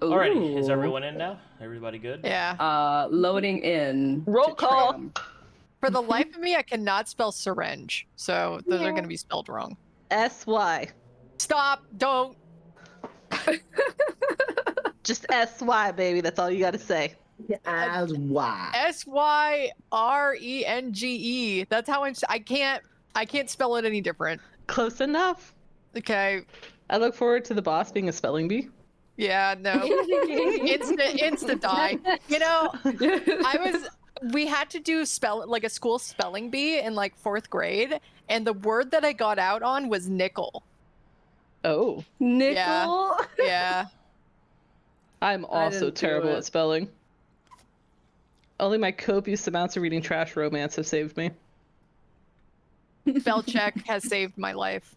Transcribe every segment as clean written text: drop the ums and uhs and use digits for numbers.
Alrighty, is everyone in now? Everybody good? Yeah. Loading in. Roll to call. tram. For the life of me, I cannot spell syringe, so those are going to be spelled wrong. S-Y. Stop! Don't! Just S-Y, baby. That's all you gotta say. As why? Syrenge. That's how I can't spell it any different. Close enough. Okay. I look forward to the boss being a spelling bee. Yeah, no. Insta die. You know, we had to do a school spelling bee in like 4th grade, and the word that I got out on was nickel. Oh. Nickel. Yeah. I'm also didn't do terrible it. at spelling. Only my copious amounts of reading trash romance have saved me. Spell check has saved my life.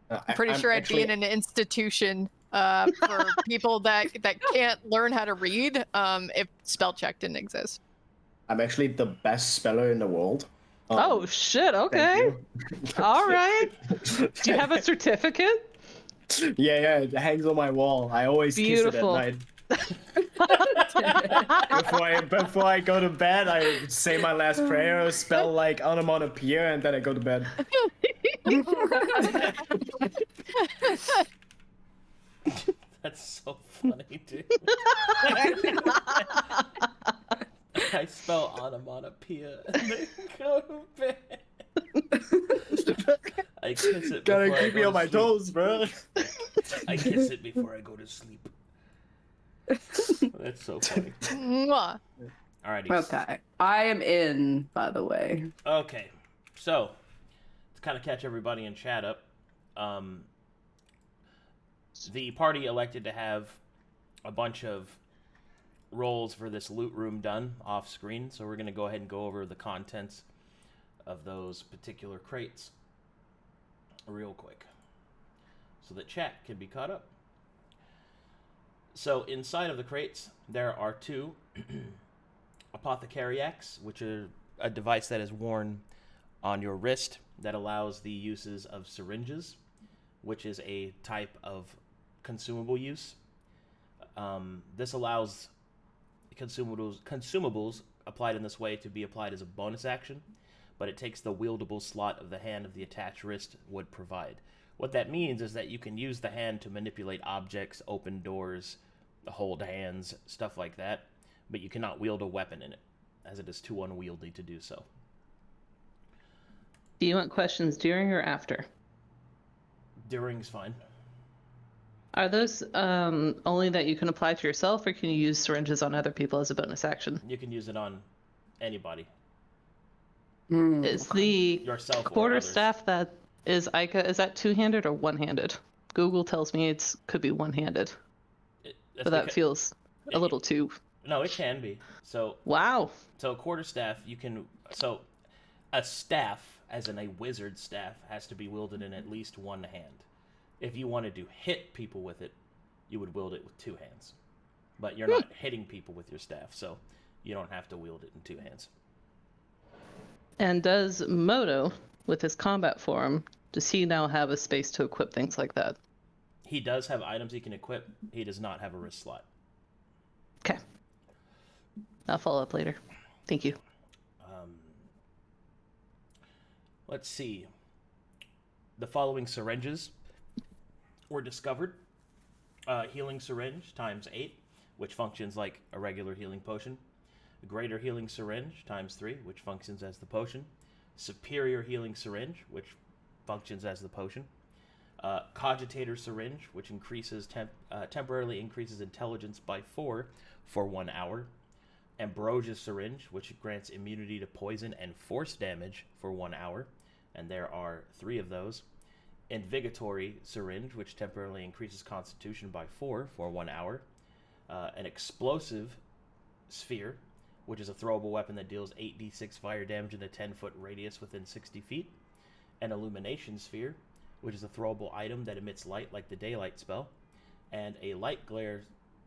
I'm pretty sure I'd be in an institution for people that can't learn how to read if spell check didn't exist. I'm actually the best speller in the world. Oh shit, thank okay. you. Alright. Do you have a certificate? Yeah, it hangs on my wall. I always Beautiful. kiss it at night. Before I go to bed, I say my last prayer, spell like onomatopoeia, and then I go to bed. That's so funny, dude. I spell onomatopoeia and then go to bed. I kiss it. Gotta before I keep go me to on my sleep. toes, bro. I kiss it before I go to sleep. That's so funny. Mwah. Alrighty. Okay. I am in, by the way. Okay. So, to kind of catch everybody in chat up, the party elected to have a bunch of rolls for this loot room done off screen, so we're going to go ahead and go over the contents of those particular crates real quick so that chat can be caught up. So inside of the crates there are 2 apothecariacs, which are a device that is worn on your wrist that allows the uses of syringes, which is a type of consumable use. This allows consumables applied in this way to be applied as a bonus action, but it takes the wieldable slot of the hand of the attached wrist would provide. What that means is that you can use the hand to manipulate objects, open doors, hold hands, stuff like that, but you cannot wield a weapon in it, as it is too unwieldy to do so. Do you want questions during or after? During's fine. Are those only that you can apply to yourself, or can you use syringes on other people as a bonus action? You can use it on anybody. Is the Yourself or quarterstaff that is Ica, is that 2-handed or 1-handed? Google tells me it could be 1-handed, but that feels a little too... No, it can be. So Wow. So a quarterstaff, you can... So a staff, as in a wizard staff, has to be wielded in at least one hand. If you wanted to hit people with it, you would wield it with 2 hands. But you're not hitting people with your staff, so you don't have to wield it in 2 hands. And does Moto, with his combat form, does he now have a space to equip things like that? He does have items he can equip. He does not have a wrist slot. Okay. I'll follow up later. Thank you. Let's see. The following syringes were discovered. Healing syringe times 8, which functions like a regular healing potion. A greater healing syringe times 3, which functions as the potion. Superior healing syringe, which functions as the potion. Cogitator syringe, which temporarily increases intelligence by 4 for 1 hour. Ambrosia syringe, which grants immunity to poison and force damage for 1 hour, and there are 3 of those. Invigatory syringe, which temporarily increases constitution by 4 for 1 hour. An explosive sphere, which is a throwable weapon that deals 8d6 fire damage in a 10-foot radius within 60 feet. An illumination sphere, which is a throwable item that emits light like the daylight spell. And a light glare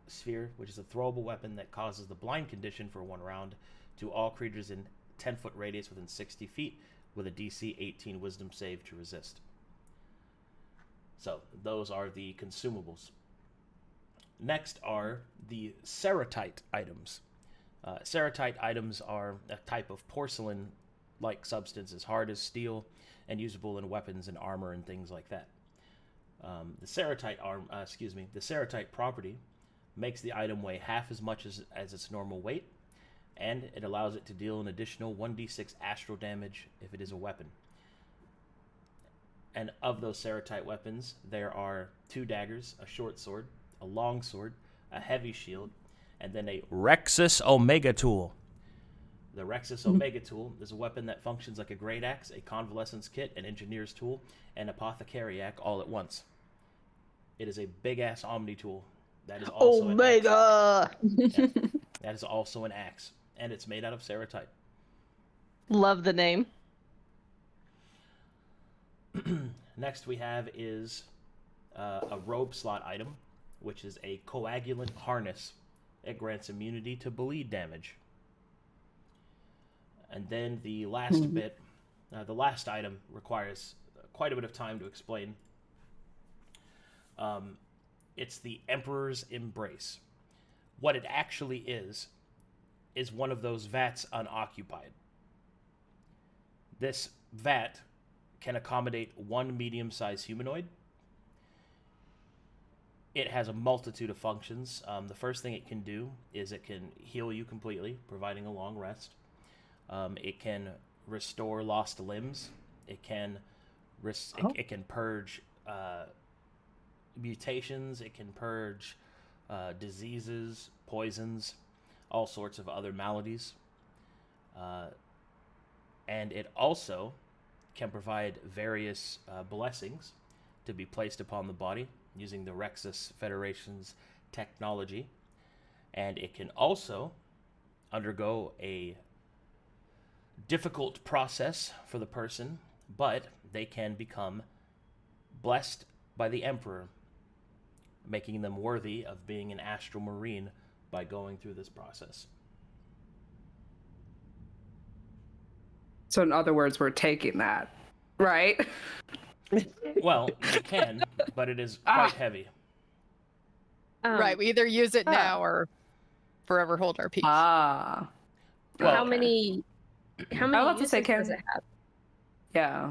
sphere, which is a throwable weapon that causes the blind condition for 1 round to all creatures in 10-foot radius within 60 feet with a DC 18 wisdom save to resist. So those are the consumables. Next are the ceratite items. Ceratite items are a type of porcelain-like substance as hard as steel and usable in weapons and armor and things like that. The ceratite property makes the item weigh half as much as its normal weight, and it allows it to deal an additional 1d6 astral damage if it is a weapon. And of those ceratite weapons, there are 2 daggers, a short sword, a long sword, a heavy shield, and then a Rexus Omega tool. The Rexus Omega tool is a weapon that functions like a great axe, a convalescence kit, an engineer's tool, and apothecariac all at once. It is a big-ass Omni tool. That is also Omega! Yeah, that is also an axe, and it's made out of ceratite. Love the name. Next we have is a robe slot item, which is a coagulant harness. It grants immunity to bleed damage. And then the last bit, the last item requires quite a bit of time to explain. It's the Emperor's Embrace. What it actually is one of those vats unoccupied. This vat can accommodate 1 medium-sized humanoid. It has a multitude of functions. The first thing it can do is it can heal you completely, providing a long rest. It can restore lost limbs. It can it can purge mutations. It can purge diseases, poisons, all sorts of other maladies. And it also can provide various blessings to be placed upon the body using the Rexus Federation's technology. And it can also undergo a difficult process for the person, but they can become blessed by the Emperor, making them worthy of being an Astral Marine by going through this process. So in other words, we're taking that, right? Well, you can, but it is quite heavy. Right, we either use it now or forever hold our peace. Well, how many I was about to say, does it have? Yeah.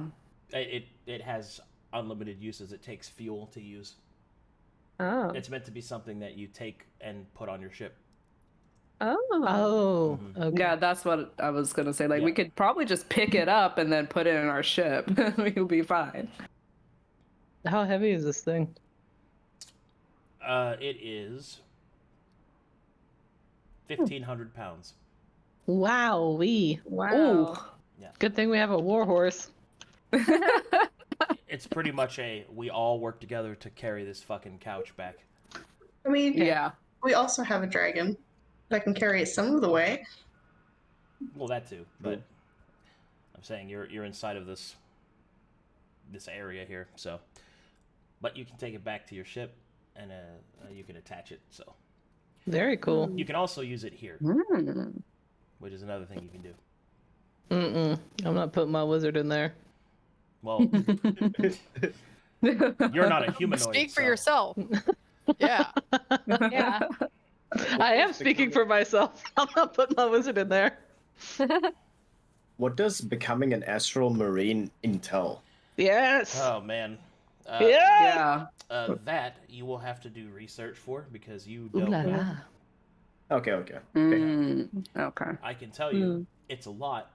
It has unlimited uses. It takes fuel to use. Oh. It's meant to be something that you take and put on your ship. Oh. Okay. Yeah, that's what I was gonna say. Like, Yeah. we could probably just pick it up and then put it in our ship. We'll be fine. How heavy is this thing? It is 1,500 pounds. Wow-wee. Wow. Good thing we have a warhorse. It's pretty much we all work together to carry this fucking couch back. I mean, Yeah. we also have a dragon that can carry it some of the way. Well, that too, but I'm saying you're inside of this area here, so. But you can take it back to your ship, and you can attach it. So. Very cool. You can also use it here, Mm. which is another thing you can do. I'm not putting my wizard in there. Well, you're not a humanoid. Speak for so- yourself. Yeah. Yeah. I am speaking for myself. I'm not putting my wizard in there. What does becoming an astral marine entail? Yes. Oh man. Yeah. Yeah. That you will have to do research for because you Ooh don't la know. la. Okay. Okay. I can tell you it's a lot.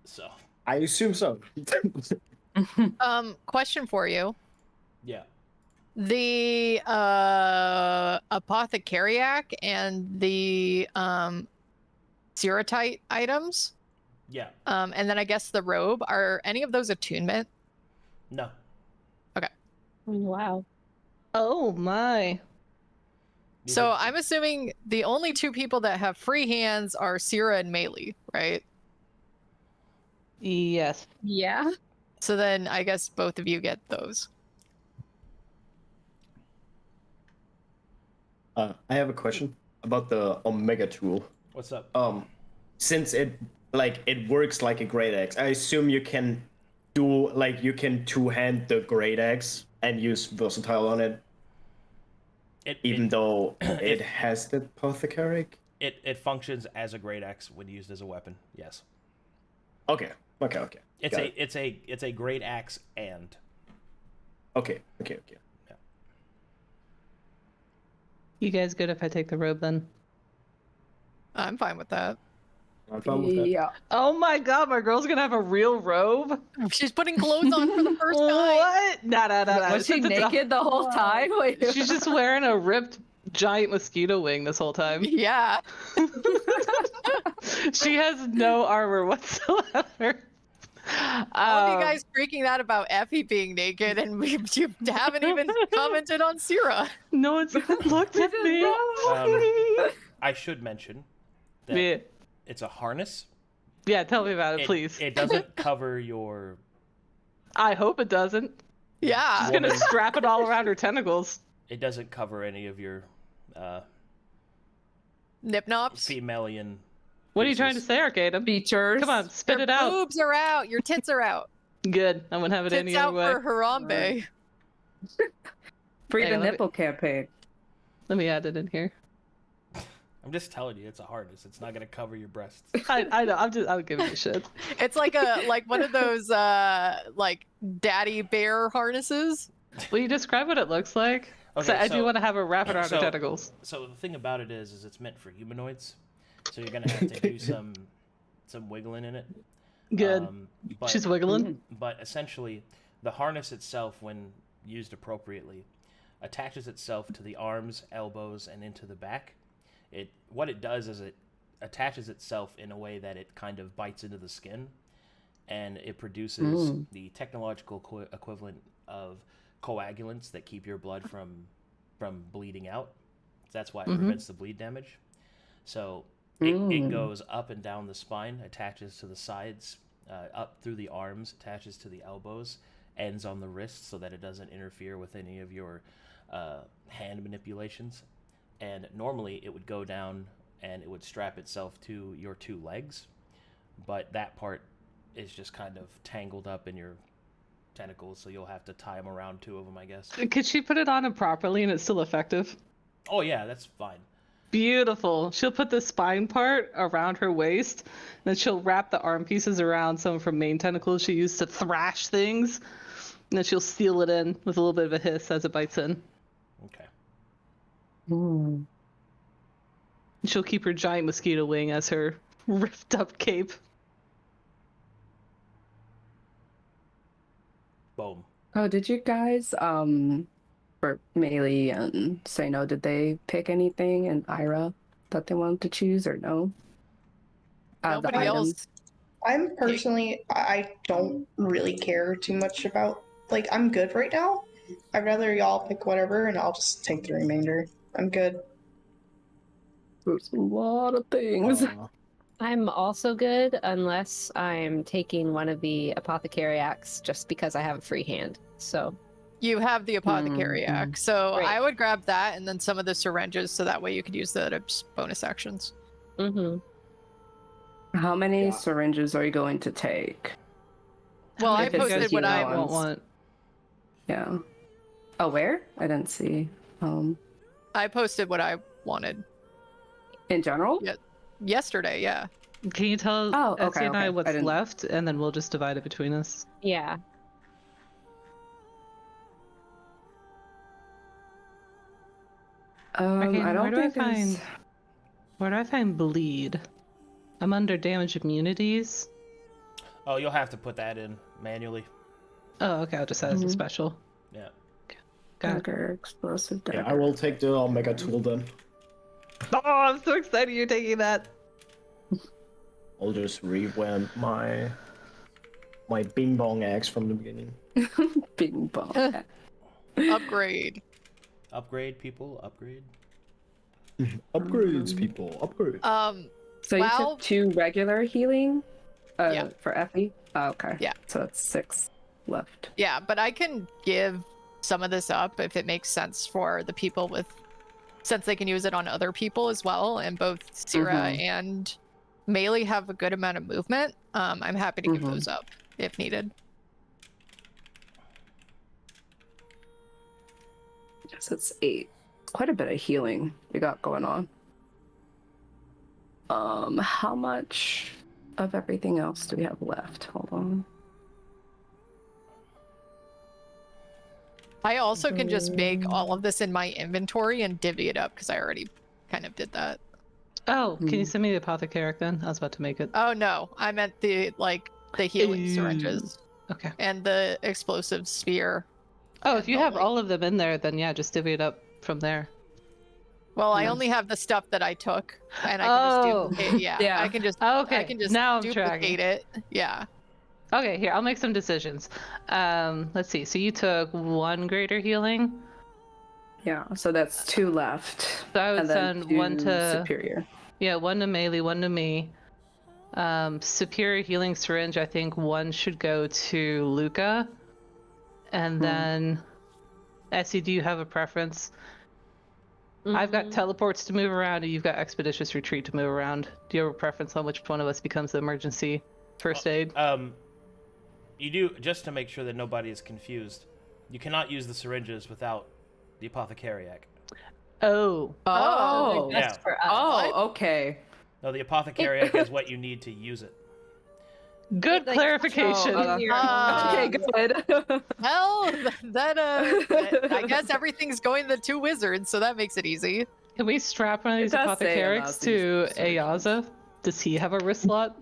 So I assume so. Question for you. yeah. The apothecariac and the ceratite items, Yeah. and then I guess the robe, are any of those attunement? No. Wow. Oh my. These So are- I'm assuming the only 2 people that have free hands are Sera and Maelie, right? Yes. Yeah. So then I guess both of you get those. I have a question about the Omega tool. What's up? Since it works like a great axe, I assume you can two-hand the great axe and use versatile on it. Even though it has the apothecary? It functions as a great axe when used as a weapon. Yes. Okay. It's a great axe and. Okay. Yeah. You guys good if I take the robe then? I'm fine with that. I'm fine with that. Yeah. Oh my god, my girl's gonna have a real robe? She's putting clothes on for the first time. What? No. Was she naked the whole time? Wait. She's just wearing a ripped giant mosquito wing this whole time. Yeah. She has no armor whatsoever. All of you guys freaking out about Effie being naked, and you haven't even commented on Sera. No one's looked at me. I should mention that it's a harness. Yeah, tell me about it, please. It doesn't cover your... I hope it doesn't. Yeah. She's gonna strap it all around her tentacles. It doesn't cover any of your Nipnops. femalian... What are you trying to say, Arcadum? Features. Come on, spit Your it out. boobs are out. Your tits are out. Good. I wouldn't have it Tits any out other way. for Harambe. Free Hang the on, let me- nipple campaign. Let me add it in here. I'm just telling you, it's a harness. It's not going to cover your breasts. I know. I'm giving you shit. It's like one of those like daddy bear harnesses. Will you describe what it looks like? Okay, I do want to have a wrap around her so- tentacles. So the thing about it is it's meant for humanoids. So you're going to have to do some wiggling in it. Good. But, She's wiggling. But essentially, the harness itself, when used appropriately, attaches itself to the arms, elbows, and into the back. What it does is it attaches itself in a way that it kind of bites into the skin, and it produces the technological equivalent of coagulants that keep your blood from bleeding out. That's why it prevents the bleed damage. So it goes up and down the spine, attaches to the sides, up through the arms, attaches to the elbows, ends on the wrists so that it doesn't interfere with any of your hand manipulations. And normally it would go down and it would strap itself to your two legs, but that part is just kind of tangled up in your tentacles, so you'll have to tie them around two of them, I guess. Could she put it on it properly and it's still effective? Oh yeah, that's fine. Beautiful. She'll put the spine part around her waist, then she'll wrap the arm pieces around some of her main tentacles she used to thrash things, and then she'll seal it in with a little bit of a hiss as it bites in. Okay. She'll keep her giant mosquito wing as her ripped up cape. Boom. Oh, did you guys, for Maelie and Seino, did they pick anything in Irha that they wanted to choose or no? Nobody else. I'm personally, I don't really care too much about, like, I'm good right now. I'd rather y'all pick whatever and I'll just take the remainder. I'm good. There's a lot of things. I'm also good unless I'm taking one of the apothecary acts just because I have a free hand. So You have the apothecary axe, so Great. I would grab that and then some of the syringes, so that way you could use that as bonus actions. How many syringes are you going to take? Well, I If it's posted just what you I ones. want. Yeah. Oh, where? I didn't see. I posted what I wanted In general? Yeah. Yesterday. Yeah. Can you tell Oh, Essie okay, and I okay. what's I didn't- left, and then we'll just divide it between us? yeah. Okay, I don't think there's... Where do I find bleed? I'm under damage immunities. Oh, you'll have to put that in manually. Oh, okay. I'll just add it as a special. Yeah. Got it. Dagger, explosive dagger. Yeah, I will take the Omega tool then. Oh, I'm so excited you're taking that. I'll just rewind my Bing Bong axe from the beginning. Bing bong. Upgrade. Upgrade, people. Upgrade. Upgrades, people. Upgrade. So you Wow. took 2 regular healing Yeah. for Effie? Oh, okay. Yeah. So that's 6 left. Yeah, but I can give some of this up if it makes sense for the people with, since they can use it on other people as well, and both Sera and Maelie have a good amount of movement. I'm happy to give those up if needed. So it's 8. quite a bit of healing we got going on. How much of everything else do we have left? Hold on. I also can just make all of this in my inventory and divvy it up because I already kind of did that. Oh, can you send me the apothecaric then? I was about to make it. Oh no, I meant the healing syringes Okay. and the explosive sphere. Oh, if you the, have like- all of them in there, then yeah, just divvy it up from there. Well, I Yeah. only have the stuff that I took, and I can just duplicate. Yeah, Yeah. I can just Okay, I can just now I'm duplicate tracking. it. Yeah. Okay, here, I'll make some decisions. Let's see. So you took 1 greater healing. Yeah, so that's 2 left. So I would and then send 2 1 to superior. Yeah, 1 to Maelie, 1 to me. Superior healing syringe, I think 1 should go to Luka. And then Essie, do you have a preference? I've got teleports to move around, and you've got expeditious retreat to move around. Do you have a preference on which one of us becomes the emergency first aid? You do, just to make sure that nobody is confused. You cannot use the syringes without the apothecariac. Oh. Oh, Yeah. That's for us. oh, okay. No, the apothecariac is what you need to use it. Good Like, clarification. Okay, good. Well, that I guess everything's going to the 2 wizards, so that makes it easy. Can we strap one of these does say apothecarics allows to these surgeons. Ayaza? Does he have a wrist slot?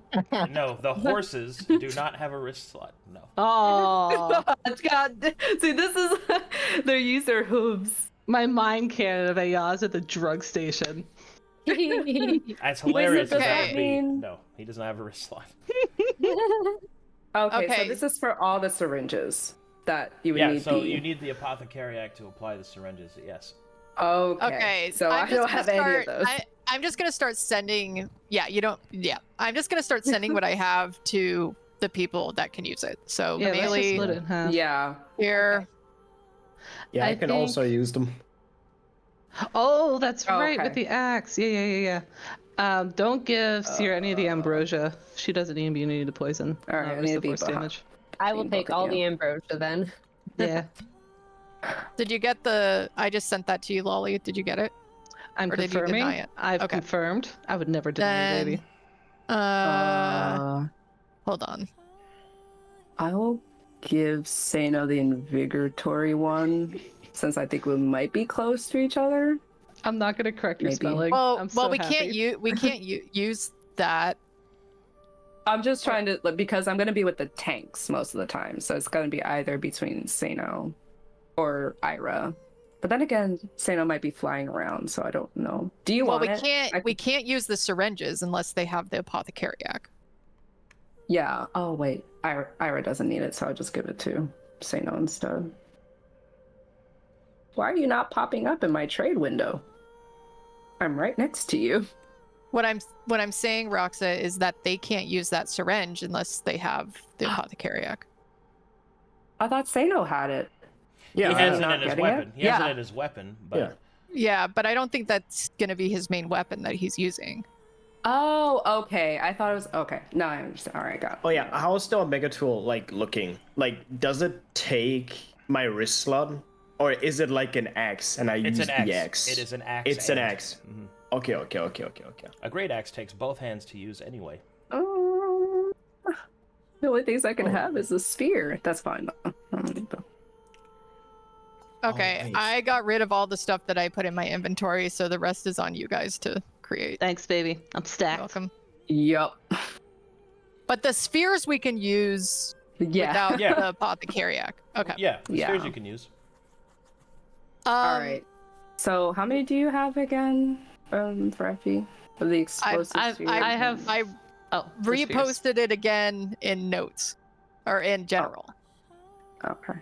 No, the horses do not have a wrist slot. No. Oh, God, see, this is they use their hooves. my mind cannon of Ayaza at the drug station. As hilarious as does that that would be, mean- no, he doesn't have a wrist slot. Okay, Okay. so this is for all the syringes that you would Yeah, need. so the... you need the apothecariac to apply the syringes, yes. Okay. So I'm I just don't gonna have any of those. I'm just gonna start sending. Yeah, you don't. Yeah, I'm just gonna start sending what I have to the people that can use it. So Yeah, let's just Maelie split it in half. Yeah. here. Yeah, I I can think- also use them. Oh, that's Oh, right, with okay. the axe. Yeah. Don't give Sera any of the ambrosia. She doesn't need immunity to poison. All right, I Risk need the to be force behind. damage. I will Same take bucket, all yeah. the ambrosia then. Yeah, Did you get the? I just sent that to you, Lolly. Did you get it? I'm Or did you confirming. deny it? I've Okay. confirmed. I would never deny a Then, baby. hold on. I will give Seino the invigoratory one, since I think we might be close to each other. I'm not gonna correct your Maybe. spelling. Well, I'm so we happy. can't use that. I'm just trying to, because I'm going to be with the tanks most of the time, so it's going to be either between Seino or Irha. But then again, Seino might be flying around, so I don't know. Do you Well, want it? we can't use the syringes unless they have the apothecariac. Yeah. Oh, wait. Irha doesn't need it, so I'll just give it to Seino instead. Why are you not popping up in my trade window? I'm right next to you. What I'm saying, Roxa, is that they can't use that syringe unless they have the apothecariac. I thought Seino had it. He Yeah, has it not in his getting weapon. it? He has Yeah. it in his weapon, but Yeah. Yeah, but I don't think that's gonna be his main weapon that he's using. Oh, okay. I thought it was okay. No, I understand. All right, got it. Oh yeah, how's the Omega tool like looking? Like, does it take my wrist slot, or is it like an axe and I it's use an axe. the axe? It is an axe. It's an and- axe. Mhm. Okay. A great axe takes both hands to use anyway. The only things I can Oh. have is a spear. That's fine. Okay, nice. I got rid of all the stuff that I put in my inventory, so the rest is on you guys to create. Thanks, baby. I'm You're stacked. welcome. Yup. But the spheres we can use Yeah. without Yeah. the apothecariac. Okay. Yeah, the spears Yeah. you can use. All right. So how many do you have again, for Effie? Of the explosive spears? I have. I Oh, the spears. reposted it again in notes, or in general. Okay.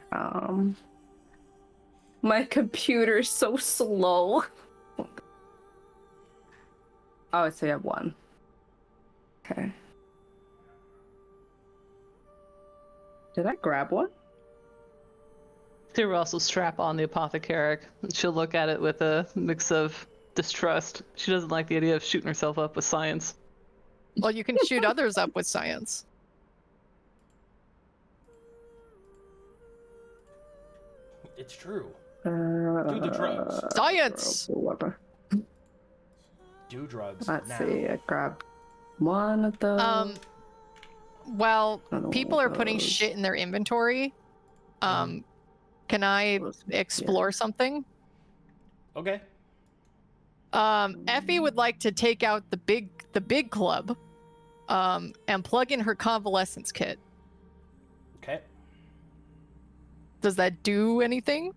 My computer's so slow. Oh, so you have one. Okay. Did I grab one? Sera will also strap on the apothecaric. She'll look at it with a mix of distrust. She doesn't like the idea of shooting herself up with science. Well, you can shoot others up with science. It's true. Do the drugs. Science! Do drugs Let's now. see, I grabbed one of those. Well, Another people one are of putting those. shit in their inventory. Can I explore something? Okay. Effie would like to take out the big club, and plug in her convalescence kit. Okay. Does that do anything?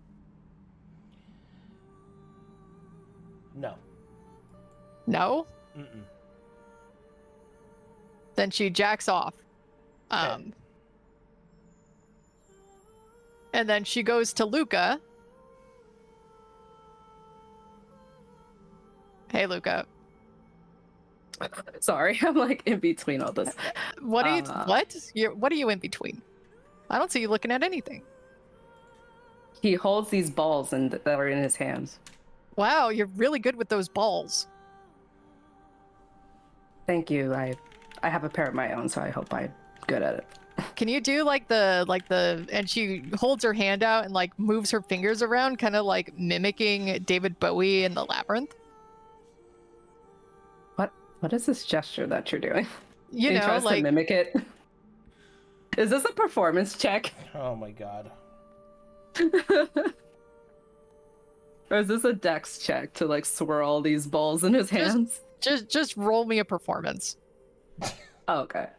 No. No? Mm-mm. Then she jacks off. Okay. And then she goes to Luka. Hey, Luka. Sorry, I'm like in between all this. What are you? What are you in between? I don't see you looking at anything. He holds these balls that are in his hands. Wow, you're really good with those balls. Thank you. I have a pair of my own, so I hope I'm good at it. Can you do like the and she holds her hand out and like moves her fingers around, kind of like mimicking David Bowie in the Labyrinth? What is this gesture that you're doing? You He know, tries like to mimic it. Is this a performance check? Oh my god. Or is this a dex check to like swirl these balls in his hands? just roll me a performance. Oh, okay.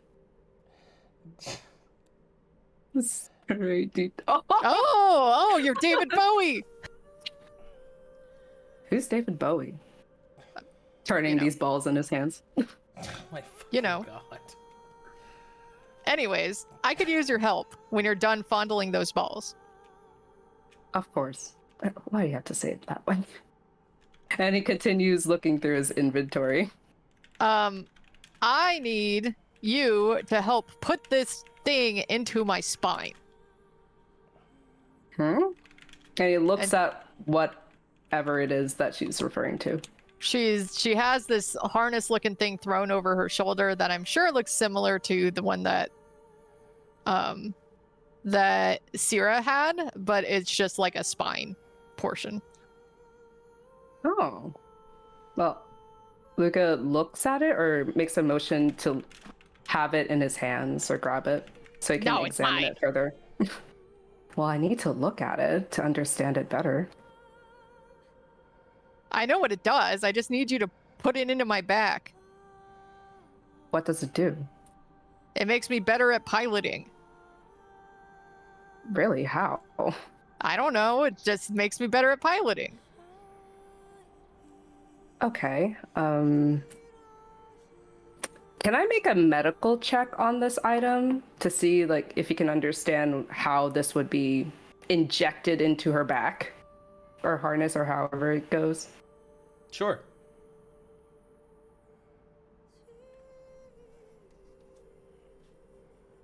Oh, Oh, you're David Bowie. who's David Bowie? Turning these balls in his hands. My You know. God. Anyways, I could use your help when you're done fondling those balls. Of course. Why do you have to say it that way? And he continues looking through his inventory. I need you to help put this thing into my spine. And he looks at whatever it is that she's referring to. She has this harness looking thing thrown over her shoulder that I'm sure looks similar to the one that that Sera had, but it's just like a spine portion. Oh. Well, Luka looks at it or makes a motion to have it in his hands or grab it so he can No, it's examine mine. it further. Well, I need to look at it to understand it better. I know what it does. I just need you to put it into my back. What does it do? It makes me better at piloting. Really? How? I don't know. It just makes me better at piloting. Okay. Can I make a medical check on this item to see like if you can understand how this would be injected into her back or harness or however it goes? Sure.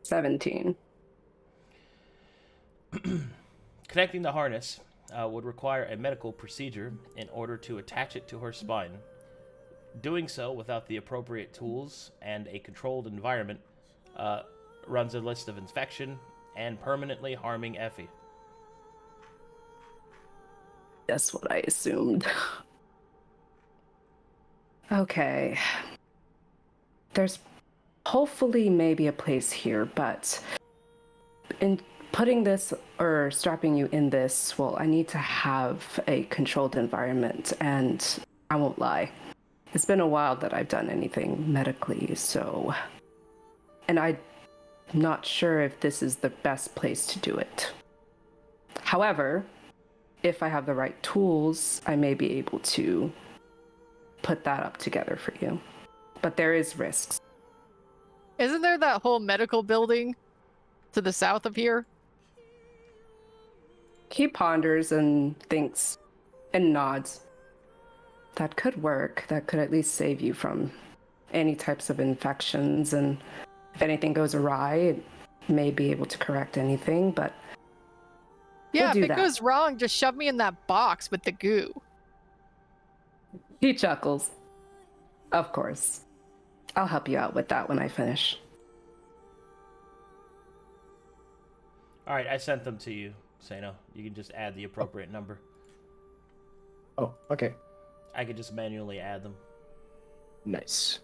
$17. Connecting the harness would require a medical procedure in order to attach it to her spine. Doing so without the appropriate tools and a controlled environment runs a list of infection and permanently harming Effie. That's what I assumed. Okay. There's hopefully maybe a place here, but in putting this or strapping you in this, well, I need to have a controlled environment, and I won't lie. It's been a while that I've done anything medically, so... And I'm not sure if this is the best place to do it. However, if I have the right tools, I may be able to put that up together for you. But there is risks. Isn't there that whole medical building to the south of here? He ponders and thinks and nods. That could work. That could at least save you from any types of infections, and if anything goes awry, it may be able to correct anything, but Yeah, do if it that. goes wrong, just shove me in that box with the goo. he chuckles. Of course. I'll help you out with that when I finish. Alright, I sent them to you, Seino. You can just add the appropriate number. Oh, okay. I could just manually add them. Nice.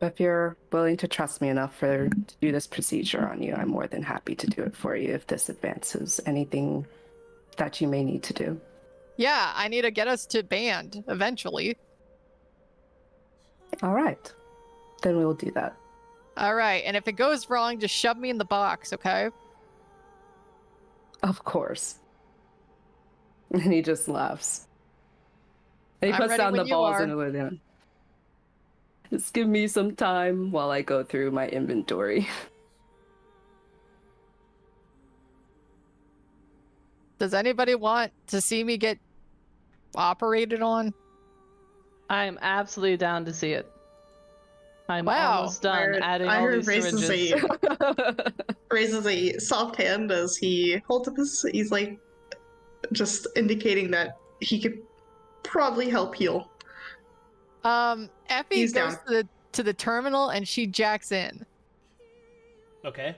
If you're willing to trust me enough to do this procedure on you, I'm more than happy to do it for you if this advances anything that you may need to do. Yeah, I need to get us to band eventually. All right. Then we will do that. All right, and if it goes wrong, just shove me in the box, okay? Of course. And he just laughs. And he I'm puts ready down the when you balls are. and goes down. Just give me some time while I go through my inventory. Does anybody want to see me get operated on? I'm absolutely down to see it. I'm Wow. almost done adding I all heard these raises syringes. raises a soft hand as he holds up his. He's like, just indicating that he could probably help heal. Effie He's goes down. to the terminal and she jacks in. Okay.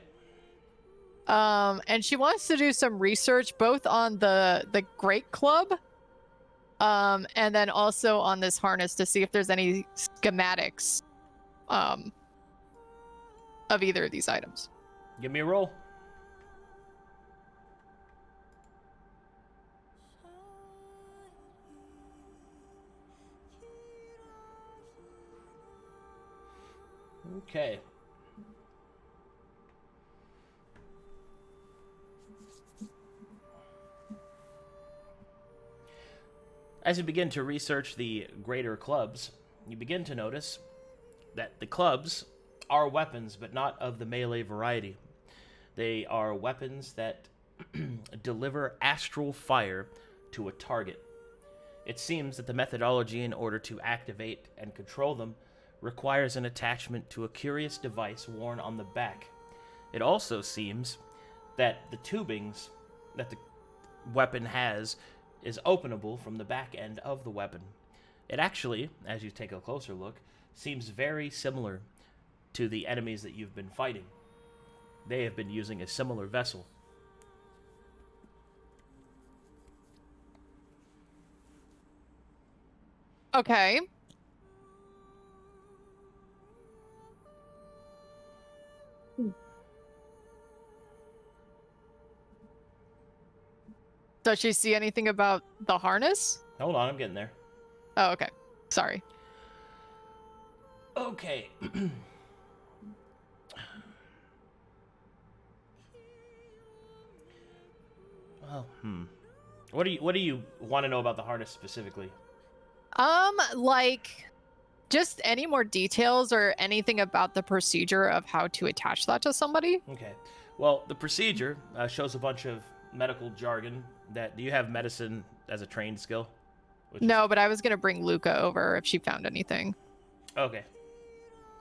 And she wants to do some research both on the Great Club, and then also on this harness to see if there's any schematics, of either of these items. Give me a roll. Okay. As you begin to research the greater clubs, you begin to notice that the clubs are weapons, but not of the melee variety. They are weapons that deliver astral fire to a target. It seems that the methodology in order to activate and control them requires an attachment to a curious device worn on the back. It also seems that the tubings that the weapon has is openable from the back end of the weapon. It actually, as you take a closer look, seems very similar to the enemies that you've been fighting. They have been using a similar vessel. Okay. Does she see anything about the harness? Hold on, I'm getting there. Oh, okay. Sorry. Okay. Well, What do you want to know about the harness specifically? Like just any more details or anything about the procedure of how to attach that to somebody? Okay. Well, the procedure shows a bunch of medical jargon. Do you have medicine as a trained skill? No, but I was gonna bring Luka over if she found anything. Okay.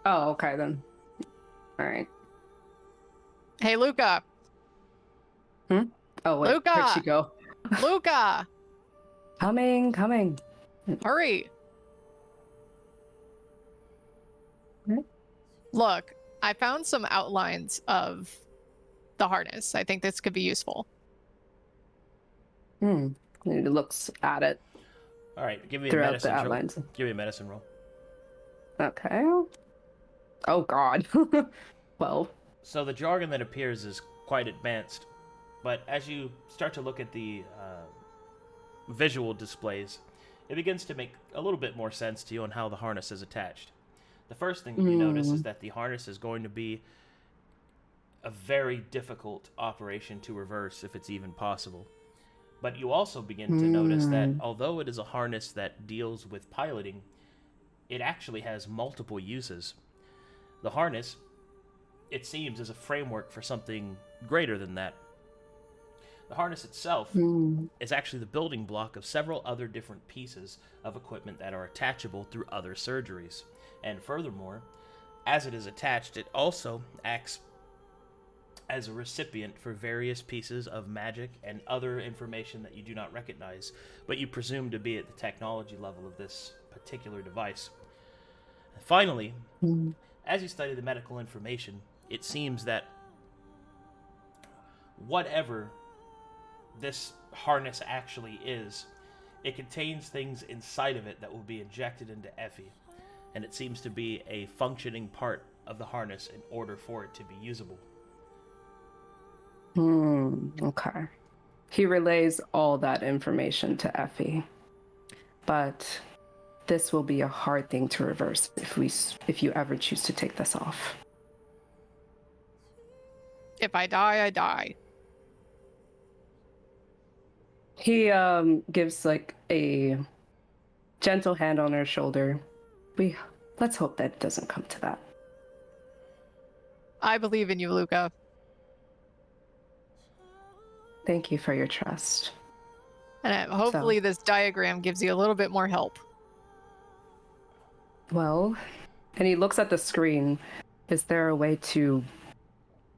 Oh, okay then. All right. Hey, Luka. Oh, wait. Luka! Where'd she go? Luka! Coming. Hurry. Okay. Look, I found some outlines of the harness. I think this could be useful. He looks at it All right. Give me a throughout the medicine roll. outlines. Give me a medicine roll. Okay. Oh, God. 12. So the jargon that appears is quite advanced, but as you start to look at the visual displays, it begins to make a little bit more sense to you on how the harness is attached. The first thing that you notice is that the harness is going to be a very difficult operation to reverse, if it's even possible. But you also begin to notice that although it is a harness that deals with piloting, it actually has multiple uses. The harness, it seems, is a framework for something greater than that. The harness itself is actually the building block of several other different pieces of equipment that are attachable through other surgeries. And furthermore, as it is attached, it also acts as a recipient for various pieces of magic and other information that you do not recognize, but you presume to be at the technology level of this particular device. Finally, as you study the medical information, it seems that whatever this harness actually is, it contains things inside of it that will be injected into Effie, and it seems to be a functioning part of the harness in order for it to be usable. Okay. He relays all that information to Effie, but this will be a hard thing to reverse if you ever choose to take this off. If I die, I die. He gives like a gentle hand on her shoulder. Let's hope that it doesn't come to that. I believe in you, Luka. Thank you for your trust. And hopefully this diagram gives you a little bit more help. Well, and he looks at the screen. Is there a way to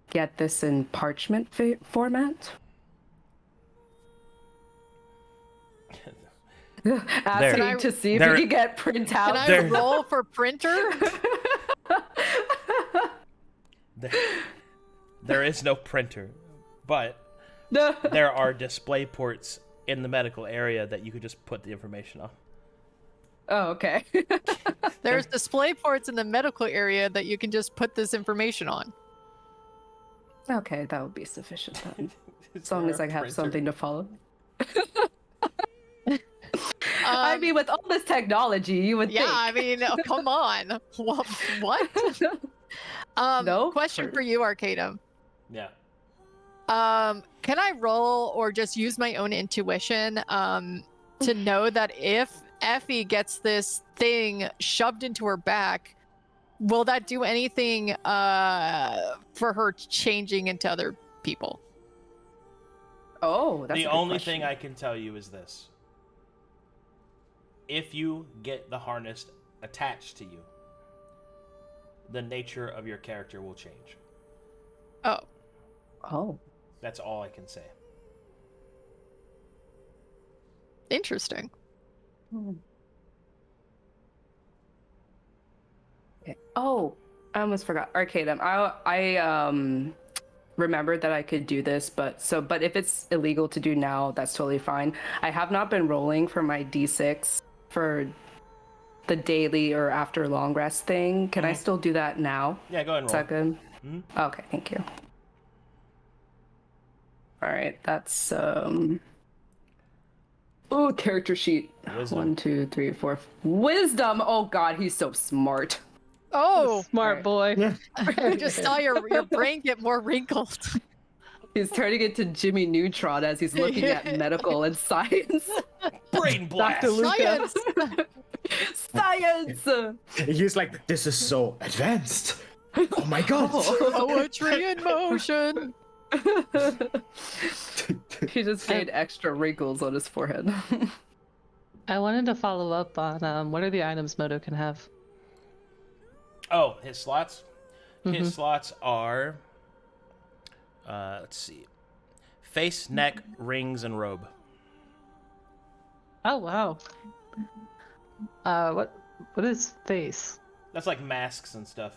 get this in parchment format? Asking to see if you can get printout. Can I roll for printer? There is no printer, but there are display ports in the medical area that you could just put the information on. Oh, okay. There's display ports in the medical area that you can just put this information on. Okay, that would be sufficient then. As long as I have something to follow. I mean, with all this technology, you would think. Yeah, I mean, come on. What? No. Question for you, Arcadum. Yeah. Can I roll or just use my own intuition to know that if Effie gets this thing shoved into her back, will that do anything for her changing into other people? Oh, that's the only thing I can tell you is this. If you get the harness attached to you, the nature of your character will change. Oh. That's all I can say. Interesting. Okay. Oh, I almost forgot. Arcadum. I remembered that I could do this, but if it's illegal to do now, that's totally fine. I have not been rolling for my D6 for the daily or after long rest thing. Can I still do that now? Yeah, go ahead and roll. Is that good? Okay, thank you. All right, that's character sheet. Wisdom. 1, 2, 3, 4. Wisdom. Oh God, he's so smart. Oh, Smart boy. I just saw your brain get more wrinkled. He's turning into Jimmy Neutron as he's looking at medical and science. Brain blast. Dr. Luka. Science! Science! He's like, this is so advanced. Oh my god. Poetry in motion. He just gained extra wrinkles on his forehead. I wanted to follow up on what are the items Moto can have? Oh, his slots? His slots are, let's see, face, neck, rings, and robe. Oh, wow. What is face? That's like masks and stuff.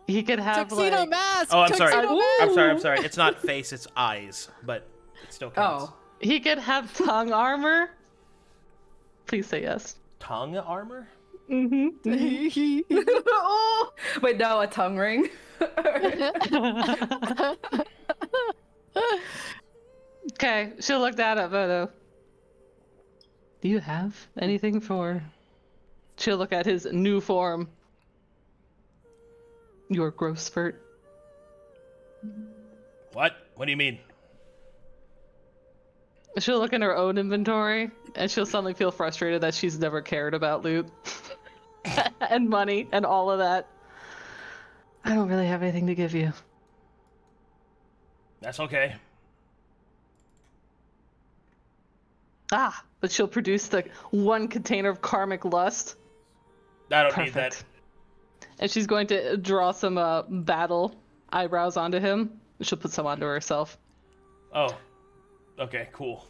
He could have Tuxedo mask! Oh, I'm sorry. Tuxedo I'm mask! sorry. It's not face, it's eyes, but it still counts. Oh. He could have tongue armor. Please say yes. Tongue armor? Oh! Wait, no, a tongue ring. Okay, she'll look that up, Moto. Do you have anything for... She'll look at his new form. Your growth spurt. What? What do you mean? She'll look in her own inventory, and she'll suddenly feel frustrated that she's never cared about loot. And money, and all of that. I don't really have anything to give you. That's okay. Ah, but she'll produce the one container of karmic lust. I don't need that. And she's going to draw some battle eyebrows onto him. She'll put some onto herself. Oh. Okay, cool.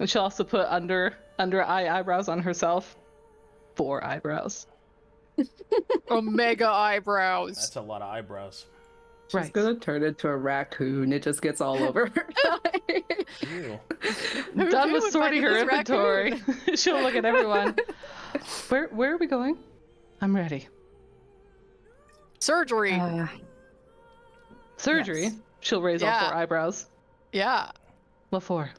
And she'll also put under eye eyebrows on herself. 4 eyebrows. Omega eyebrows. That's a lot of eyebrows. She's gonna turn into a raccoon. It just gets all over her. Ew. Done with would sorting find her this inventory. She'll look at everyone. Where are we going? I'm ready. Surgery. Surgery? Yes. She'll raise all 4 eyebrows. Yeah. What for?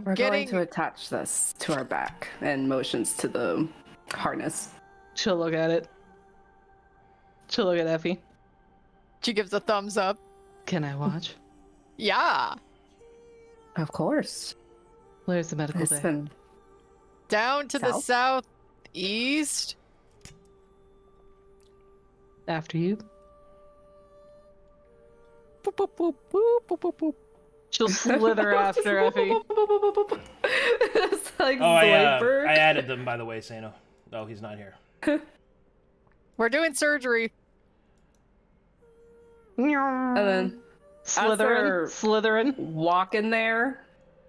We're going to attach this to our back and motions to the harness. She'll look at it. She'll look at Effie. She gives a thumbs up. Can I watch? Yeah. Of course. Where's the medical bay? Listen. Down to the southeast. After you. Boop, boop, boop, boop, boop, boop, boop. She'll slither after Effie. It's like I added them, by the way, Seino. Oh, he's not here. We're doing surgery. And then Slytherin. Walking there,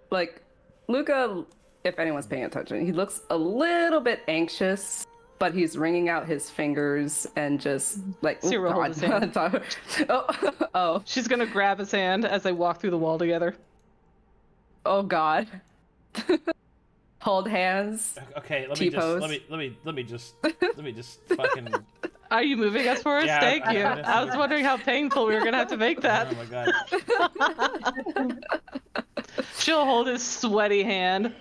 like Luka, if anyone's paying attention, he looks a little bit anxious, but he's wringing out his fingers and just like Sera, hold his hand. oh, She's gonna grab his hand as they walk through the wall together. oh God. Hold hands. Okay, let T-pose. me just fucking. Are you moving us forward? Yeah, Thank you. I'm I was wondering how painful we were gonna have to make that. Oh my god. She'll hold his sweaty hand.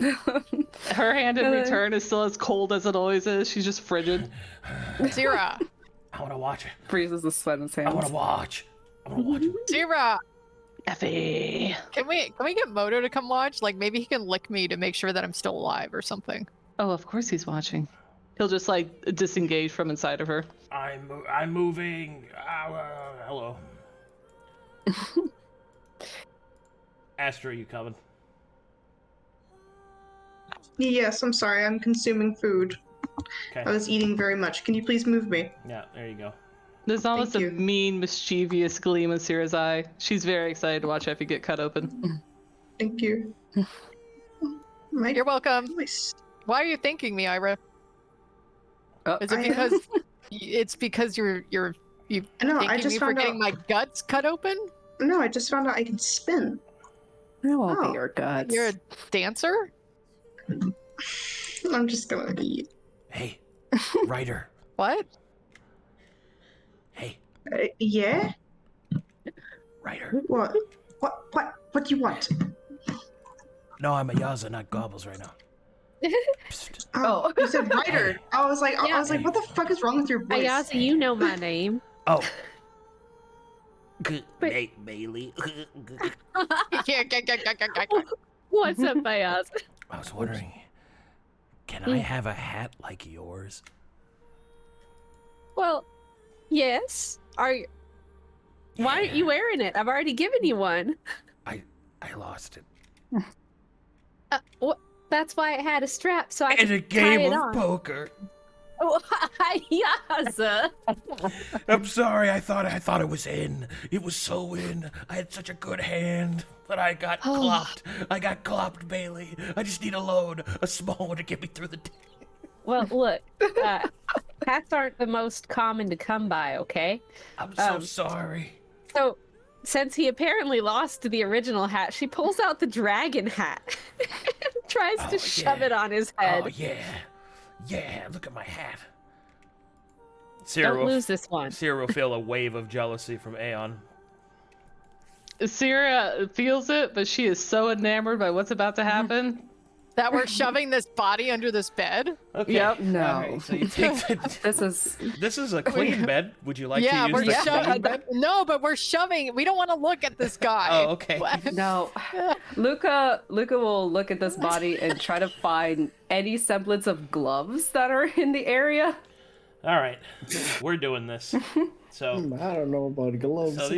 Her hand in return is still as cold as it always is. She's just frigid. Sera. I want to watch it. Freezes the sweat in his hands. I want to watch. Sera. Effie. Can we get Moto to come watch? Like maybe he can lick me to make sure that I'm still alive or something. Oh, of course he's watching. He'll just like disengage from inside of her. I'm moving. Hello. Astra, you coming? Yes, I'm sorry. I'm consuming food. Okay. I was eating very much. Can you please move me? Yeah, there you go. There's almost Thank a you. mean, mischievous gleam in Sera's eye. She's very excited to watch Effie get cut open. Thank you. You're welcome. Voice. Why are you thanking me, Irha? Is it I because am. it's because you No, thanking I just me for found getting out. my guts cut open? No, I just found out I can spin. That won't Oh. be your guts. You're a dancer? I'm just gonna eat. Hey, Ryder. What? Hey, Yeah. Ryder. What? What do you want? No, I'm a Yaza, not Gobbles right now. Psst. Oh, you said writer. I was like, Yeah. what the fuck is wrong with your voice? Ayasa, you know my name. Oh. But- Maelie. What's up, Ayasa? I was wondering, can I have a hat like yours? Well, yes. Why aren't you wearing it? I've already given you one. I lost it. What? That's why it had a strap, so I In could a tie game it of on. poker. Oh, Ayasa. I'm sorry, I thought it was in. It was so in. I had such a good hand, but I got clopped. I got clopped, Bailey. I just need a load, a small one to get me through the day. Well, look, hats aren't the most common to come by, okay? I'm so sorry. So, since he apparently lost the original hat, she pulls out the dragon hat and tries to shove it on his head. Oh yeah, yeah. Look at my hat. Don't lose this one. Sera will feel a wave of jealousy from Aeon. Sera feels it, but she is so enamored by what's about to happen. That we're shoving this body under this bed? Okay. Yep. No. Alright, so you take This is a clean bed. Would you like to Yeah, use we're the clean shoving. bed? No, but we're shoving. We don't want to look at this guy. Oh, okay. no. Luka will look at this body and try to find any semblance of gloves that are in the area. All right, we're doing this. So, I don't know about gloves. so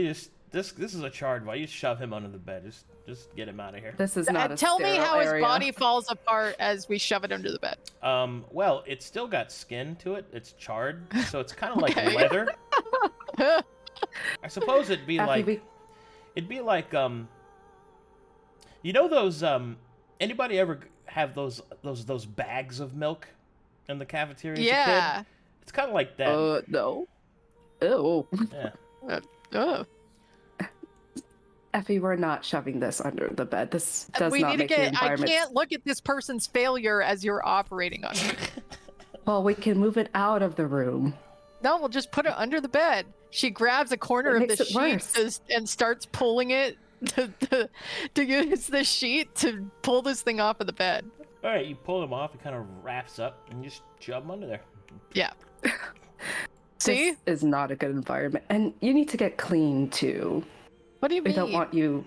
this is a charred body. You shove him under the bed. Just get him out of here. This is not a Tell me sterile how his area. body falls apart as we shove it under the bed. Well, it's still got skin to it. It's charred, so it's kind of like Okay. leather. I suppose it'd be Effie, like, you know those anybody ever have those bags of milk in the cafeteria as a Yeah. kid? It's kind of like that. No. Ew. Yeah. Oh. Effie, we're not shoving this under the bed. This does We not need to make the get. I environment. can't look at this person's failure as you're operating on it. Well, we can move it out of the room. No, we'll just put it under the bed. She grabs a corner It of the makes it sheet worse. and starts pulling it to use the sheet to pull this thing off of the bed. All right, you pull him off. It kind of wraps up, and you just shove him under there. Yeah. See? This is not a good environment. And you need to get clean, too. What do you We mean? don't want you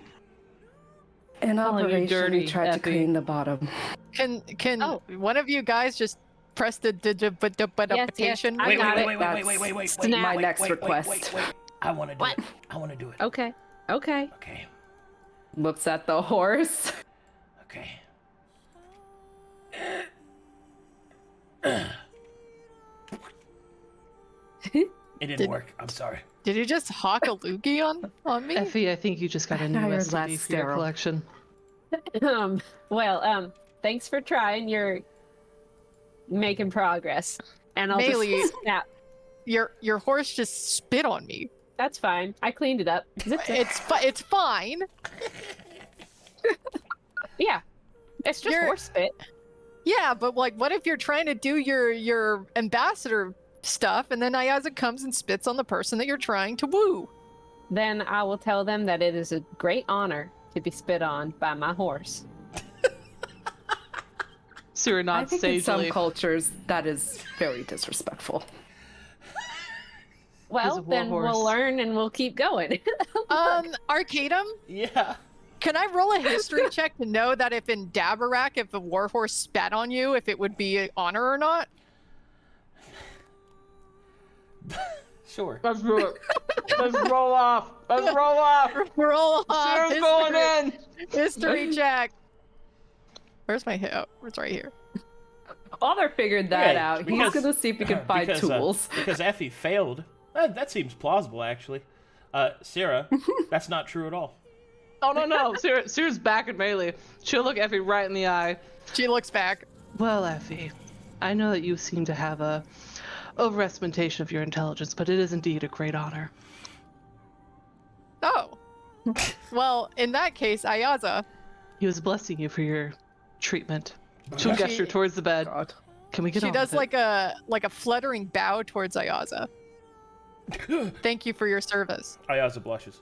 in Calling you operation. dirty, We tried to Effie. clean the bottom. Can one of you guys just press the notification? I Wait, got wait, it. wait, wait, wait, wait, wait, wait, Snap. My wait, next wait, request. Wait, wait, wait. I want to do What? it. I want to do it. Okay. Okay. Okay. Looks at the horse. Okay. It didn't work. I'm sorry. Did you just hawk a loogie on me? Effie, I think you just got a new Now you're STD less for your sterile. collection. Thanks for trying. You're making progress. And I'll Maelie. just snap. Your horse just spit on me. That's fine. I cleaned it up. It's fine. Yeah. It's just You're- horse spit. Yeah, but like, what if you're trying to do your ambassador stuff, and then Ayaza comes and spits on the person that you're trying to woo? Then I will tell them that it is a great honor to be spit on by my horse. So you're I not think in some sagely. cultures that is very disrespectful. Well, a then warhorse. we'll learn and we'll keep going. Arcadum, Yeah. can I roll a history check to know that if in Dabarak, if a warhorse spat on you, if it would be an honor or not? Sure. Let's do it. Let's roll off. Let's roll off. Roll off Sera's going in. history check. Where's my hit? Oh, it's right here. Father figured that Yeah, out. because- He's gonna see if he can find tools. Because Effie failed. That seems plausible, actually. Sera, that's not true at all. Oh no. Sera's back at Maelie. She'll look Effie right in the eye. She looks back. Well, Effie, I know that you seem to have a overestimation of your intelligence, but it is indeed a great honor. Oh. Well, in that case, Ayaza. He was blessing you for your treatment. She'll She- gesture towards the bed. God. Can we get She on does with it? like a fluttering bow towards Ayaza. Thank you for your service. Ayaza blushes.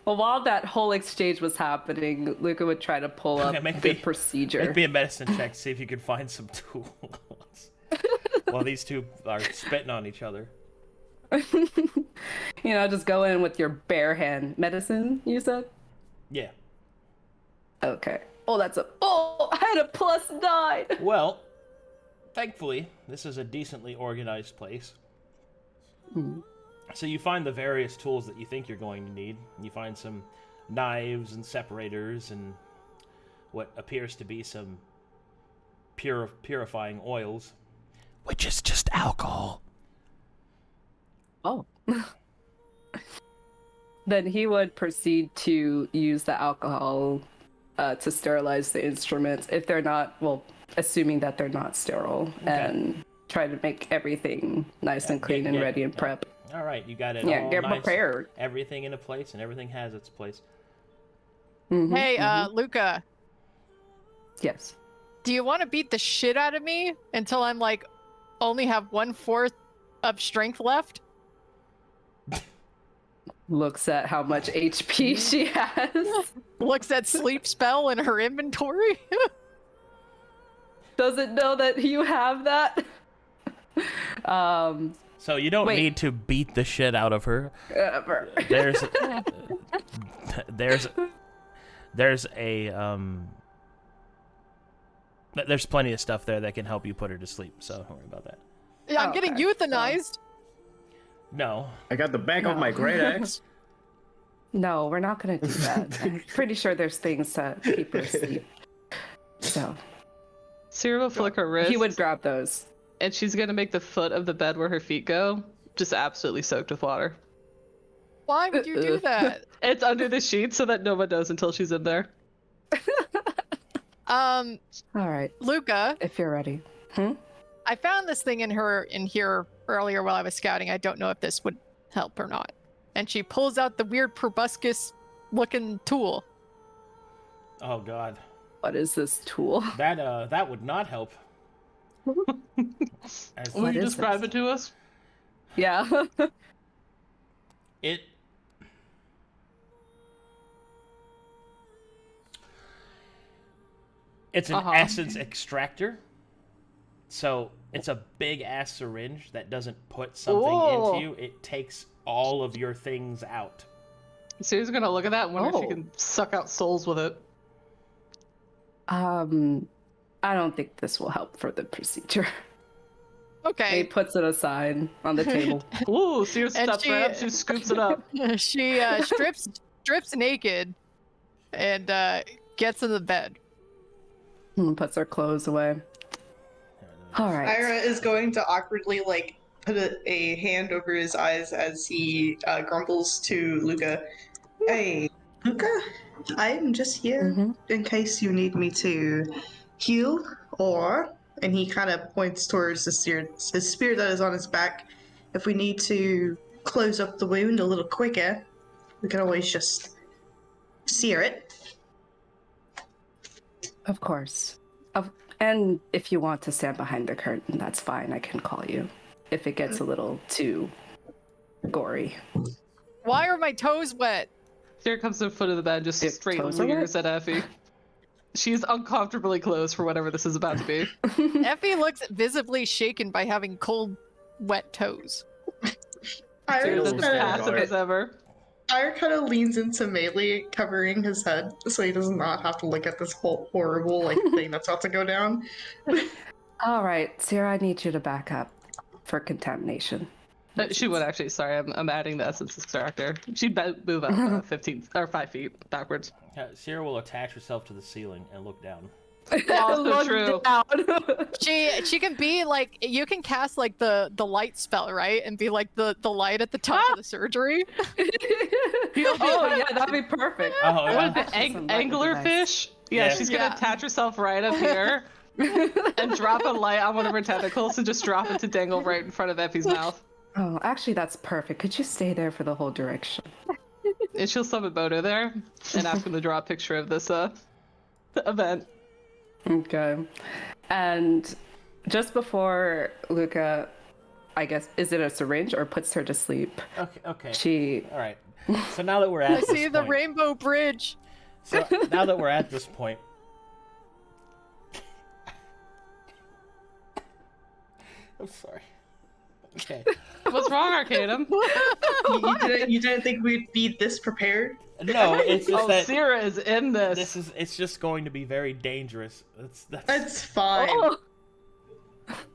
Well, while that whole exchange was happening, Luka would try to pull up Okay, make the me- procedure. Make me a medicine check to see if you can find some tools. While these two are spitting on each other. Just go in with your bare hand. Medicine, you said? Yeah. Okay. Oh, I had a +9. Well, thankfully, this is a decently organized place. So you find the various tools that you think you're going to need. You find some knives and separators and what appears to be some purifying oils, which is just alcohol. Oh. Then he would proceed to use the alcohol to sterilize the instruments if they're not, assuming that they're not sterile, and try to make everything nice and clean and ready and prep. All right, you got it. Yeah, all get nice, prepared. Everything in a place, and everything has its place. Hey, Luka, Yes. do you want to beat the shit out of me until I'm like only have 1/4 of strength left? Looks at how much HP she has. Looks at sleep spell in her inventory. Doesn't know that you have that. So you don't Wait. need to beat the shit out of her. Ever. There's there's plenty of stuff there that can help you put her to sleep, so don't worry about that. Yeah, I'm Oh, getting okay. euthanized. No. I got the back of my great axe. No, we're not gonna do that. I'm pretty sure there's things to keep her asleep. So Sera will flick her wrist. he would grab those. And she's gonna make the foot of the bed where her feet go just absolutely soaked with water. Why would you do that? It's under the sheet so that no one knows until she's in there. All right, Luka, if you're ready. I found this thing in here earlier while I was scouting. I don't know if this would help or not. And she pulls out the weird proboscis-looking tool. Oh God. What is this tool? That would not help. Will you describe it to us? Yeah. It's an essence extractor. So it's a big ass syringe that doesn't put something into you. It takes all of your things out. Sera's gonna look at that and wonder if she can suck out souls with it. I don't think this will help for the procedure. Okay. He puts it aside on the table. Ooh, Sera steps right up, she scoops it up. She strips naked and gets in the bed. Puts her clothes away. All right. Irha is going to awkwardly like put a hand over his eyes as he grumbles to Luka. Hey, Luka, I'm just here in case you need me to heal, or, and he kind of points towards his spear that is on his back. If we need to close up the wound a little quicker, we can always just sear it. Of course. And if you want to stand behind the curtain, that's fine. I can call you if it gets a little too gory. Why are my toes wet? Sera comes to the foot of the bed, just straight leers at Effie. She's uncomfortably close for whatever this is about to be. Effie looks visibly shaken by having cold, wet toes. Sera's as passive as ever. Ira kind of leans into Maelie, covering his head, so he does not have to look at this whole horrible thing that's about to go down. All right, Sera, I need you to back up for contamination. She would actually. Sorry, I'm adding the essence extractor. She'd move up 15 or 5 feet backwards. Sera will attach herself to the ceiling and look down. Also true. She can be like, you can cast like the light spell, right, and be like the light at the top of the surgery. Yeah, that'd be perfect. Oh, yeah. What is it, anglerfish? Yeah, she's gonna attach herself right up here and drop a light on one of her tentacles and just drop it to dangle right in front of Effie's mouth. Oh, actually, that's perfect. Could you stay there for the whole direction? And she'll summon Bodo there and ask him to draw a picture of this event. Okay. And just before Luka, I guess, is it a syringe or puts her to sleep? Okay. All right. So now that we're at this I see the point, rainbow bridge. So now that we're at this point, I'm sorry. Okay. What's wrong, Arcadum? You didn't think we'd be this prepared? No, it's just that Sera is in this. It's just going to be very dangerous. It's fine. Oh.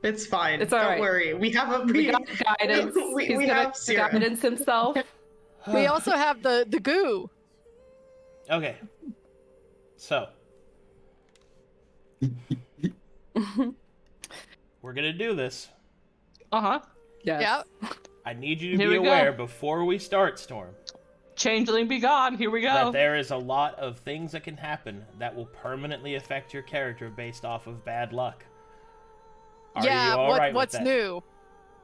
It's fine. It's all Don't right. worry. We got guidance. we He's gonna have Sera. guidance himself. We also have the goo. Okay. So we're gonna do this. Yes. Yeah. I need you to be aware before we start, Storm. Changeling be gone. Here we go. That there is a lot of things that can happen that will permanently affect your character based off of bad luck. Are you all right with what's that? new?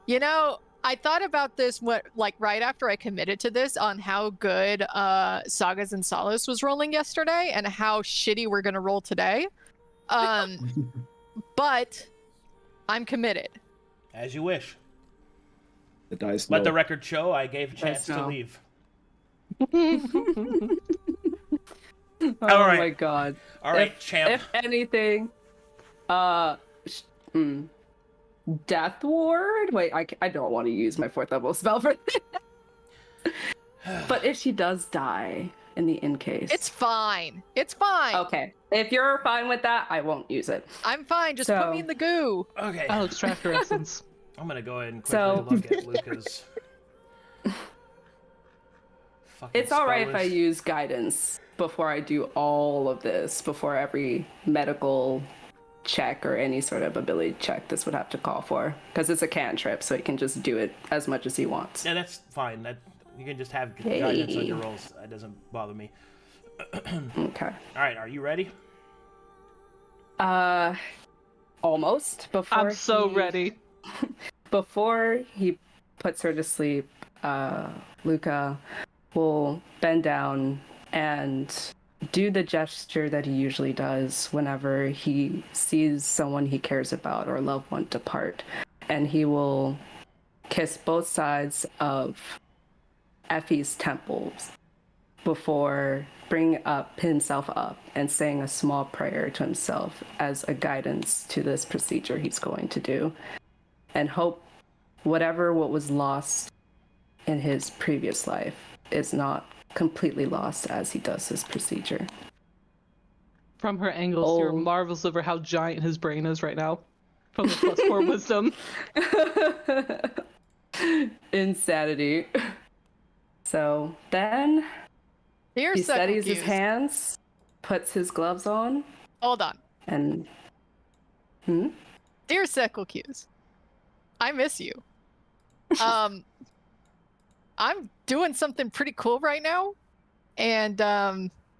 You know, I thought about this right after I committed to this on how good Sagas and Solace was rolling yesterday and how shitty we're gonna roll today. But I'm committed. As you wish. The dice. Let the record show I gave a chance to leave. Oh right. my god. All right, champ. If anything, Death Ward? Wait, I don't want to use my 4th level spell for this. But if she does die in the case. It's fine. It's fine. Okay. If you're fine with that, I won't use it. I'm fine. Just put me in the goo. Okay. I'll extract her essence. I'm gonna go ahead and quickly look at Luka's. It's alright if I use guidance before I do all of this, before every medical check or any sort of ability check this would have to call for. Because it's a cantrip, so he can just do it as much as he wants. Yeah, that's fine. You can just have guidance on your rolls. That doesn't bother me. Okay. Alright, are you ready? almost before. I'm so ready. Before he puts her to sleep, Luka will bend down and do the gesture that he usually does whenever he sees someone he cares about or a loved one depart. And he will kiss both sides of Effie's temples before bringing himself up and saying a small prayer to himself as a guidance to this procedure he's going to do. And hope what was lost in his previous life is not completely lost as he does this procedure. From her angles, you're marvels over how giant his brain is right now. From the +4 wisdom. Insanity. So then he steadies his hands, puts his gloves on. Hold on. And Dear Seckle Cues, I miss you. I'm doing something pretty cool right now, and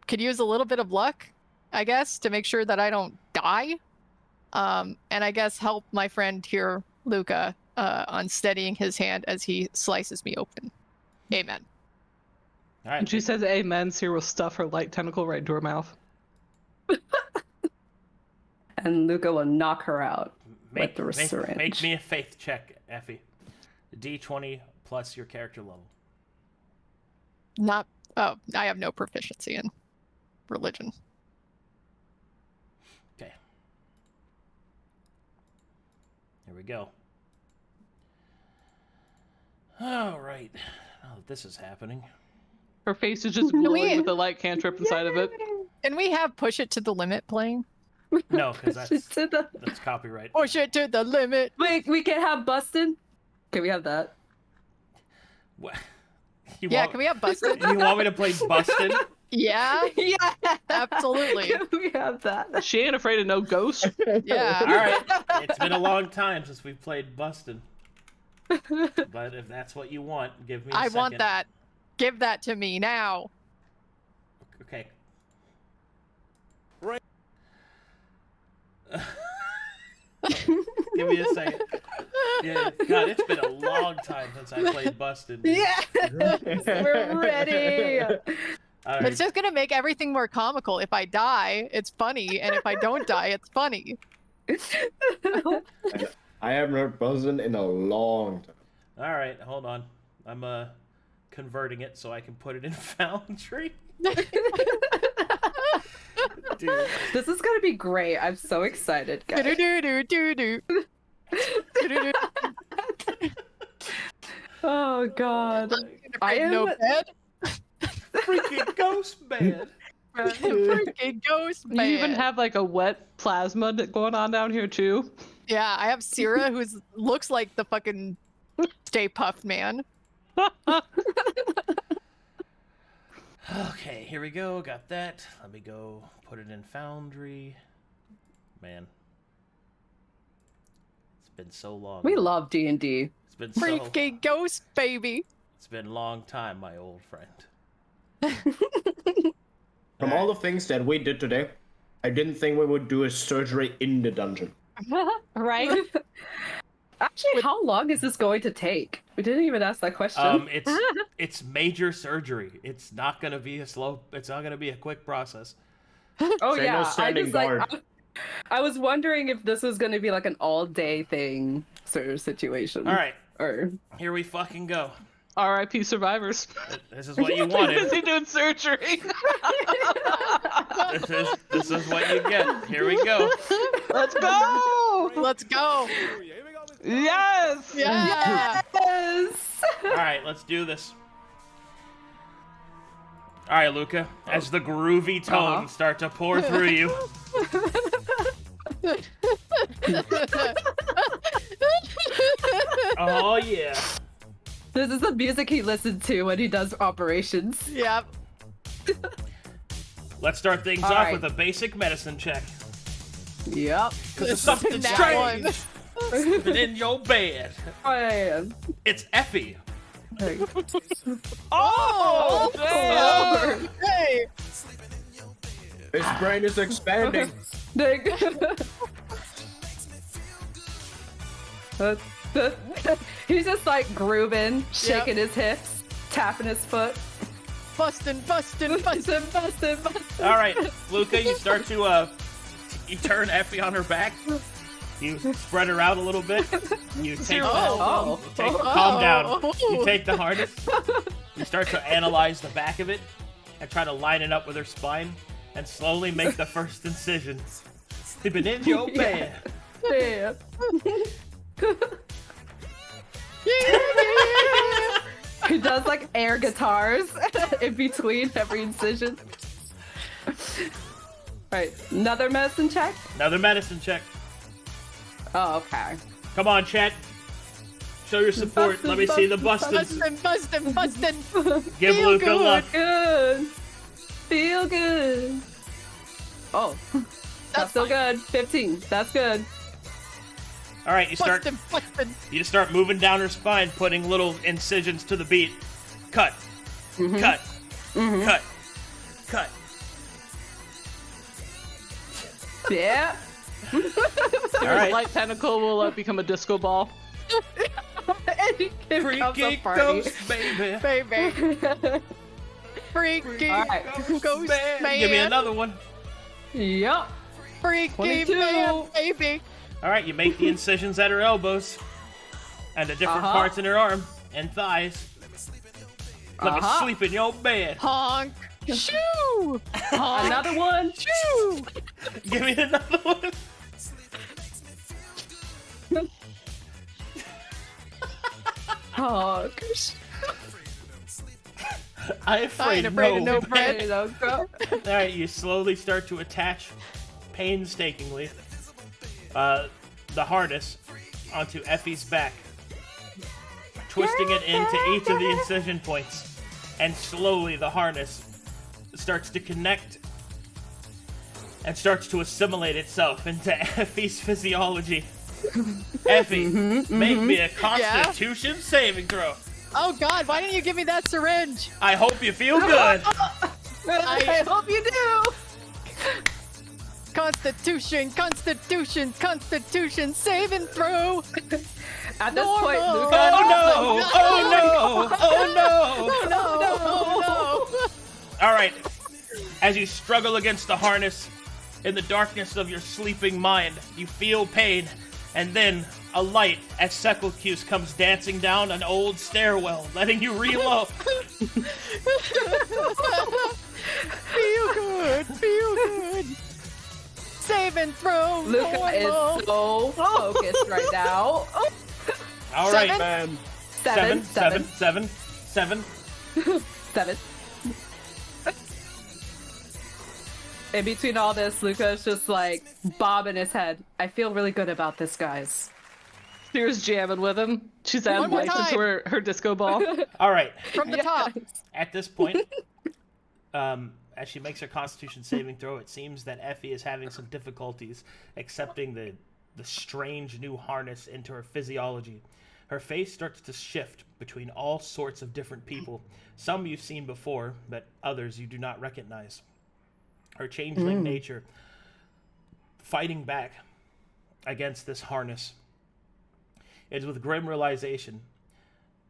could use a little bit of luck, I guess, to make sure that I don't die. And I guess help my friend here, Luka, on steadying his hand as he slices me open. Amen. All right. When she says amen, Sera will stuff her light tentacle right into her mouth. And Luka will knock her out with the syringe. Make me a faith check, Effie. D20 plus your character level. I have no proficiency in religion. Okay. Here we go. All right. Now that this is happening. Her face is just glowing with a light cantrip inside of it. Can we have Push It to the Limit playing? No, because that's copyright. Push it to the limit. Wait, we can't have Bustin'? Can we have that? What? Can we have Bustin'? You want me to play Bustin'? Yeah. Yeah, Absolutely. Can we have that? She ain't afraid of no ghosts. Yeah. All right. It's been a long time since we played Bustin'. But if that's what you want, give me a second. I want that. Give that to me now. Okay. Give me a second. Yeah, God, it's been a long time since I played Busted. Yeah, we're ready. Right. It's just gonna make everything more comical. If I die, it's funny, and if I don't die, it's funny. I haven't heard buzzing in a long time. All right, hold on. I'm converting it so I can put it in Foundry. Dude. This is gonna be great. I'm so excited, guys. Oh God. I am no bed. Freaking ghost bed. Freaking ghost bed. You even have like a wet plasma going on down here too. Yeah, I have Sera, who looks like the fucking Stay Puft Man. Okay, here we go. Got that. Let me go put it in Foundry. Man. It's been so long. We love D&D. It's been Freaking ghost baby. It's been a long time, my old friend. From all the things that we did today, I didn't think we would do a surgery in the dungeon. Right? Actually, how long is this going to take? We didn't even ask that question. It's major surgery. It's not gonna be it's not gonna be a quick process. Oh Say yeah, no standing guard. I was wondering if this was going to be like an all-day thing sort of situation. All right, Or here we fucking go. R.I.P. survivors. This is what you wanted. Is he doing surgery? This is what you get. Here we go. Let's go! Let's go. Yes! Yeah. yes. All right, let's do this. All right, Luka. As the groovy tones start to pour through you. Oh yeah. This is the music he listens to when he does operations. Yep. Let's start things All off right. with a basic medicine check. Yep. Because something That strange one. been in your bed. Man. It's Effie. Oh! damn! Hey! His brain is expanding. Dig. He's just like grooving, shaking his hips, tapping his foot. Bustin'. All right, Luka, you start to you turn Effie on her back. You spread her out a little bit. You take calm down. You take the harness. You start to analyze the back of it and try to line it up with her spine and slowly make the first incision. Sleeping in your bed. Yeah. He does like air guitars in between every incision. Right, another medicine check? Another medicine check. Oh, okay. Come on, chat. Show your support. Let me see the bustins. Bustin'. Give Feel Luka good. luck. Good. Feel good. Oh, that's still good. 15. That's good. All right, you start. Bustin'. You just start moving down her spine, putting little incisions to the beat. Cut. Cut. Cut. Cut. Yeah. All right. Light tentacle will become a disco ball. Freaky ghost, baby. Freaky Alright. ghost man. Give me another one. Yup. Freaky 22. man, baby. All right, you make the incisions at her elbows and the different parts in her arm and thighs. Let me sleep in your bed. Honk. Shoo. Honk. Another one. Shoo. Give me another one. Oh, I'm I afraid ain't afraid of no no. bread. All right, you slowly start to attach, painstakingly, the harness onto Effie's back, twisting it into each of the incision points, and slowly the harness starts to connect and starts to assimilate itself into Effie's physiology. Effie, make me a Constitution saving throw. Oh God, why didn't you give me that syringe? I hope you feel good. I hope you do. Constitution, saving throw. At this No, point, no. Luka. Oh no! All right. As you struggle against the harness in the darkness of your sleeping mind, you feel pain, and then a light as Seckelcuse comes dancing down an old stairwell, letting you reload. Feel good. Save and throw. Luka is so focused right now. All right, Man. Seven. In between all this, Luka's just like bobbing his head. I feel really good about this, guys. She was jamming with him. She's adding One more life into time. her disco ball. All right. From the top. At this point, as she makes her Constitution saving throw, it seems that Effie is having some difficulties accepting the strange new harness into her physiology. Her face starts to shift between all sorts of different people. Some you've seen before, but others you do not recognize. Her changeling nature fighting back against this harness. It is with grim realization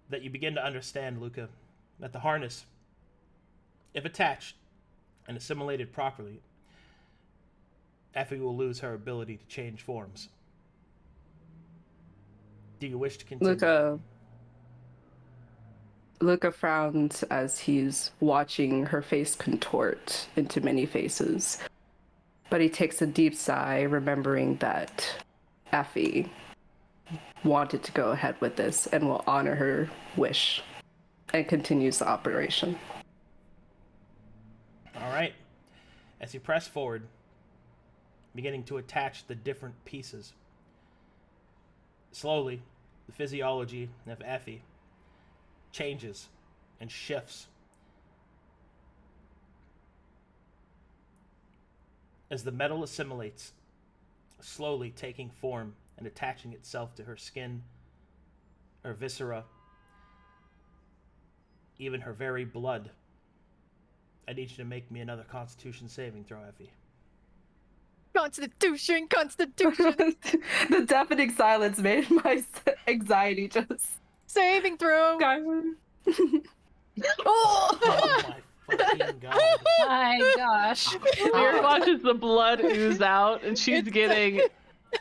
that you begin to understand, Luka, that the harness, if attached and assimilated properly, Effie will lose her ability to change forms. Do you wish to continue? Luka frowns as he's watching her face contort into many faces. But he takes a deep sigh, remembering that Effie wanted to go ahead with this and will honor her wish, and continues the operation. All right. As you press forward, beginning to attach the different pieces, slowly, the physiology of Effie changes and shifts as the metal assimilates, slowly taking form and attaching itself to her skin, her viscera, even her very blood. I need you to make me another Constitution saving throw, Effie. Constitution. The deafening silence made my anxiety just Saving throw. Oh my fucking god. My gosh. Mira watches the blood ooze out, and she's getting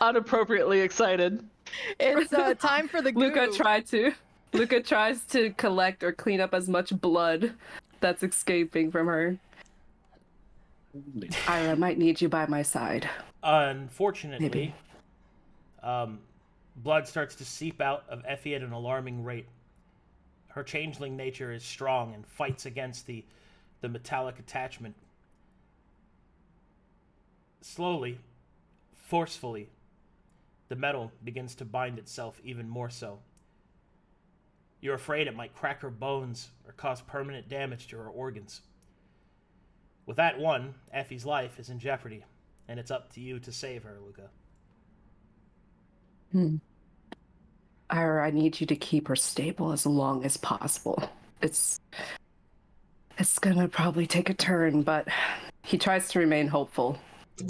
unappropriately excited. It's time for the goo. Luka tries to collect or clean up as much blood that's escaping from her. Irha might need you by my side. Unfortunately, blood starts to seep out of Effie at an alarming rate. Her changeling nature is strong and fights against the metallic attachment. Slowly, forcefully, the metal begins to bind itself even more so. You're afraid it might crack her bones or cause permanent damage to her organs. With that one, Effie's life is in jeopardy, and it's up to you to save her, Luka. Irha, I need you to keep her stable as long as possible. It's gonna probably take a turn, but he tries to remain hopeful.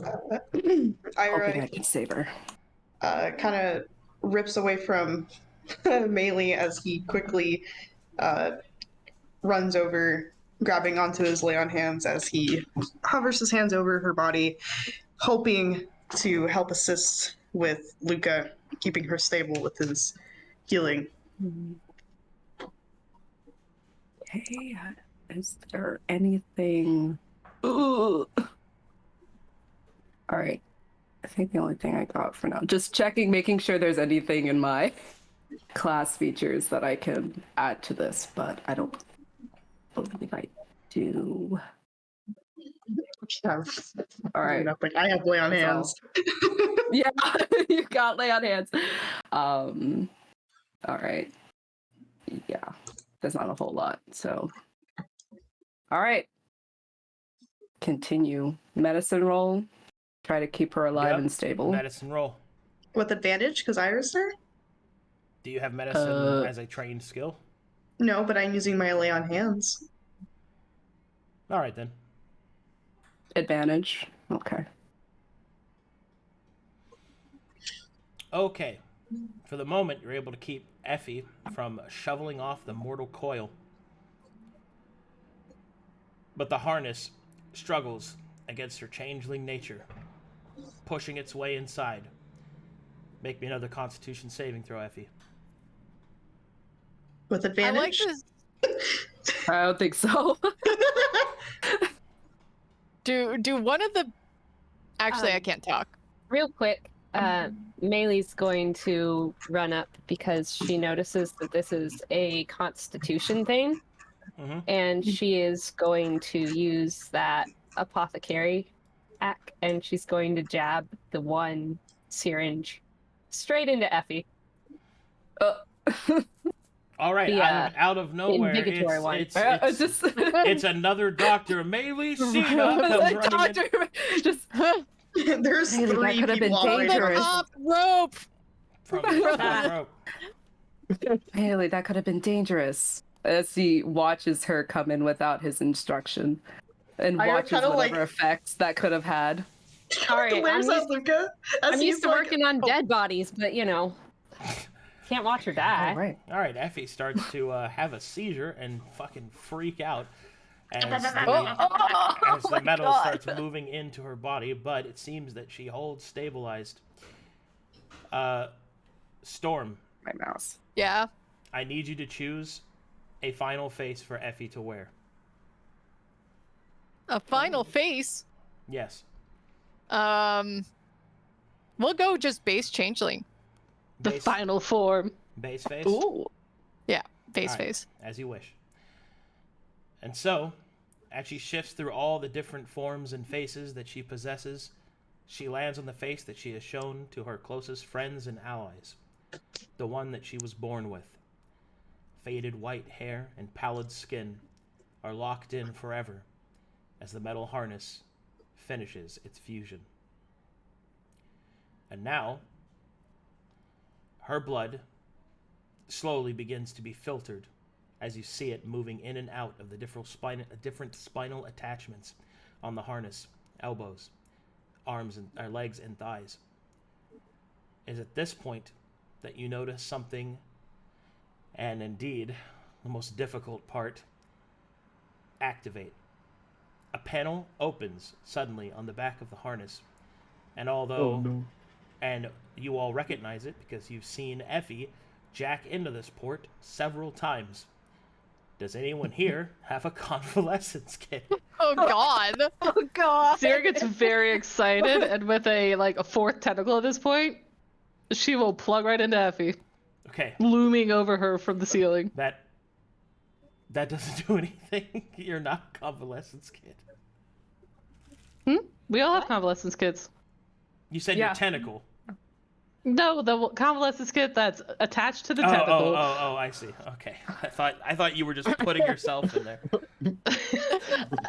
Hoping I can save her. Kind of rips away from Maelie as he quickly runs over, grabbing onto his lay on hands as he hovers his hands over her body, hoping to help assist with Luka, keeping her stable with his healing. Okay, is there anything? Ooh. All right. I think the only thing I got for now. Just checking, making sure there's anything in my class features that I can add to this, but I don't believe I do. All right. I have lay on hands. Yeah, you got lay on hands. All right. Yeah, there's not a whole lot. So, all right. Continue. Medicine roll. Try to keep her alive and stable. Medicine roll. With advantage, because Iris there? Do you have medicine as a trained skill? No, but I'm using my lay on hands. All right, then. Advantage. Okay. Okay. For the moment, you're able to keep Effie from shoveling off the mortal coil. But the harness struggles against her changeling nature, pushing its way inside. Make me another Constitution saving throw, Effie. With advantage? I like this. I don't think so. Do one of the... Actually, I can't talk. Real quick, Maelie's going to run up because she notices that this is a Constitution thing, and she is going to use that apothecary act, and she's going to jab the one syringe straight into Effie. All right, out of nowhere, it's another Dr. Maelie Sena comes running in. There's Maelie, three that could have been people already. dangerous. Top rope! From the top rope. Haley, that could have been dangerous. As he watches her come in without his instruction, and watches whatever effects that could have had. All right, Luka? I'm used to working on dead bodies, but you know, can't watch her die. All right, Effie starts to have a seizure and fucking freak out as the metal starts moving into her body, but it seems that she holds stabilized. Storm. My mouse. Yeah. I need you to choose a final face for Effie to wear. A final face? Yes. We'll go just base changeling. The final form. Base face? Ooh. Yeah, base All right, face. as you wish. And so, as she shifts through all the different forms and faces that she possesses, she lands on the face that she has shown to her closest friends and allies. The one that she was born with. Faded white hair and pallid skin are locked in forever as the metal harness finishes its fusion. And now, her blood slowly begins to be filtered as you see it moving in and out of the different spinal attachments on the harness, elbows, legs and thighs. It is at this point that you notice something, and indeed, the most difficult part, activate. A panel opens suddenly on the back of the harness, and and you all recognize it because you've seen Effie jack into this port several times. Does anyone here have a convalescence kit? Oh god. Oh god. Sera gets very excited, and with a fourth tentacle at this point, she will plug right into Effie. Okay. Looming over her from the ceiling. That doesn't do anything. You're not a convalescence kit. We all have convalescence kits. You said your tentacle. No, the convalescence kit that's attached to the tentacle. Oh, I see. Okay. I thought you were just putting yourself in there.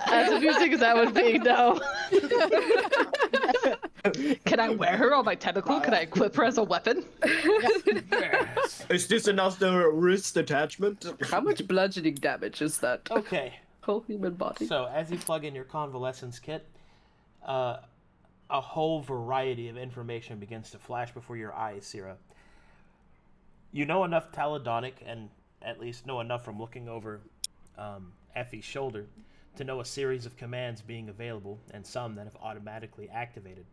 As amusing as that would be, no. Can I wear her on my tentacle? Can I equip her as a weapon? Yes. Is this another wrist attachment? How much bludgeoning damage is that? Okay. Whole human body. So as you plug in your convalescence kit, a whole variety of information begins to flash before your eyes, Sera. You know enough Taladonic, and at least know enough from looking over Effie's shoulder, to know a series of commands being available, and some that have automatically activated.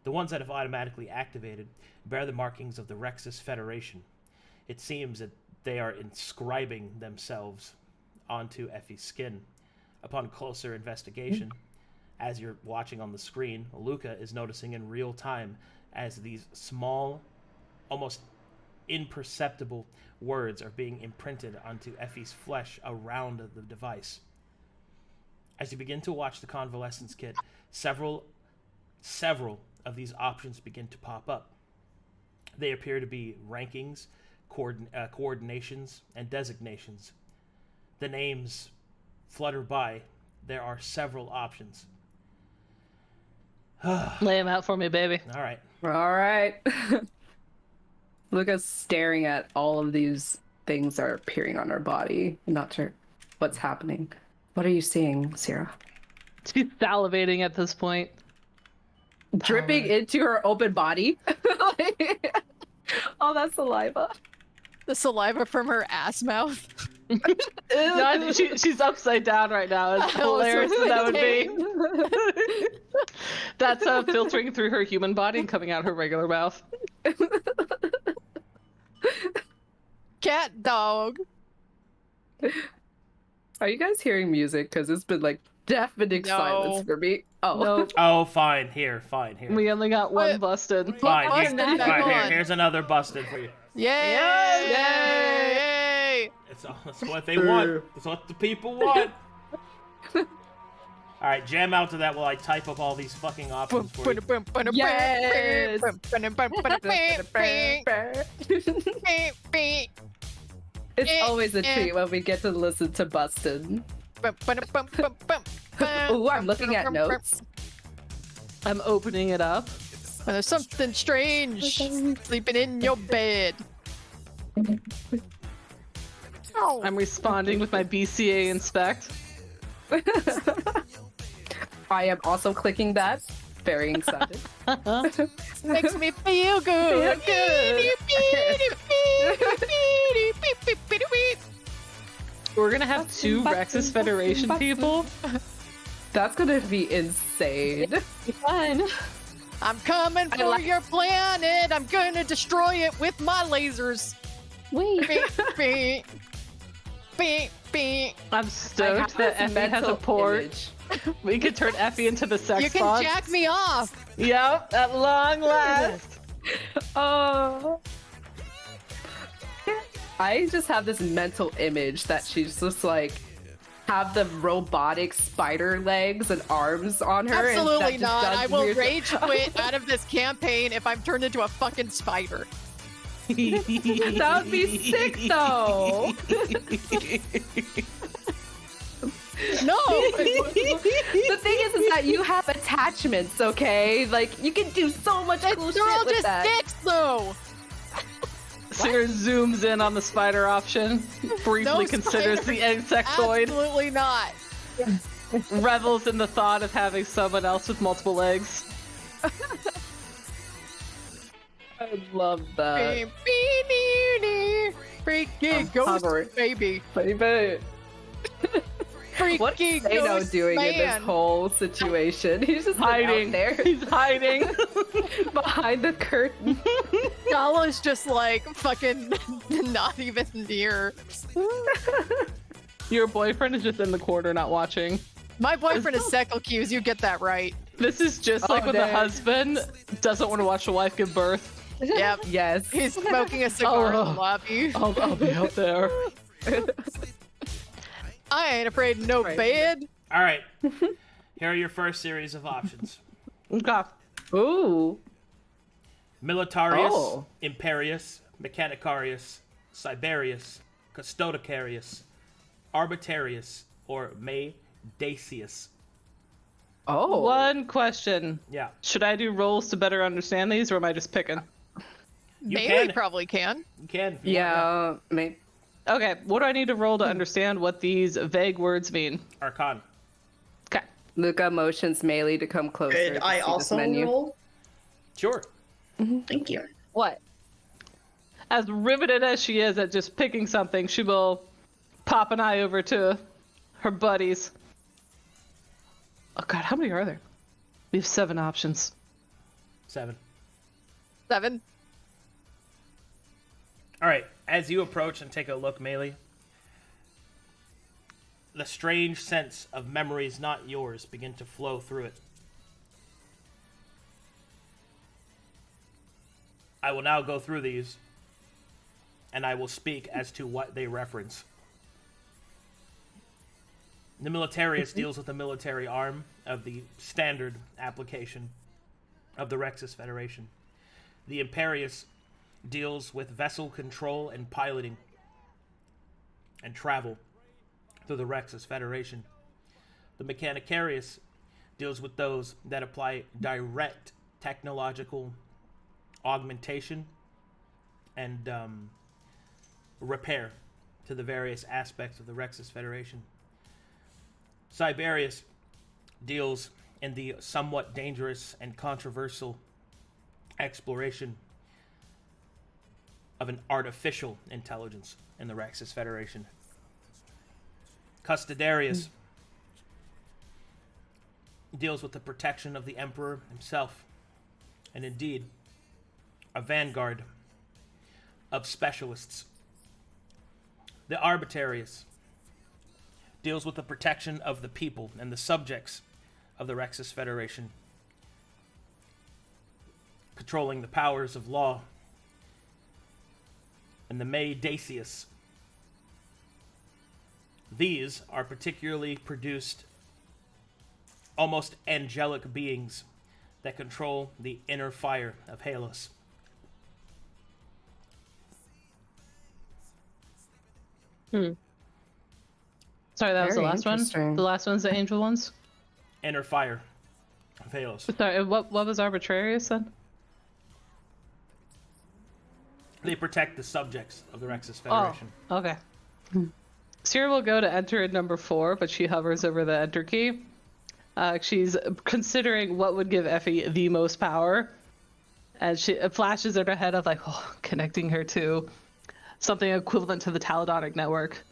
The ones that have automatically activated bear the markings of the Rexus Federation. It seems that they are inscribing themselves onto Effie's skin. Upon closer investigation, as you're watching on the screen, Luka is noticing in real time as these small, almost imperceptible words are being imprinted onto Effie's flesh around the device. As you begin to watch the convalescence kit, several of these options begin to pop up. They appear to be rankings, coordinations, and designations. The names flutter by. There are several options. Lay him out for me, baby. All right. All right. Luka's staring at all of these things that are appearing on her body. Not sure what's happening. What are you seeing, Sera? She's salivating at this point. Dripping into her open body? All that saliva. The saliva from her ass mouth. No, she's upside down right now. As hilarious as that would be. That's filtering through her human body and coming out her regular mouth. Cat dog. Are you guys hearing music? Because it's been deafening silence for me. Oh. No. Oh, fine. Here. We only got one busted. Fine. Busted. Here's another busted for you. Yay! Yay! That's what they want. That's what the people want. All right, jam out to that while I type up all these fucking options for you. Yes! It's always a treat when we get to listen to Bustin'. Ooh, I'm looking at notes. I'm opening it up. And there's something strange sleeping in your bed. I'm responding with my BCA inspect. I am also clicking that. Very excited. Makes me feel good. We're gonna have two Rexus Federation people. That's gonna be insane. Fun. I'm coming for your planet. I'm gonna destroy it with my lasers. Wait. Beep, beep, beep. I'm stoked that Effie has a port. Image. We could turn Effie into the sex You can box. jack me off. Yep, at long last. Oh. I just have this mental image that she's just have the robotic spider legs and arms on her. Absolutely and not. I will weird... rage quit out of this campaign if I'm turned into a fucking spider. That would be sick, though. No. The thing is that you have attachments, okay? You can do so much cool They're all shit with just that. dicks, though. Sera zooms in on the spider option, briefly No considers the insectoid, Absolutely not. revels in the thought of having someone else with multiple legs. I love that. Freaky ghost baby. Baby. What's Freaky Seino ghost doing in this man. whole situation? He's just Hiding. out there. He's hiding. Behind the curtain. Challa's just like fucking not even near. Your boyfriend is just in the corner not watching. My boyfriend is Seckle Cues, you get that right. This is just like when the husband doesn't want to watch the wife give birth. Yep. Yes. He's smoking a cigar in the lobby. I'll be out there. I ain't afraid of no bed. All right. Here are your first series of options. Okay. Ooh. Militarius, Oh. Imperius, Mechanicarius, Siberius, Custodicarius, Arbitrarius, or Dacius. Oh. One question. Yeah. Should I do rolls to better understand these, or am I just picking? Maybe can. probably can. You can. If you want, Yeah, maybe. Okay, what do I need to roll to understand what these vague words mean? Arcana. Okay. Luka motions Maelie to come closer. Could to I see this also menu. roll? Sure. Thank you. What? As riveted as she is at just picking something, she will pop an eye over to her buddies. Oh god, how many are there? We have 7 options. 7. 7. All right. As you approach and take a look, Maelie, the strange sense of memories not yours begin to flow through it. I will now go through these, and I will speak as to what they reference. The Militarius deals with the military arm of the standard application of the Rexus Federation. The Imperius deals with vessel control and piloting and travel through the Rexus Federation. The Mechanicarius deals with those that apply direct technological augmentation and repair to the various aspects of the Rexus Federation. Siberius deals in the somewhat dangerous and controversial exploration of an artificial intelligence in the Rexus Federation. Custodarius deals with the protection of the Emperor himself, and indeed, a vanguard of specialists. The Arbitrarius deals with the protection of the people and the subjects of the Rexus Federation, controlling the powers of law. And the Dacius. These are particularly produced, almost angelic beings that control the inner fire of Halos. Sorry, that was the Very last one? interesting. The last one's the angel ones? Inner fire of Halos. Sorry, what was Arbitrarius then? They protect the subjects of the Rexus Federation. Oh, okay. Sera will go to enter at number 4, but she hovers over the enter key. She's considering what would give Effie the most power. And it flashes in her head of like, connecting her to something equivalent to the Taladonic network.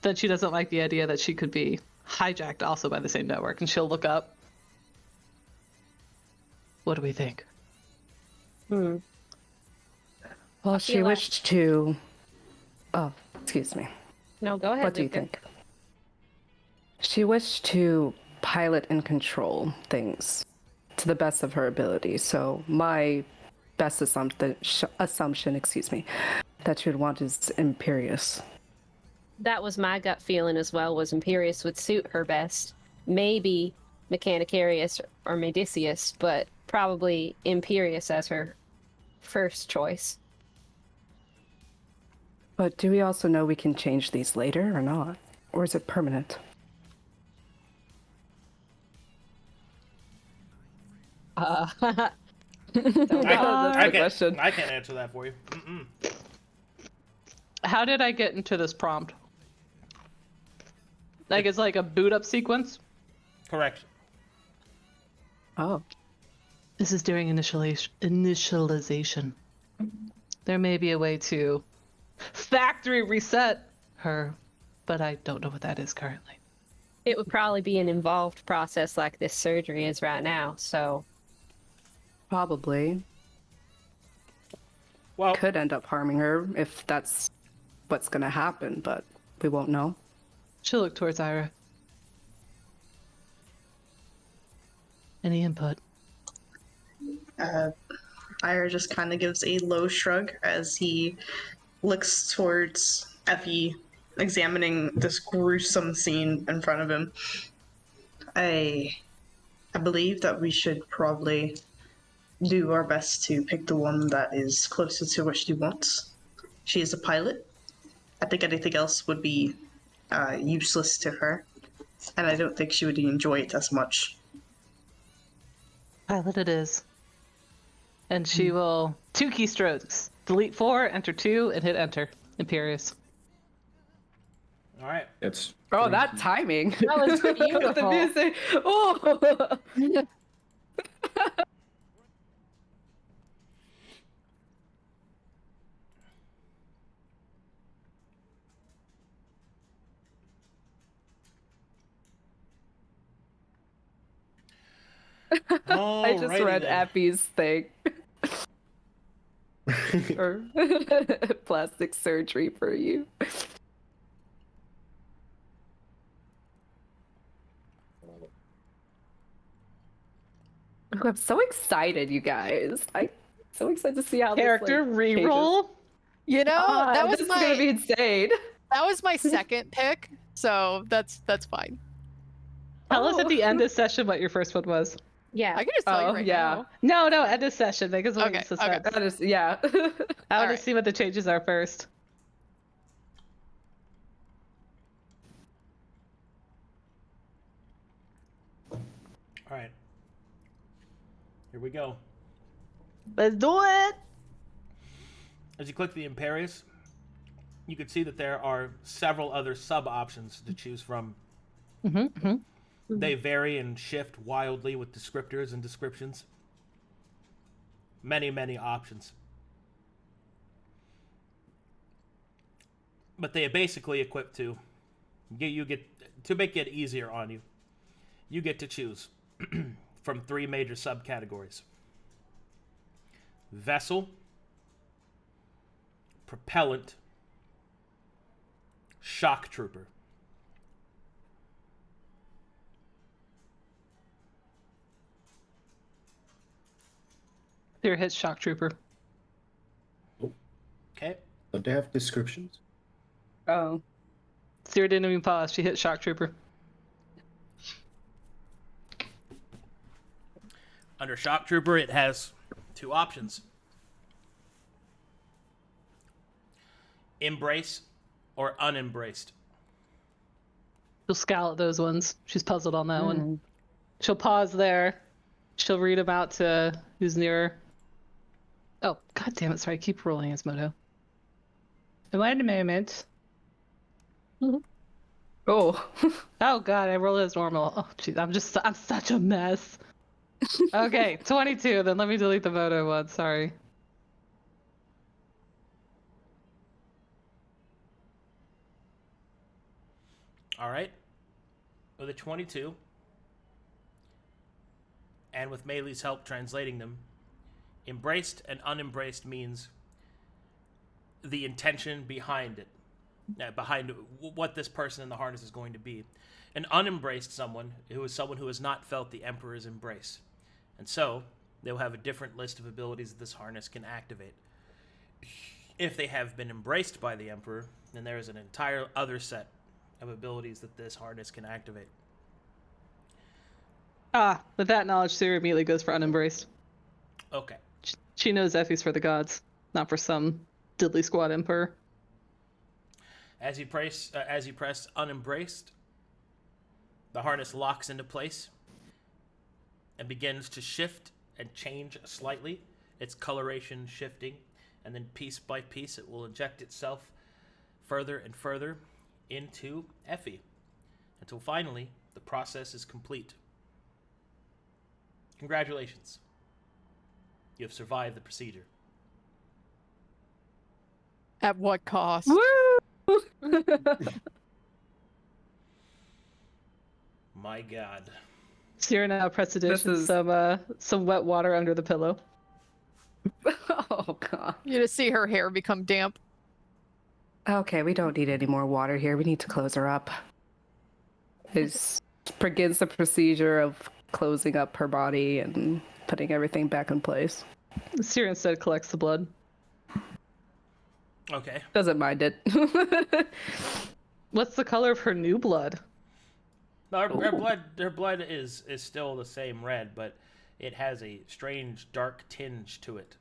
Then she doesn't like the idea that she could be hijacked also by the same network. And she'll look up. What do we think? Well, she wished to... Oh, excuse me. No, go ahead. What do you Luka. think? She wished to pilot and control things to the best of her ability. So my best assumption, that she would want is Imperius. That was my gut feeling as well, was Imperius would suit her best. Maybe Mechanicarius or Medicius, but probably Imperius as her first choice. But do we also know we can change these later or not? Or is it permanent? I question. can't answer that for you. How did I get into this prompt? Like, it's like a boot up sequence? Correct. Oh. This is during initialization. There may be a way to factory reset her, but I don't know what that is currently. It would probably be an involved process like this surgery is right now, so... Probably. Well, Could end up harming her if that's what's gonna happen, but we won't know. She'll look towards Irha. Any input? Irha just kind of gives a low shrug as he looks towards Effie, examining this gruesome scene in front of him. I believe that we should probably do our best to pick the one that is closer to what she wants. She is a pilot. I think anything else would be useless to her, and I don't think she would enjoy it as much. Pilot it is. And she will 2 keystrokes. Delete 4, enter 2, and hit enter. Imperious. all right. It's Oh, that timing. That was beautiful. The music. Oh. I just read Appy's thing. Or plastic surgery for you. I'm so excited, you guys. I'm so excited to see how Character this, reroll. You know, that was this is gonna be insane. that was my second pick, so that's fine. Tell us at the end of session what your first one was. Yeah. I can just tell you right now. No, end of session. Make us Okay, suspense. That is, yeah. I want Alright. to see what the changes are first. All right. Here we go. Let's do it! As you click the Imperious, you can see that there are several other sub-options to choose from. They vary and shift wildly with descriptors and descriptions. Many, many options. But they basically equip to make it easier on you. You get to choose from 3 major subcategories: vessel, propellant, shock trooper. Here, hit shock trooper. Okay. Don't they have descriptions? Oh. Sera didn't even pause. She hit shock trooper. Under shock trooper, it has 2 options: embrace or unembraced. She'll scowl at those ones. She's puzzled on that one. She'll pause there. She'll read them out to who's nearer. Oh, god damn it. Sorry, I keep rolling as Moto. Wait a moment. Oh. Oh god, I rolled as normal. Oh jeez, I'm such a mess. Okay, 22, then let me delete the Moto one, sorry. All right. With a 22, and with Maelie's help translating them, embraced and unembraced means the intention behind it, behind what this person in the harness is going to be. An unembraced someone who has not felt the Emperor's embrace. And so, they'll have a different list of abilities that this harness can activate. If they have been embraced by the Emperor, then there is an entire other set of abilities that this harness can activate. With that knowledge, Sera immediately goes for unembraced. Okay. She knows Effie's for the gods, not for some diddly squad Emperor. As you press unembraced, the harness locks into place and begins to shift and change slightly, its coloration shifting, and then piece by piece it will inject itself further and further into Effie, until finally the process is complete. Congratulations. You have survived the procedure. At what cost? Woo! My God. Sera now prestidigious some wet water under the pillow. Oh god. You just see her hair become damp. Okay, we don't need any more water here. We need to close her up. It begins the procedure of closing up her body and putting everything back in place. Sera instead collects the blood. Okay. Doesn't mind it. What's the color of her new blood? No, her blood is still the same red, but it has a strange dark tinge to it.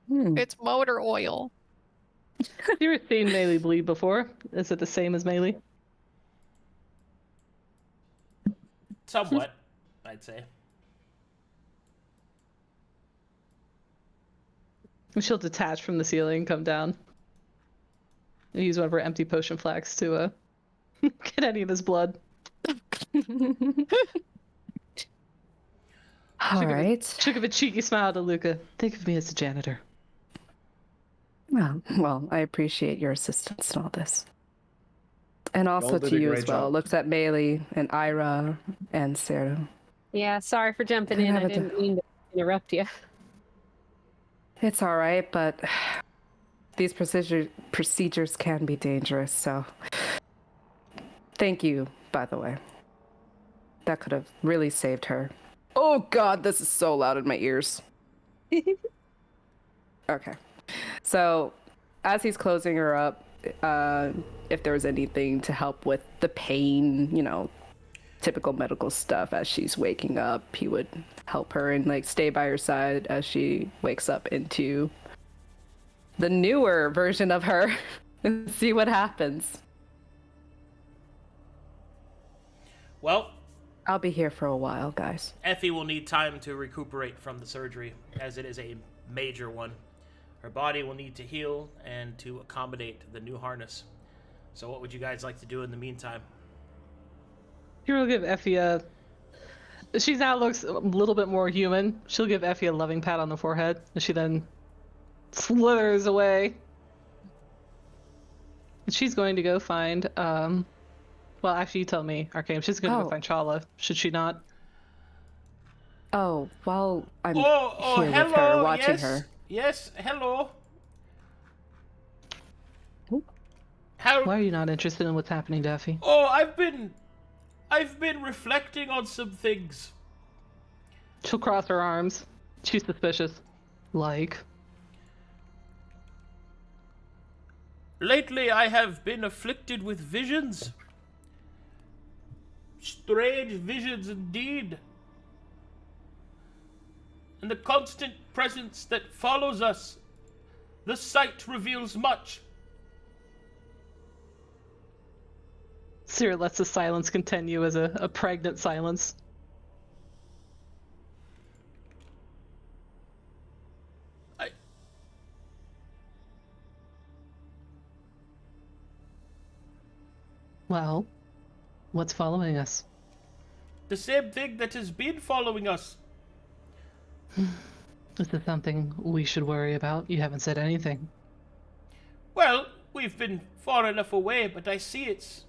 It's motor oil. Have you ever seen Maelie bleed before? Is it the same as Maelie? Somewhat, I'd say. She'll detach from the ceiling, come down. And use one of her empty potion flags to get any of his blood. All right. She'll give a cheeky smile to Luka. Think of me as a janitor. Well, I appreciate your assistance in all this. And also did to a you great as well. job. Looks at Maelie and Irha and Sera. Yeah, sorry for jumping in. I didn't mean to interrupt you. It's all right, but these procedures can be dangerous, so thank you, by the way. That could have really saved her. Oh god, this is so loud in my ears. Okay. So, as he's closing her up, if there was anything to help with the pain, you know, typical medical stuff as she's waking up, he would help her and like stay by her side as she wakes up into the newer version of her and see what happens. Well, I'll be here for a while, guys. Effie will need time to recuperate from the surgery, as it is a major one. Her body will need to heal and to accommodate the new harness. So what would you guys like to do in the meantime? Here we'll give Effie a... She now looks a little bit more human. She'll give Effie a loving pat on the forehead, and she then slithers away. And she's going to go find, well, actually, you tell me, Arcadum. She's going to go find Challa, should she not? Oh, while I'm here hello, with her, watching yes, her. Yes, hello. Why are you not interested in what's happening to Effie? Oh, I've been reflecting on some things. She'll cross her arms. She's suspicious. Like? Lately, I have been afflicted with visions. Strange visions indeed. And the constant presence that follows us. The sight reveals much. Sera lets the silence continue as a pregnant silence. Well, what's following us? The same thing that has been following us. Is this something we should worry about? You haven't said anything. Well, we've been far enough away, but I see its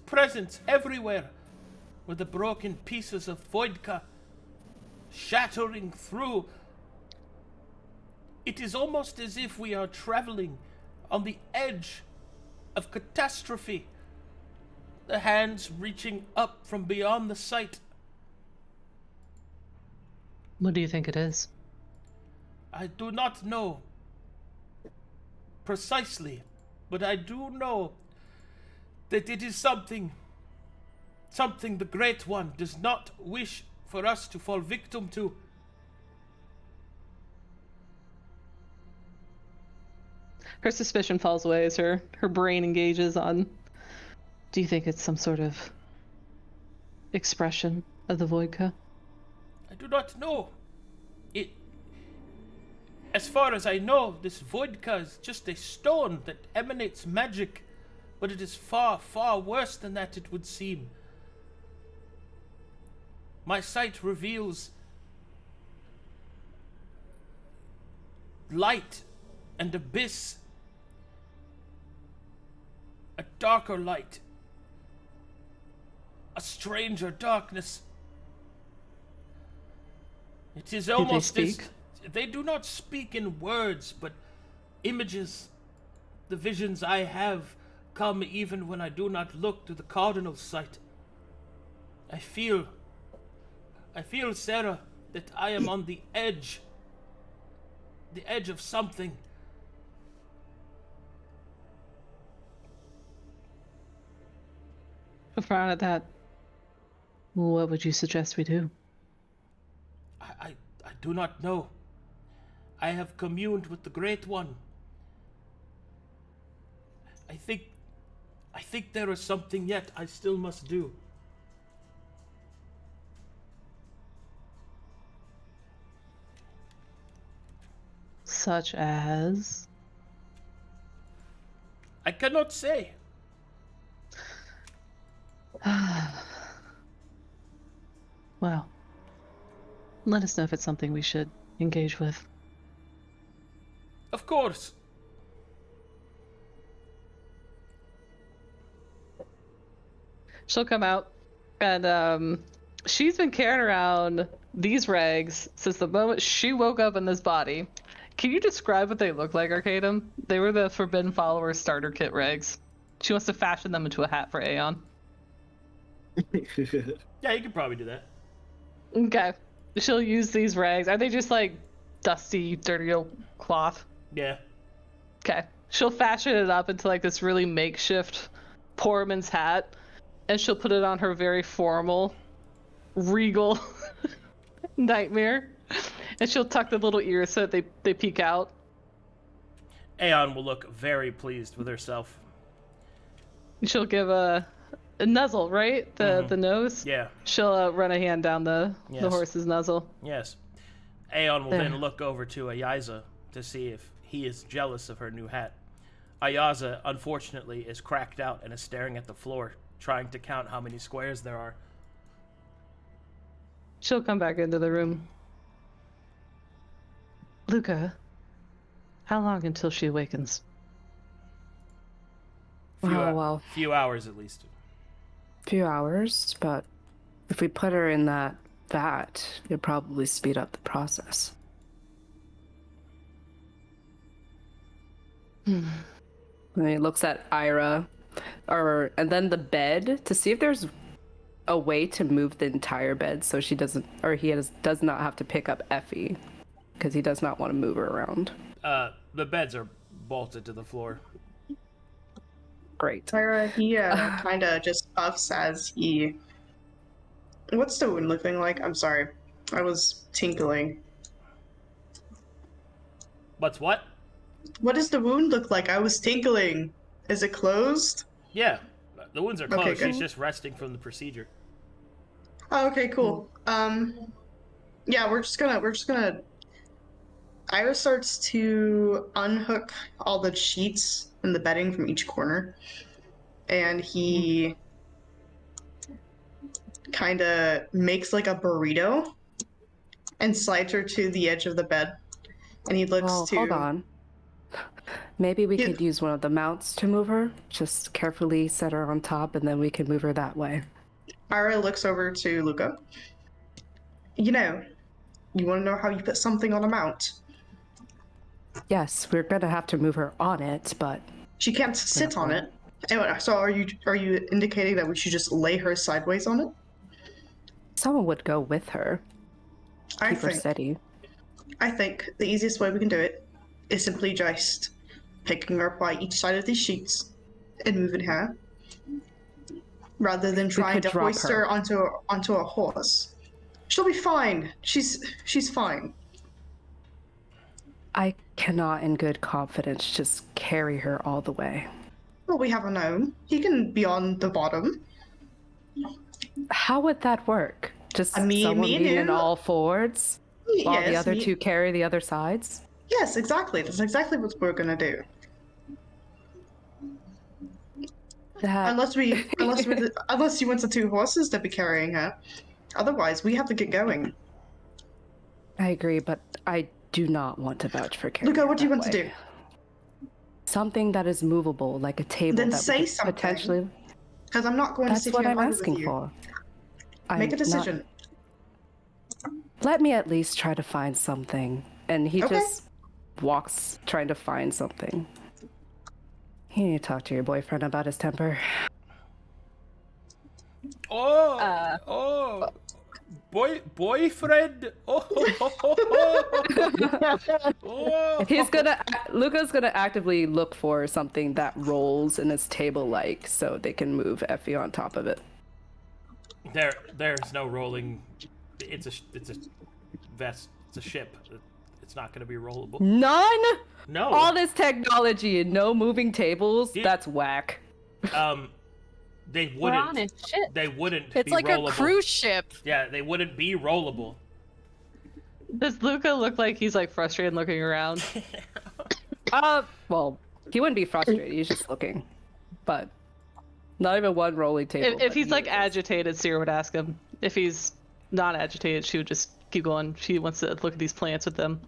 presence everywhere, with the broken pieces of Vodka shattering through. It is almost as if we are traveling on the edge of catastrophe, the hands reaching up from beyond the sight. What do you think it is? I do not know precisely, but I do know that it is something the Great One does not wish for us to fall victim to. Her suspicion falls away as her brain engages on... Do you think it's some sort of expression of the Vodka? I do not know. As far as I know, this Vodka is just a stone that emanates magic, but it is far, far worse than that, it would seem. My sight reveals light and abyss. A darker light. A stranger darkness. It is almost they as... speak? They do not speak in words, but images. The visions I have come even when I do not look to the cardinal sight. I feel, Sera, that I am on the edge of something. Frown at that. What would you suggest we do? I do not know. I have communed with the Great One. I think there is something yet I still must do. Such as? I cannot say. Well, let us know if it's something we should engage with. Of course. She'll come out, and she's been carrying around these rags since the moment she woke up in this body. Can you describe what they look like, Arcadum? They were the Forbidden Follower starter kit rags. She wants to fashion them into a hat for Aeon. Yeah, you could probably do that. Okay. She'll use these rags. Are they just like dusty, dirty old cloth? Yeah. Okay. She'll fashion it up into like this really makeshift poor man's hat, and she'll put it on her very formal, regal nightmare. And she'll tuck the little ears so that they peek out. Aeon will look very pleased with herself. She'll give a nuzzle, right? The nose? Yeah. She'll run a hand down the horse's nuzzle. Yes. Aeon will then look over to Ayaza to see if he is jealous of her new hat. Ayaza, unfortunately, is cracked out and is staring at the floor, trying to count how many squares there are. She'll come back into the room. Luka, how long until she awakens? Few hours at least. Few hours, but if we put her in that vat, it'll probably speed up the process. And he looks at Irha, and then the bed to see if there's a way to move the entire bed so she doesn't, or does not have to pick up Effie, because he does not want to move her around. The beds are bolted to the floor. Great. Tyra, he kind of just puffs as he... What's the wound looking like? I'm sorry. I was tinkling. What's what? What does the wound look like? I was tinkling. Is it closed? Yeah, the wounds are closed. Okay, good. She's just resting from the procedure. Oh, okay, cool. Yeah, we're just gonna... Irha starts to unhook all the sheets and the bedding from each corner, and he kind of makes like a burrito and slides her to the edge of the bed, and he looks to... Hold on. Maybe we could use one of the mounts to move her. Just carefully set her on top, and then we can move her that way. Irha looks over to Luka. You know, you want to know how you put something on a mount? Yes, we're gonna have to move her on it, but she can't sit on it. Anyway, so are you indicating that we should just lay her sideways on it? Someone would go with her. Keep her steady. I think the easiest way we can do it is simply just picking her up by each side of these sheets and moving her, rather than trying to hoist her onto a horse. She'll be fine. She's fine. I cannot, in good confidence, just carry her all the way. Well, we have a gnome. He can be on the bottom. How would that work? Just someone being in all fours, while the other two carry the other sides? Yes, exactly. That's exactly what we're gonna do. Unless you want the two horses to be carrying her. Otherwise, we have to get going. I agree, but I do not want to vouch for carrying Luka, what do you that want to way. do? Something that is movable, like a table Then that say we could something. potentially... Because I'm not going to That's sit what here and I'm argue with asking you. for. Make a I'm decision. Let me at least try to find something. And he Okay. just walks trying to find something. You need to talk to your boyfriend about his temper. Boyfriend. Luka's gonna actively look for something that rolls and is table-like, so they can move Effie on top of it. There's no rolling. It's a vest. It's a ship. It's not going to be rollable. None. No. All this technology and no moving tables. That's whack. They We're on wouldn't. a ship. They wouldn't. It's be like rollable. a cruise ship. Yeah, they wouldn't be rollable. Does Luka look like he's like frustrated looking around? Well, he wouldn't be frustrated. He's just looking, but not even one rolling table. If he's like agitated, Sera would ask him. If he's not agitated, she would just keep going. She wants to look at these plants with them.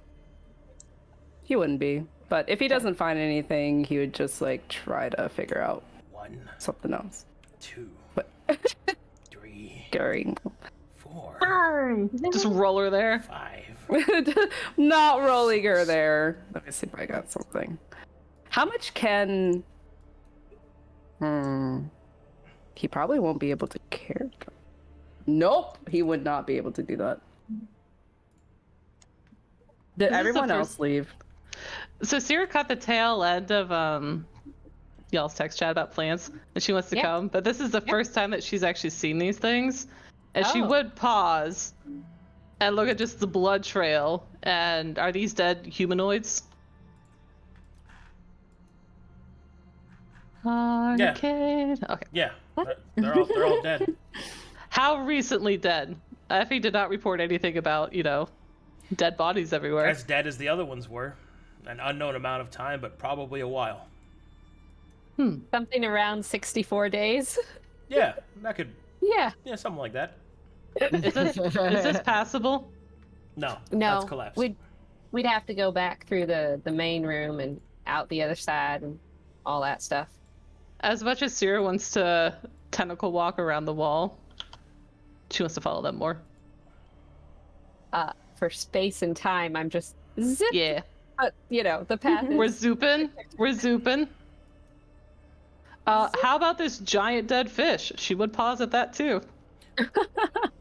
He wouldn't be, but if he doesn't find anything, he would just like try to figure out 1, something else. 2, 3, Gary. 4, Just roll her there. 5. Not rolling her there. Let me see if I got something. How much can... He probably won't be able to carry. Nope, he would not be able to do that. Did everyone else leave? So Sera caught the tail end of y'all's text chat about plants, and she wants to come. But this is the first time that she's actually seen these things, and she would pause and look at just the blood trail. And are these dead humanoids? Okay. Yeah, they're all dead. How recently dead? Effie did not report anything about, dead bodies everywhere. As dead as the other ones were. An unknown amount of time, but probably a while. Something around 64 days. Yeah, that could... Yeah. Yeah, something like that. Is this passable? No, No, that's collapsed. we'd have to go back through the main room and out the other side and all that stuff. As much as Sera wants to tentacle walk around the wall, she wants to follow them more. For space and time, I'm just zip. Yeah. But, the path We're is... zooping. We're zooping. How about this giant dead fish? She would pause at that too.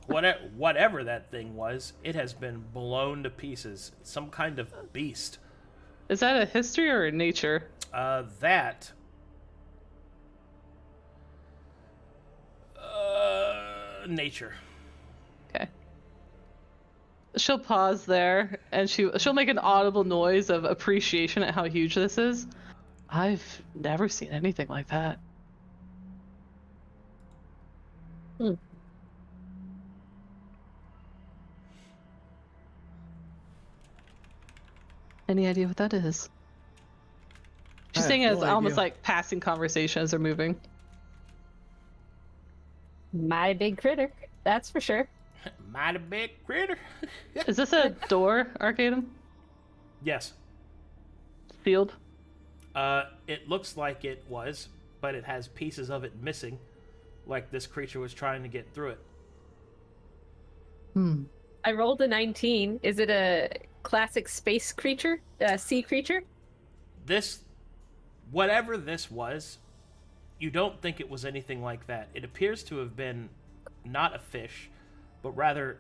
Whatever that thing was, it has been blown to pieces. Some kind of beast. Is that a history or a nature? That... nature. Okay. She'll pause there, and she'll make an audible noise of appreciation at how huge this is. I've never seen anything like that. Any idea what that is? She's saying it's almost like passing conversation as they're moving. Mighty big critter, that's for sure. Mighty big critter. Is this a door, Arcadum? Yes. Sealed? It looks like it was, but it has pieces of it missing, like this creature was trying to get through it. I rolled a 19. Is it a classic space creature? Sea creature? Whatever this was, you don't think it was anything like that. It appears to have been not a fish, but rather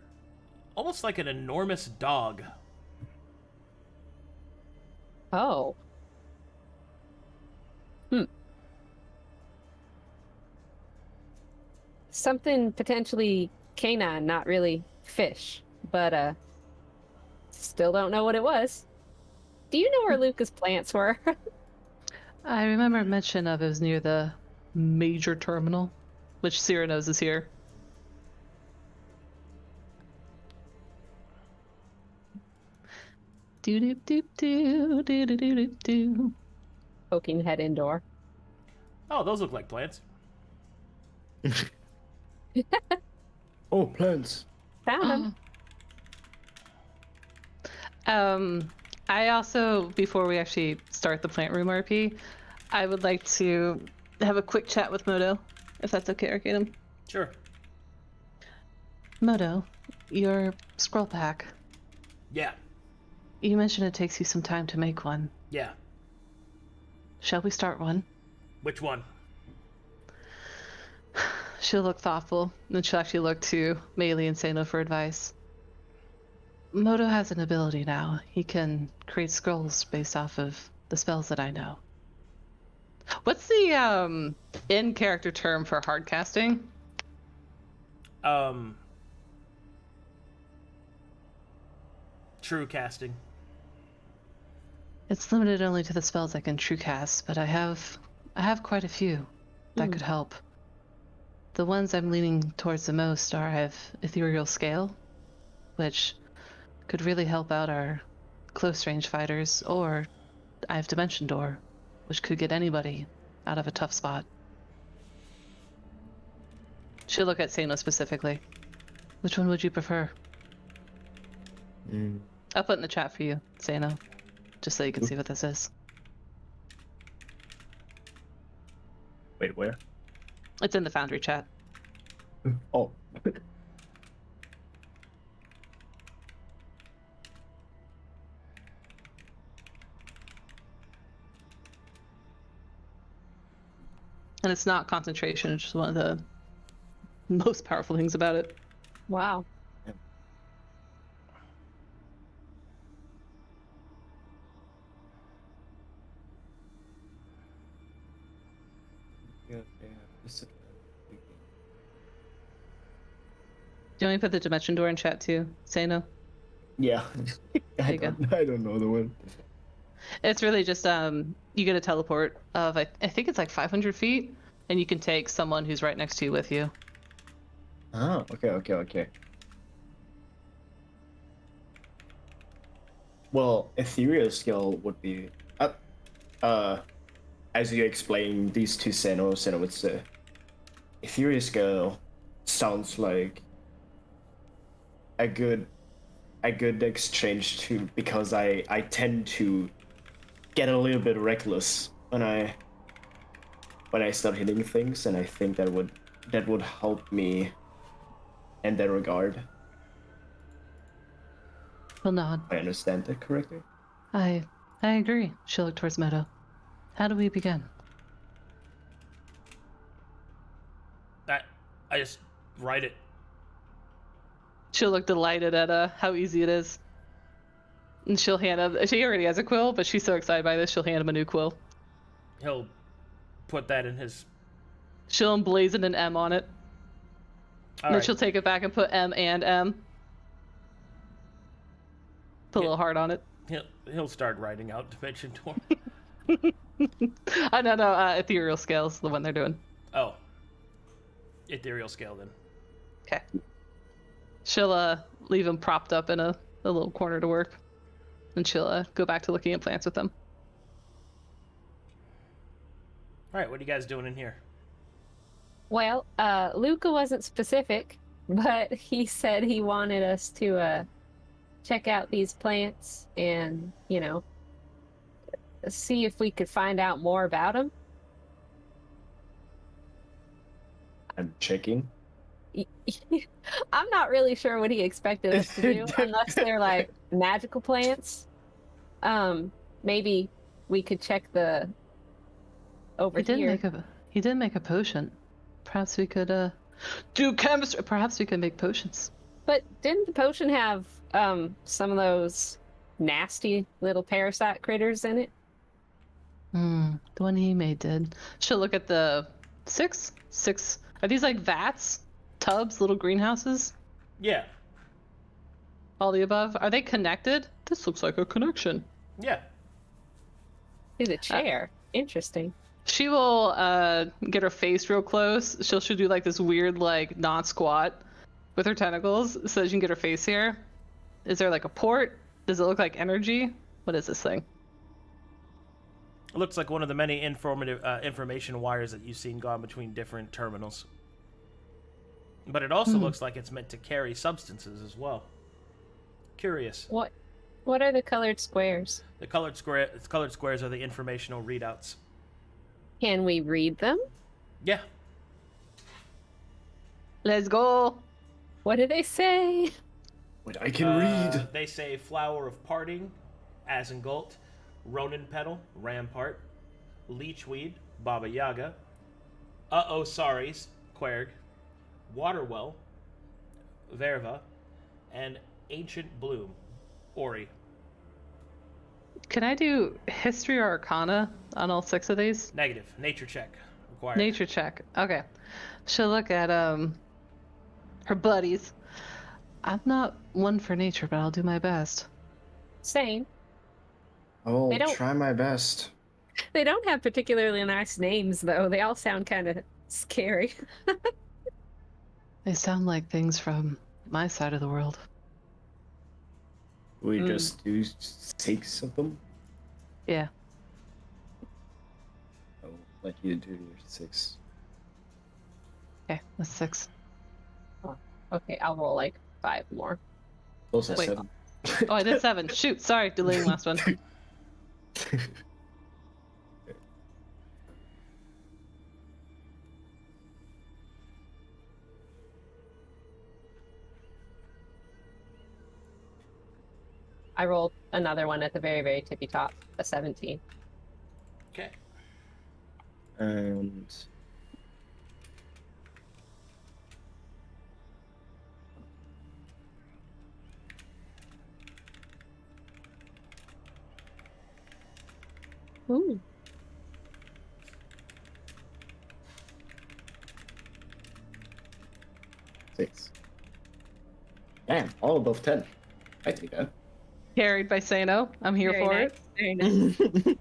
almost like an enormous dog. Oh. Something potentially canine, not really fish, but still don't know what it was. Do you know where Luka's plants were? I remember a mention of it was near the major terminal, which Sera knows is here. Do do do do do do do do. Poking head indoor. Oh, those look like plants. Oh, plants. Found him. I also, before we actually start the plant room RP, I would like to have a quick chat with Moto, if that's okay, Arcadum. Sure. Moto, your scroll pack. Yeah. You mentioned it takes you some time to make one. Yeah. Shall we start one? Which one? She'll look thoughtful, then she'll actually look to Maelie and Seino for advice. Moto has an ability now. He can create scrolls based off of the spells that I know. What's the in-character term for hard casting? True casting. It's limited only to the spells I can true cast, but I have quite a few that could help. The ones I'm leaning towards the most are I have Ethereal Scale, which could really help out our close range fighters, or I have Dimension Door, which could get anybody out of a tough spot. She'll look at Seino specifically. Which one would you prefer? I'll put in the chat for you, Seino, just so you can see what this is. Wait, where? It's in the Foundry chat. Oh. And it's not concentration, it's just one of the most powerful things about it. Wow. Do you want me to put the Dimension Door in chat too, Seino? Yeah. There you go. I don't know the one. It's really just you get a teleport of I think it's like 500 feet, and you can take someone who's right next to you with you. Oh, okay. Well, Ethereal Scale would be as you explain these two Seino would say Ethereal Scale sounds like a good exchange too, because I tend to get a little bit reckless when I start hitting things, and I think that would help me in that regard. Well, nod. I understand that correctly. I agree. She'll look towards Meadow. How do we begin? I just write it. She'll look delighted at how easy it is. And she'll hand him, she already has a quill, but she's so excited by this, she'll hand him a new quill. He'll put that in his... She'll emblazon an M on it. And then she'll take it back and put M and M. Put a little heart on it. He'll start writing out Dimension Door. No, Ethereal Scale's the one they're doing. Oh. Ethereal Scale, then. Okay. She'll leave him propped up in a little corner to work. And she'll go back to looking at plants with them. Alright, what are you guys doing in here? Well, Luka wasn't specific, but he said he wanted us to check out these plants and, see if we could find out more about them. I'm checking. I'm not really sure what he expected us to do, unless they're like magical plants. Maybe we could check the over here. He did make a potion. Perhaps we could do chemistry. Perhaps we could make potions. But didn't the potion have some of those nasty little parasite critters in it? The one he made did. She'll look at the six. Are these like vats, tubs, little greenhouses? Yeah. All the above. Are they connected? This looks like a connection. Yeah. See the chair. Interesting. She will get her face real close. She'll do like this weird like non-squat with her tentacles so that you can get her face here. Is there like a port? Does it look like energy? What is this thing? It looks like one of the many information wires that you've seen gone between different terminals. But it also looks like it's meant to carry substances as well. Curious. What What are the colored squares? The colored squares are the informational readouts. Can we read them? Yeah. Let's go. What do they say? Wait, I can read. They say Flower of Parting, Asengult, Ronin Petal, Rampart, Leechweed, Baba Yaga, Uh-Oh Sorries, Querg, Waterwell, Verva, and Ancient Bloom, Ori. Can I do history or arcana on all 6 of these? Negative. Nature check required. Nature check. Okay. She'll look at her buddies. I'm not one for nature, but I'll do my best. Same. I'll They don't- try my best. They don't have particularly nice names, though. They all sound kind of scary. They sound like things from my side of the world. We just do 6 of them? Yeah. Oh, like you do your 6. Okay, that's 6. Okay, I'll roll like 5 more. Also Wait. 7. Oh, I did 7. Shoot, sorry, delaying last one. I rolled another one at the very, very tippy top, a 17. Okay. And Ooh. six. Damn, all above 10. I take that. Carried by Seino. I'm here Very for nice. it. Very nice.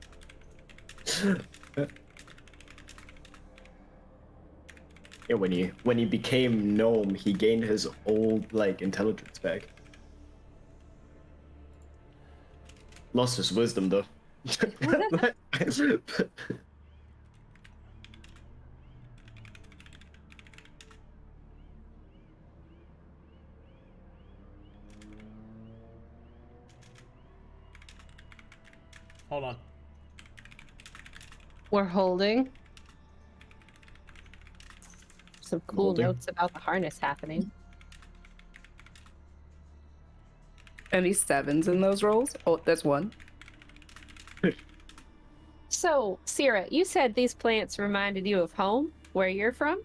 Yeah, when he became gnome, he gained his old intelligence back. Lost his wisdom though. Hold on. We're holding. Some cool Molding. notes about the harness happening. Any 7s in those rolls? Oh, there's 1. So, Sera, you said these plants reminded you of home, where you're from?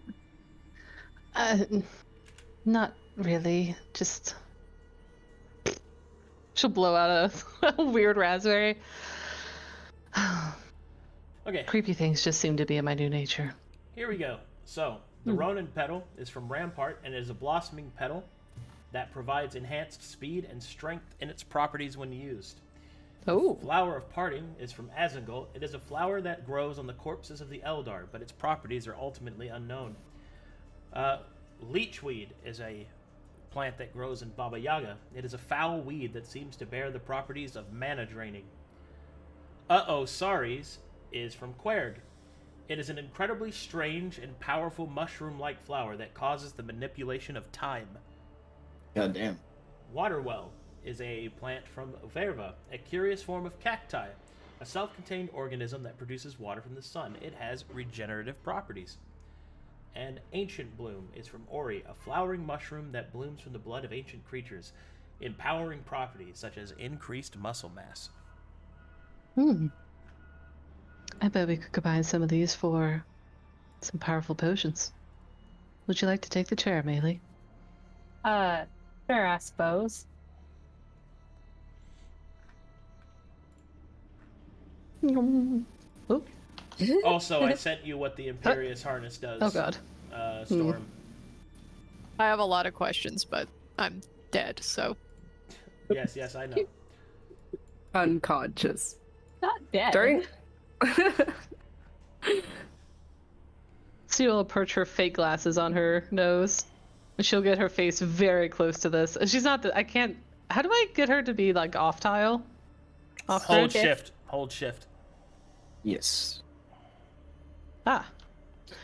Not really. Just. She'll blow out a weird raspberry. Okay, Creepy things just seem to be in my new nature. here we go. So, the Ronin petal is from Rampart and is a blossoming petal that provides enhanced speed and strength in its properties when used. Oh. Flower of Parting is from Asengult. It is a flower that grows on the corpses of the Eldar, but its properties are ultimately unknown. Leechweed is a plant that grows in Baba Yaga. It is a foul weed that seems to bear the properties of mana draining. Uh-oh Sorries is from Querg. It is an incredibly strange and powerful mushroom-like flower that causes the manipulation of time. God damn. Waterwell is a plant from Verva, a curious form of cacti, a self-contained organism that produces water from the sun. It has regenerative properties. And Ancient Bloom is from Ori, a flowering mushroom that blooms from the blood of ancient creatures, empowering properties such as increased muscle mass. I bet we could combine some of these for some powerful potions. Would you like to take the chair, Maelie? Sure, I suppose. Oh. Also, I sent you what the Imperious Harness does. Oh god. Storm. I have a lot of questions, but I'm dead, so. Yes, I know. Unconscious. Not dead. During... She'll perch her fake glasses on her nose. She'll get her face very close to this. She's not I can't... How do I get her to be, off tile? Off Hold grid? shift. Hold shift. Yes. Ah.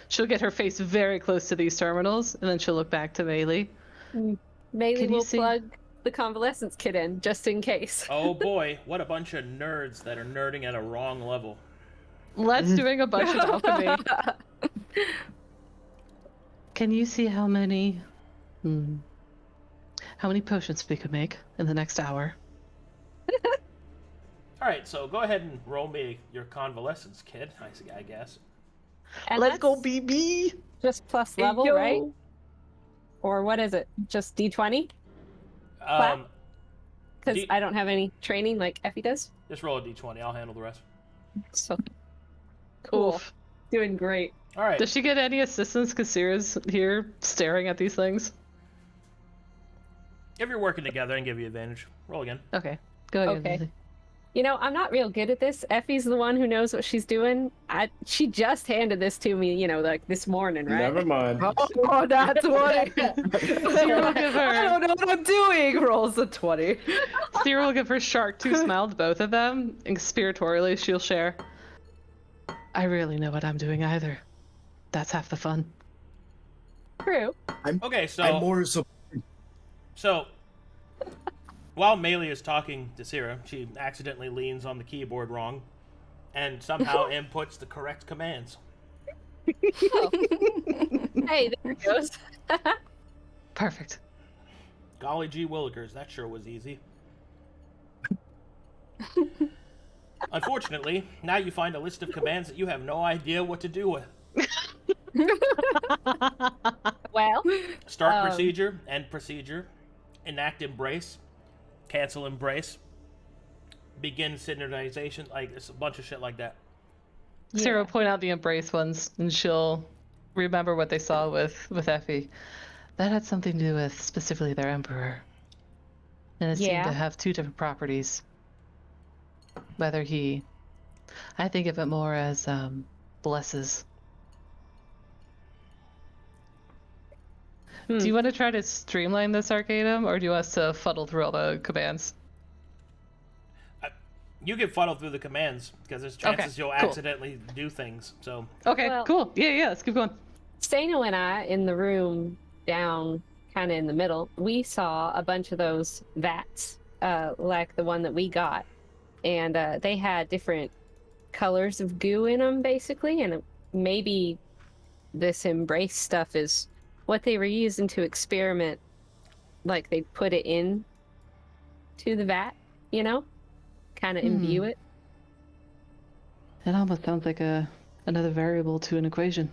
She'll get her face very close to these terminals, and then she'll look back to Maelie. Maelie Can you will see- plug the convalescence kit in, just in case. Oh boy, what a bunch of nerds that are nerding at a wrong level. Let's doing a bunch of alchemy. Can you see how many potions we could make in the next hour? Alright, so go ahead and roll me your convalescence kit, I guess. And Let's go, that's BB! Just plus level, Yo. right? Or what is it? Just D20? Because I don't have any training like Effie does. Just roll a d20, I'll handle the rest. So cool. Oof. Doing great. Alright. Does she get any assistance because Sera's here staring at these things? If you're working together, I can give you advantage. Roll again. Okay. Go ahead. Okay. You know, I'm not real good at this. Effie's the one who knows what she's doing. She just handed this to me, you know, like this morning, right? Never mind. Oh, that's what Sera will give I her. don't know what I'm doing. Rolls a 20. Sera will give her shark tooth smile to both of them, and conspiratorially she'll share. I really know what I'm doing either. That's half the fun. True. Okay, so... I'm more So, while Maelie is talking to Sera, she accidentally leans on the keyboard wrong and somehow inputs the correct commands. Oh. Hey, there it goes. Perfect. Golly gee willikers, that sure was easy. Unfortunately, now you find a list of commands that you have no idea what to do with. Well, Start procedure, end procedure, enact embrace, cancel embrace, begin synchronization, like there's a bunch of shit like that. Sera will point out the embrace ones, and she'll remember what they saw with Effie. That had something to do with specifically their emperor. And it seemed to have two different properties. Whether he... I think of it more as, blesses. Do you want to try to streamline this, Arcadum, or do you want us to fuddle through all the commands? You can funnel through the commands, because there's chances you'll accidentally do things, so... Okay, Well- cool. Yeah, let's keep going. Seino and I, in the room down kind of in the middle, we saw a bunch of those vats, like the one that we got. And they had different colors of goo in them, basically. And maybe this embrace stuff is what they were using to experiment. Like they put it in to the vat, you know? Kind of imbue it. It almost sounds like another variable to an equation.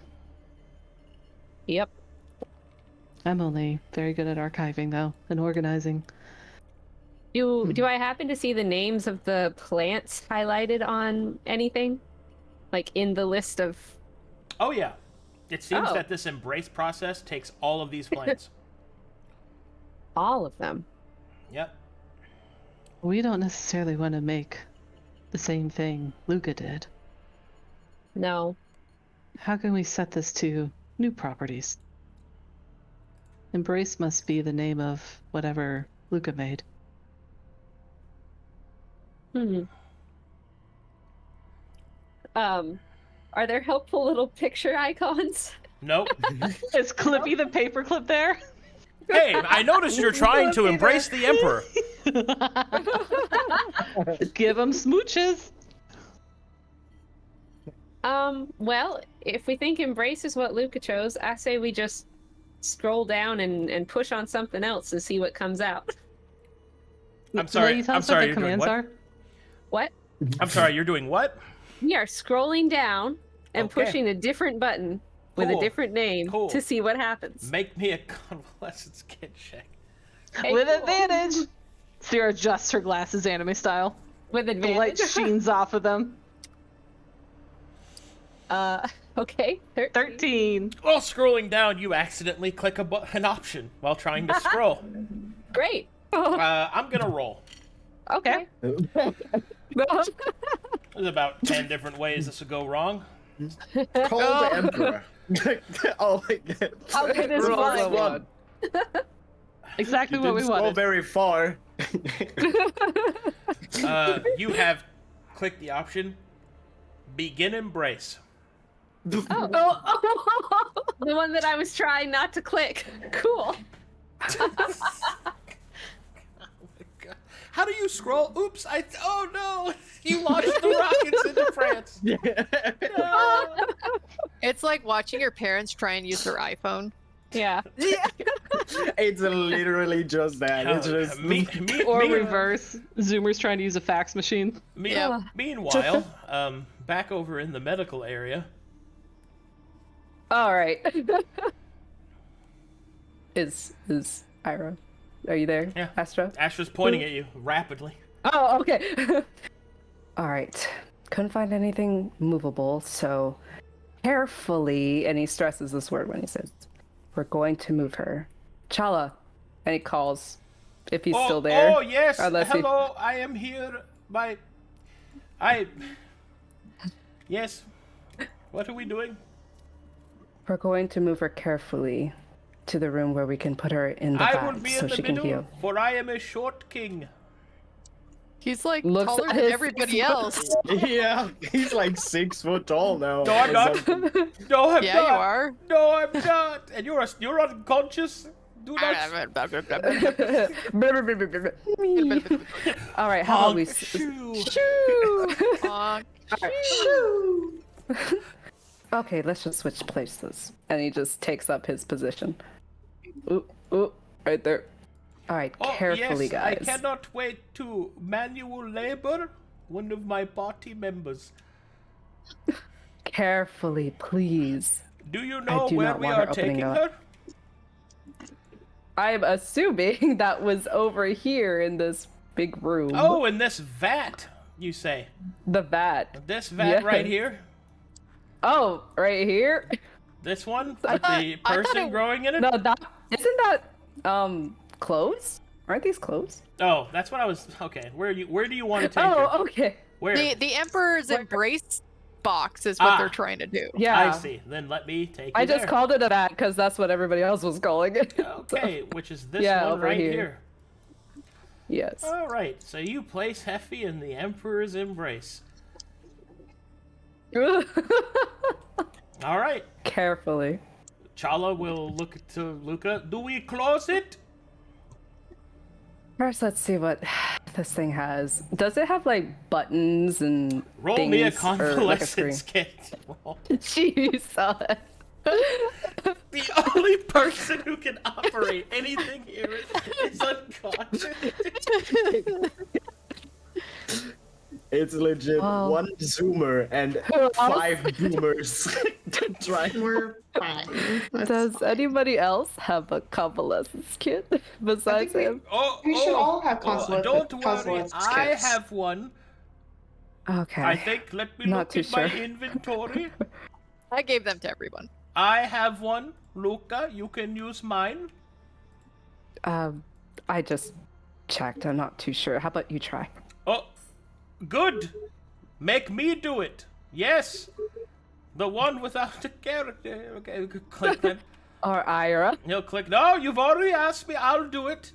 Yep. I'm only very good at archiving, though, and organizing. Do I happen to see the names of the plants highlighted on anything? Like in the list of... Oh, yeah. It seems that this embrace process takes all of these plants. All of them? Yep. We don't necessarily want to make the same thing Luka did. No. How can we set this to new properties? Embrace must be the name of whatever Luka made. Are there helpful little picture icons? Nope. Is Clippy the paperclip there? Hey, I noticed you're trying to embrace the Emperor. Give him smooches. Well, if we think embrace is what Luka chose, I say we just scroll down and push on something else and see what comes out. I'm sorry. Will you tell I'm us sorry. what the You're doing commands what? are? What? I'm sorry. You're doing what? We are scrolling down and Okay. pushing a different button with a Cool. different name Cool. to see what happens. Make me a convalescence kit check. Hey, With cool. advantage. Sera adjusts her glasses anime style. With The light advantage. sheens off of them. Okay. 13. While scrolling down, you accidentally click an option while trying to scroll. Great. I'm gonna roll. Okay. There's about 10 different ways this would go wrong. Call the Emperor. Oh my god. Oh, goodness, Roll fine. a one. Exactly You what we didn't scroll wanted. very far. You have clicked the option Begin Embrace. Oh. The one that I was trying not to click. Cool. scroll? Oops! Oh no! You launched the rockets into France. No. It's like watching your parents try and use their iPhone. Yeah. It's literally just that. It's just Or reverse. Zoomer's trying to use a fax machine. Meanwhile, back over in the medical area. All right. Is Irha? Are you there? Yeah. Astra? Astra's pointing at you rapidly. Oh, okay. All right. Couldn't find anything movable, so carefully, and he stresses this word when he says, "We're going to move her." Challa, and he calls if he's still there. Oh yes. Hello, I am here. Yes. What are we doing? We're going to move her carefully to the room where we can put her in the bag so she can heal. For I am a short king. He's like Looks taller at than his- everybody else. Yeah, he's like 6 foot tall now. No, I'm not. No, I'm Yeah, not. you are. No, I'm not. And you're unconscious. Do not. All right, how about we... Okay, let's just switch places. And he just takes up his position. Ooh, right there. All right, carefully, yes, guys. I cannot wait to manual labor one of my party members. Carefully, please. Do you know do where not we want her are opening taking up. her? I'm assuming that was over here in this big room. Oh, in this vat, you say? The vat. This vat right Yes. here? Oh, right here? This one? With the person growing in it? No, isn't that clothes? Aren't these clothes? Oh, that's what I was... Okay, where do you want to take her? Oh, okay. Where? The Emperor's Embrace box is what they're trying to do. Yeah. I see. Then let me take you I just there. called it a vat because that's what everybody else was calling it. Okay, which is this Yeah, one over right here. here. Yes. All right, so you place Effie in the Emperor's Embrace. All right. Carefully. Challa will look to Luka. Do we close it? First, let's see what this thing has. Does it have like buttons and Roll things, me a or, like, convalescence screen? kit. Roll. Jeez. The only person who can operate anything here is unconscious. It's legit Well. 1 zoomer and 5 boomers trying. We're fine. Does anybody else have a convalescence kit besides him? We should all have consulate. Don't worry, consulate I kits. have one. Okay. I think, let me Not look too at my sure. inventory. I gave them to everyone. I have one. Luka, you can use mine. I just checked. I'm not too sure. How about you try? Oh, good. Make me do it. Yes. The one without the character. Okay, click then. Or Irha? He'll click. No, you've already asked me. I'll do it.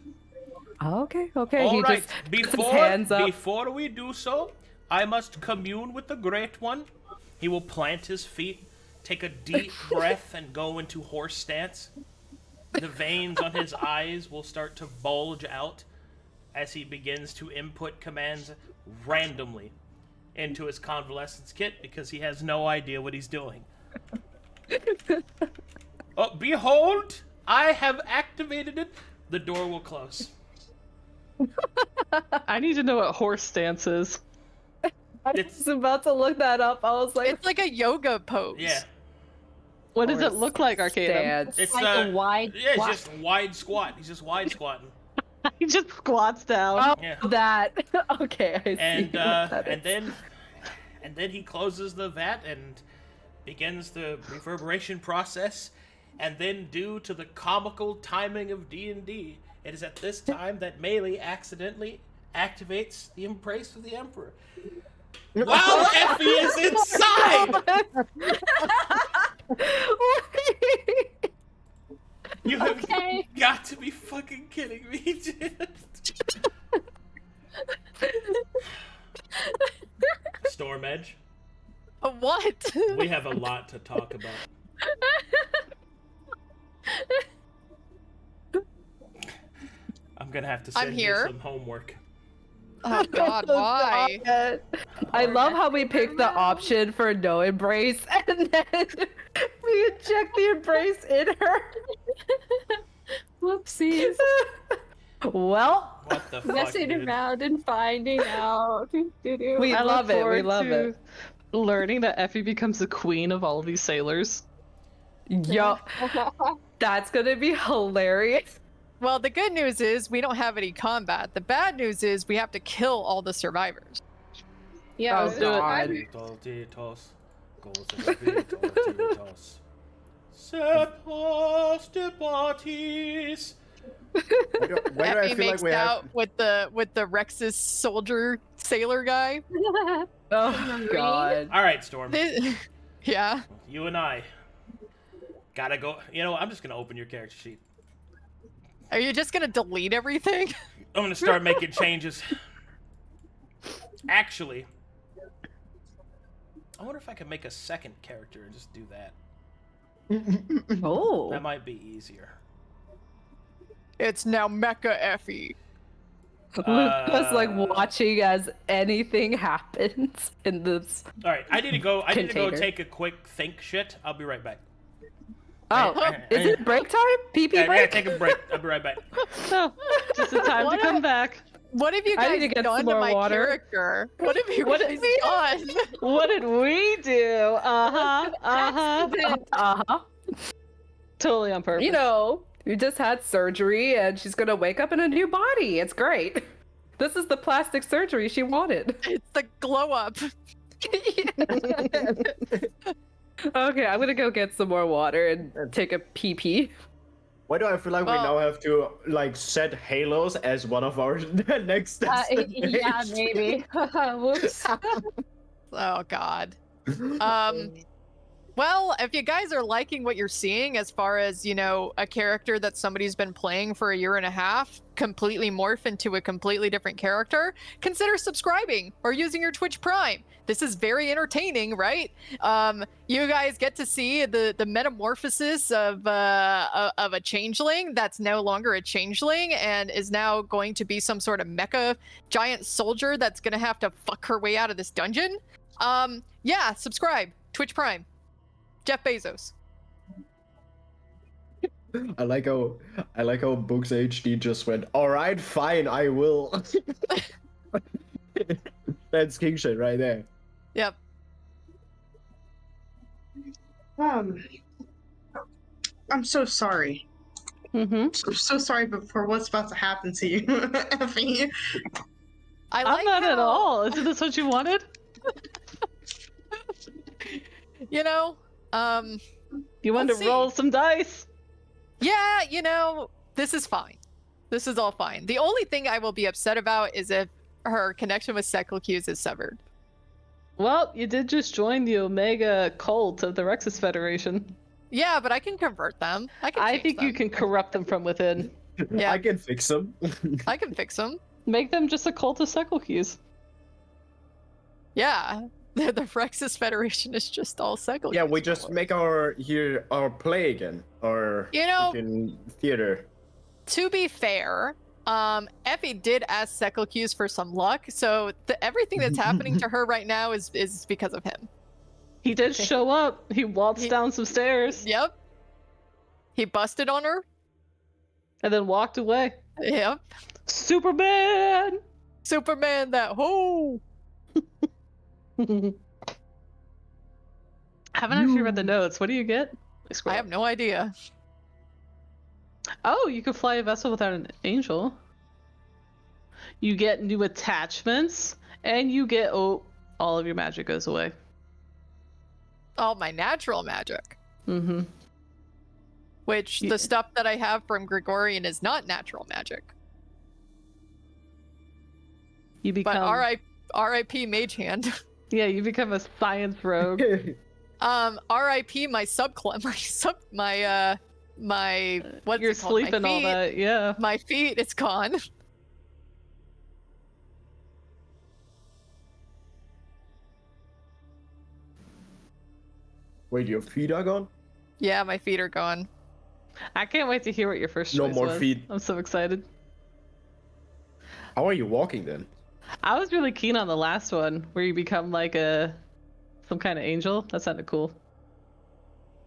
Okay. All He right. just puts his hands up. Before we do so, I must commune with the Great One. He will plant his feet, take a deep breath, and go into horse stance. The veins on his eyes will start to bulge out as he begins to input commands randomly into his convalescence kit because he has no idea what he's doing. Oh, behold! I have activated it. The door will close. I need to know what horse stance is. I was about to look that up. I was like, It's like a yoga pose. Yeah. What does it look like, Arcadum? stance. It's like a wide Yeah, squat. it's just wide squat. He's just wide squatting. He just squats down. Oh, Yeah. that. Okay, I see. And what that and is. then he closes the vat and begins the reverberation process. And then, due to the comical timing of D&D, it is at this time that Maelie accidentally activates the Embrace of the Emperor. While Effie is inside! You have Okay. got to be fucking kidding me, dude. StormEdge, What? we have a lot to talk about. I'm gonna have to I'm send you here. some homework. Oh God, why? God. I love how we pick the option for no embrace, and then we inject the embrace in her. Whoopsies. Well, What the fuck, Messing dude? around and finding out. We I love look it. We forward love to it. learning that Effie becomes the queen of all of these sailors. Yo, that's gonna be hilarious. Well, the good news is we don't have any combat. The bad news is we have to kill all the survivors. Yeah, Oh, let's God. Why do I Effie feel like makes we have? out with the Rex's soldier sailor guy. Oh God. All right, Storm. Yeah. You and I gotta go. You know, I'm just gonna open your character sheet. Are you just gonna delete everything? I'm gonna start making changes. Actually, I wonder if I could make a second character and just do that. Oh. That might be easier. It's now Mecha Effie. Luka's like watching as anything happens in this. All right, I need to go. I need to go Container. take a quick think shit. I'll be right back. Oh, is it break time? PP Yeah, break? take a break. I'll be right back. So, just the time to What come a- back. What have you I need guys to get done some to more my water. character? What have you What guys did done? What did we do? Uh-huh. Totally on purpose. You know, you just had surgery and she's gonna wake up in a new body. It's great. This is the plastic surgery she wanted. It's the glow up. Okay, I'm gonna go get some more water and take a pee. Why do I feel like Well- we now have to like set halos as one of our next steps? yeah, maybe. Whoops. Oh God. Well, if you guys are liking what you're seeing as far as, you know, a character that somebody's been playing for a year and a half completely morph into a completely different character, consider subscribing or using your Twitch Prime. This is very entertaining, right? You guys get to see the metamorphosis of a changeling that's no longer a changeling and is now going to be some sort of mecha giant soldier that's gonna have to fuck her way out of this dungeon. Yeah, subscribe. Twitch Prime. Jeff Bezos. I like how Books HD just went. All right, fine, I will. That's king shit right there. Yep. I'm so sorry. Mm-hmm. So sorry for what's about to happen to you, Effie. I I'm like not at how, all. Isn't this what you wanted? You know, You wanted Let's to roll some dice? yeah, you know, this is fine. This is all fine. The only thing I will be upset about is if her connection with Seclocuse is severed. Well, you did just join the Omega cult of the Rexus Federation. Yeah, but I can convert them. I I think you can corrupt them from within. Yeah. I can fix them. I can fix them. Make them just a cult of Seclocuse. Yeah. The Rexus Federation is just all Seclocuse. Yeah, we just make our play again, our You know- freaking theater. To be fair, Effie did ask Seclocuse for some luck, so everything that's happening to her right now is because of him. He did show up. He waltzed He- down some stairs Yep. He busted on her. and then walked away. Yep. Superman! Superman that ho! Haven't actually read the notes. What do you get? I have no idea. Oh, you can fly a vessel without an angel. You get new attachments, and you get all of your magic goes away. All my natural magic. Mm-hmm. Which Yeah. the stuff that I have from Gregorian is not natural magic. You become But R.I.P. Mage Hand. yeah, you become a science rogue. R.I.P. my my what's You're it called? My sleeping all feet. that, yeah. My feet, it's gone. Wait, your feet are gone? Yeah, my feet are gone. I can't wait to hear what your first No choice more was. feet. I'm so excited. How are you walking then? I was really keen on the last one where you become like some kind of angel. That sounded cool.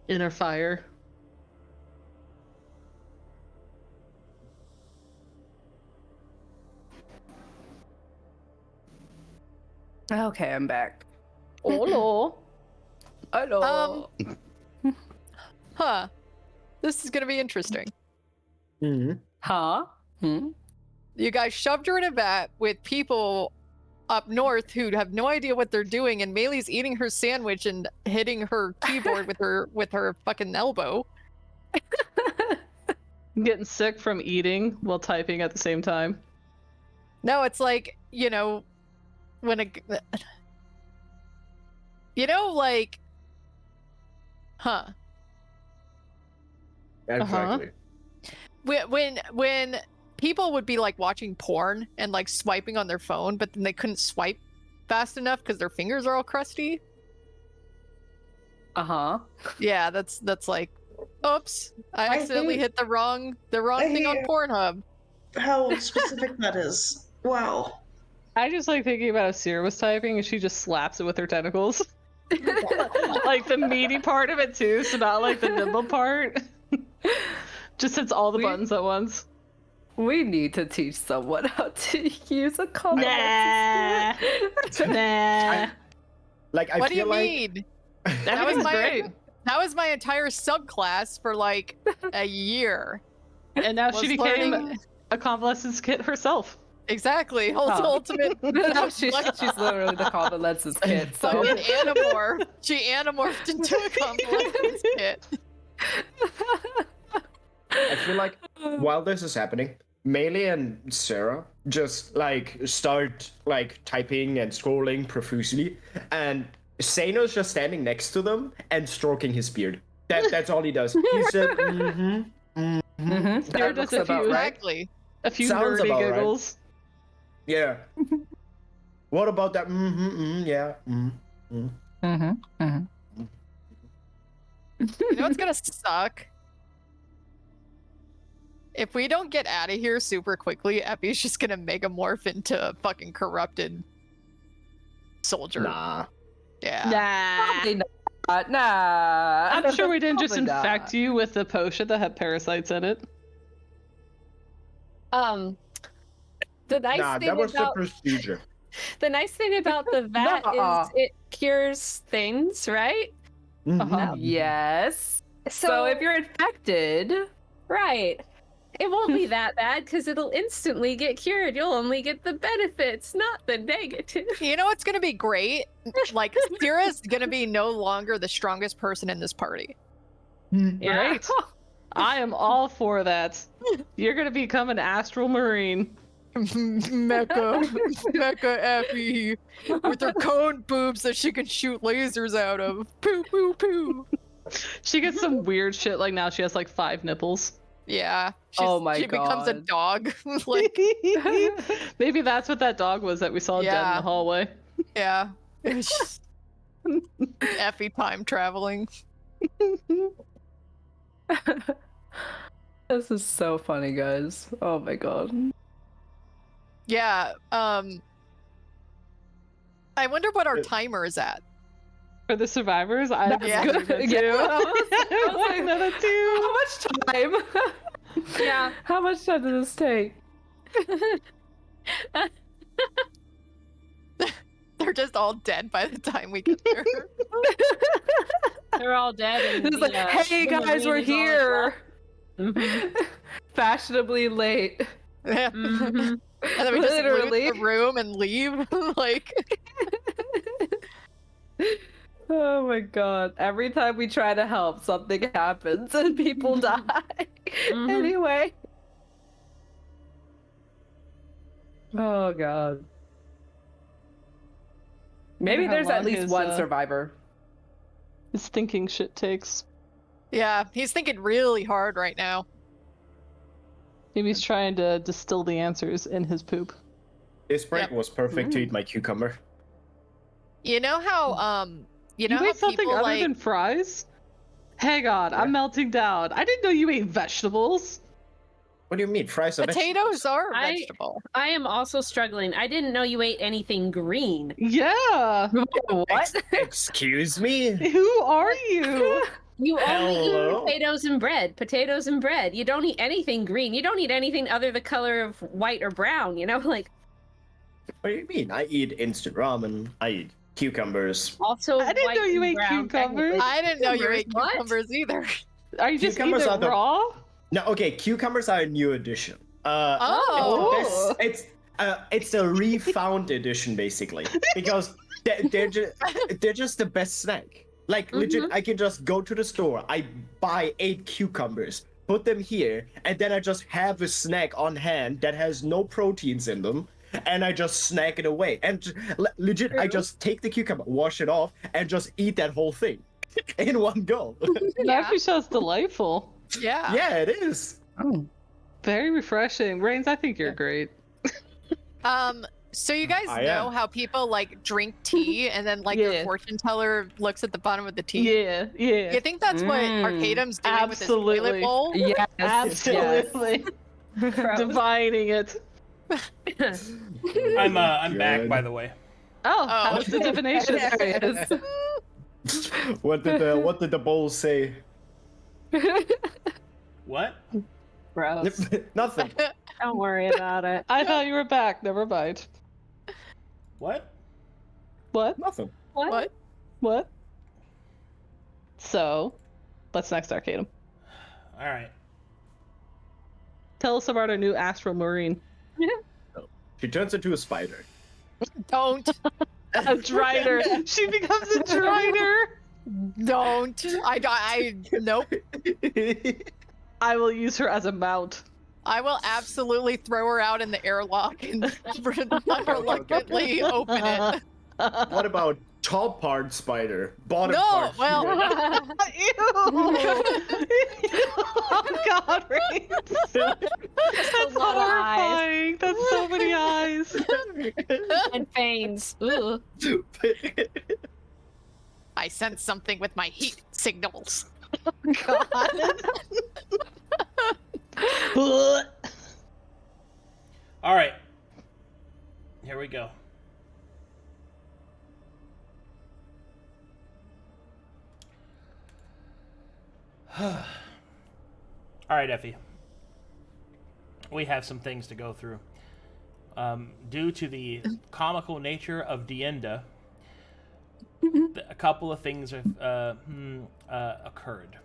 Inner fire. Okay, I'm back. Hello. Hello. Huh. This is gonna be interesting. Huh? You guys shoved her in a vat with people up north who have no idea what they're doing, and Maelie's eating her sandwich and hitting her keyboard with her fucking elbow. I'm getting sick from eating while typing at the same time. No, it's like, you know, when a... You know, like... Huh. Exactly. When people would be like watching porn and like swiping on their phone, but then they couldn't swipe fast enough because their fingers are all crusty. Yeah, that's like, oops, I accidentally hit the wrong thing on Pornhub. How specific that is. Wow. I just like thinking about if Sera was typing and she just slaps it with her tentacles. Like the meaty part of it too, so not like the nimble part. Just hits all the buttons at once. We need to teach someone how to use a combat Nah. Nah. Like, I What do you feel like mean? That was great. That was my entire subclass for like a year. And now Was she became learning- a convalescence kit herself. Exactly. Oh. Ultimate. No, she's literally the convalescence kid. So Fucking Animorph. She Animorphed into a convalescence kit. I feel like while this is happening, Maelie and Sera just like start like typing and scrolling profusely, and Seino's just standing next to them and stroking his beard. That's all he does. He's just Sera that does looks a about few, right. Exactly. a few Sounds nerdy about right. giggles. Yeah. What about that? Yeah. You know what's gonna suck? If we don't get out of here super quickly, Effie's just gonna megamorph into a fucking corrupted soldier. Nah. Yeah. Probably not. Nah. I'm sure we didn't just Probably infect not. you with the potion that had parasites in it. The nice Nah, thing that was about the procedure. the nice thing about the vat Nuh-uh. is it cures things, right? Yes. So if you're infected, Right. It won't be that bad because it'll instantly get cured. You'll only get the benefits, not the negative. You know what's gonna be great? Like, Sera's gonna be no longer the strongest person in this party. Great. I am all for that. You're gonna become an astral marine. Mecha Effie with her cone boobs that she can shoot lasers out of. Poo poo poo. She gets some weird shit, like now she has like 5 nipples. Yeah. Oh my She becomes a God. dog. Like, Maybe that's what that dog was that we saw dead in Yeah. the hallway. yeah. It's just Effie time traveling. this is so funny, guys. Oh my God. Yeah. I wonder what our timer is at. For the survivors, I That's Yeah. good. too. Yeah, I was like, Another 2. how much time? Yeah. How much time did this take? They're just all dead by the time we get there. They're all dead. And It's like, hey the guys, we're marine is all here. Mhm. Fashionably late. Yeah. Mhm. And then we just Literally. loot the room and leave. Like, Oh my God. Every time we try to help, something happens and people die. Mhm. Anyway. Oh God. Maybe how there's at long least his, one survivor. His thinking shit takes. yeah, he's thinking really hard right now. Maybe he's trying to distill the answers in his poop. This break Yep. was perfect to eat my cucumber. You know how you know you how ate something people other like than fries? Hang on, I'm melting down. I didn't know you ate vegetables. What do you mean? Fries are Potatoes are a I- vegetable. I am also struggling. I didn't know you ate anything green. Yeah. What? Excuse me? Who are you? You only Hello? eat potatoes and bread. Potatoes and bread. You don't eat anything green. You don't eat anything other the color of white or brown. You know, like What do you mean? I eat instant ramen. I eat cucumbers. also. I didn't white know you and ate brown, cucumbers. technically. I didn't know you ate What? cucumbers either. Are you just Cucumbers eating are it the- raw? No, okay, cucumbers are a new edition. Oh. It's a refound edition basically because they're just the best snack. Like legit, I can just go to the store, I buy 8 cucumbers, put them here, and then I just have a snack on hand that has no proteins in them, and I just snack it away. And legit, I just take the cucumber, wash it off, and just eat that whole thing in one go. That actually sounds delightful. Yeah. Yeah, it is. Oh. Very refreshing. Rainzz, I think you're great. So you guys I know am. how people like drink tea and then like Yeah. their fortune teller looks at the bottom of the tea? Yeah, yeah. You think that's what Arcadum's doing with his toilet Absolutely. bowl? Yes. Absolutely. Dividing it. I'm back, Good. by the way. Oh, Oh. how was the divination? There he is. What did the bowl say? What? Gross. Nothing. Don't worry about it. I thought you were back. Never mind. What? What? Nothing. What? What? So, what's next, Arcadum? All right. Tell us about our new Astral Marine. She turns into a spider. Don't. A Drider. She becomes a Drider. Don't. I nope. I will use her as a mount. I will absolutely throw her out in the airlock and reluctantly open it. What about top part spider? Bottom No, part. well, Ew! Oh God, Rainzz. That's lot of eyes. horrifying. That's so many eyes. And fangs. Ooh. I sense something with my heat signals. All right. Here we go. All right, Effie. We have some things to go through. Due to the comical nature of DnD, a couple of things have occurred.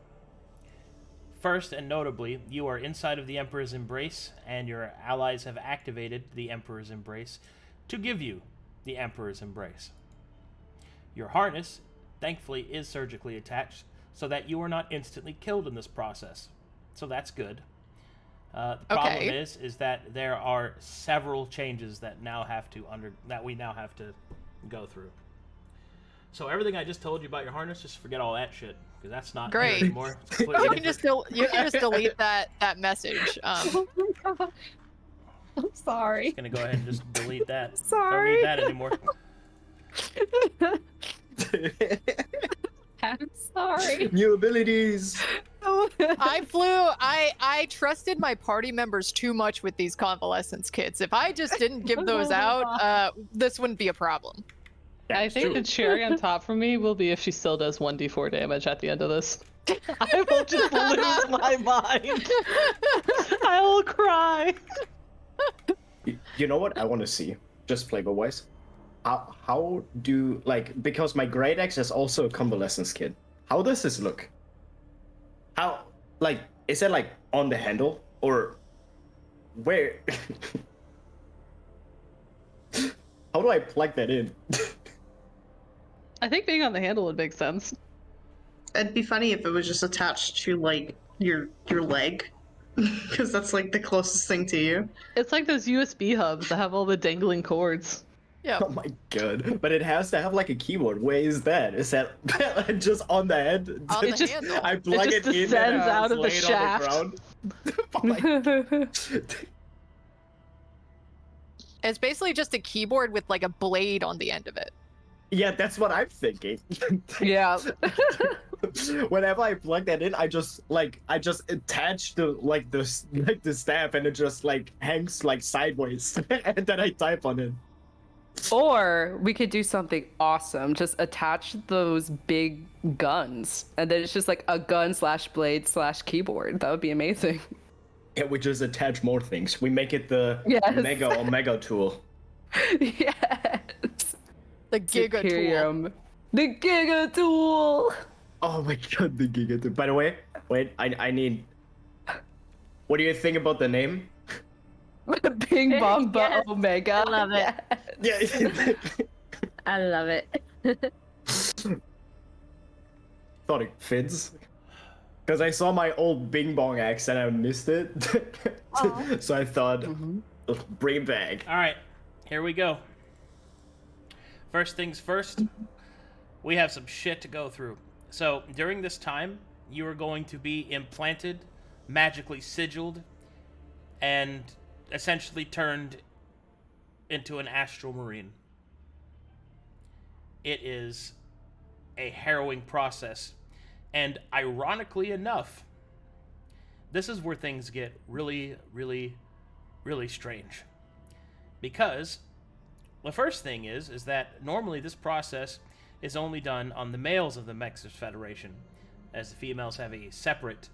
First and notably, you are inside of the Emperor's Embrace, and your allies have activated the Emperor's Embrace to give you the Emperor's Embrace. Your harness, thankfully, is surgically attached, so that you are not instantly killed in this process. So that's good. The problem is that there are several changes that we now have to go through. So everything I just told you about your harness, just forget all that shit, because that's not there Great. anymore. It's completely You can just delete that message. Oh my god. I'm sorry. Just gonna go ahead and just delete that. Sorry. Don't need that anymore. I'm sorry. New abilities. I trusted my party members too much with these convalescence kits. If I just didn't give those out, this wouldn't be a problem. I think the cherry on top for me will be if she still does 1d4 damage at the end of this. I will just lose my mind. I will cry. You know what I want to see? Just flavor-wise. How do, like, because my Great Axe is also a convalescence kit. How does this look? How, like, is it like on the handle or where? How do I plug that in? I think being on the handle would make sense. It'd be funny if it was just attached to like your leg, because that's like the closest thing to you. It's like those USB hubs that have all the dangling cords. Yeah. Oh my god! But it has to have like a keyboard. Where is that? Is that just on the head? On the just- handle. I plug just it in descends and out of the lay it shaft. on the ground. Oh my- It's basically just a keyboard with like a blade on the end of it. Yeah, that's what I'm thinking. Yeah. whenever I plug that in, I just attach the staff, and it just hangs sideways, and then I type on it. Or we could do something awesome. Just attach those big guns, and then it's just like a gun / blade / keyboard. That would be amazing. Yeah, we just attach more things. We make it the mega omega tool. Yes. The Giga Tool. The Giga Tool. Oh my god, the Giga Tool. By the way, wait, I need... What do you think about the name? Bing Bong Yes. Omega. I love it. Yeah. I love it. Thought it fits. Because I saw my old Bing Bong axe and I missed it. So I thought, bring it back. All right, here we go. First things first, we have some shit to go through. So during this time, you are going to be implanted, magically sigiled, and essentially turned into an astral marine. It is a harrowing process. And ironically enough, this is where things get really, really, really strange. Because the first thing is that normally this process is only done on the males of the Mexis Federation, as the females have a separate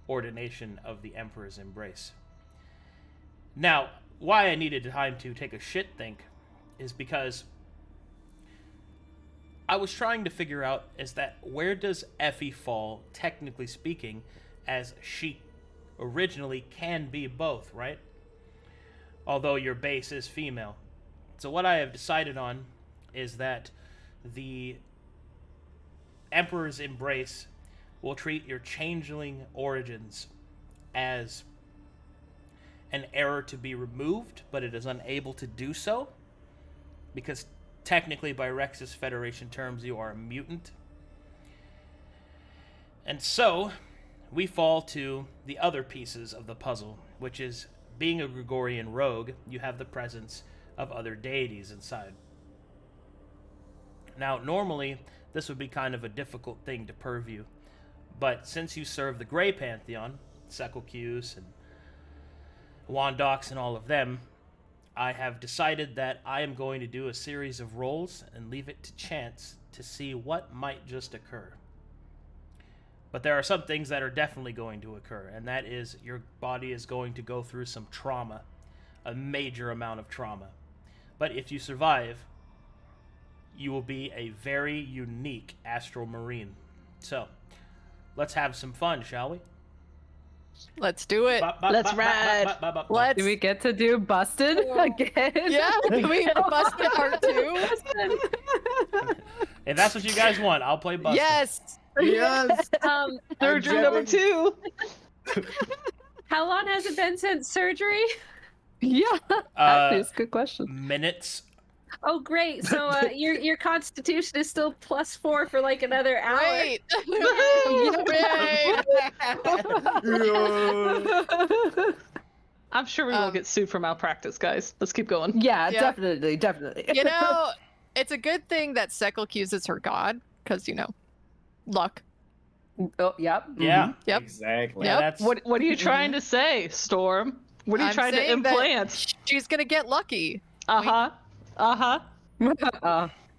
ordination of the Emperor's Embrace. Now, why I needed time to take a shit think is because I was trying to figure out is that where does Effie fall, technically speaking, as she originally can be both, right? Although your base is female. So what I have decided on is that the Emperor's Embrace will treat your changeling origins as an error to be removed, but it is unable to do so because technically, by Rex's Federation terms, you are a mutant. And so, we fall to the other pieces of the puzzle, which is, being a Gregorian rogue, you have the presence of other deities inside. Now, normally, this would be kind of a difficult thing to purview, but since you serve the Grey Pantheon, Sekel'Qs and Wandox and all of them, I have decided that I am going to do a series of rolls and leave it to chance to see what might just occur. But there are some things that are definitely going to occur, and that is your body is going to go through some trauma, a major amount of trauma. But if you survive, you will be a very unique astral marine. So, let's have some fun, shall we? Let's do it. Let's ride. Let's. Do we get to do Busted again? Yeah, do we have Busted Part 2? If that's what you guys want, I'll play Busted. Yes. Yes. Surgery number 2. How long has it been since surgery? Yeah. Actually, it's a good question. Minutes. Oh, great. So your constitution is still +4 for like another hour. Wait. I'm sure we will get sued for malpractice, guys. Let's keep going. Yeah, Yeah. definitely. You know, it's a good thing that Sekel'Qs is her god, because, luck. Oh, yep. Yeah. Yep. Exactly. Yeah, Yep. that's... What are you trying to say, Storm? What are you I'm trying to saying that implant? She's gonna get lucky. Uh-huh.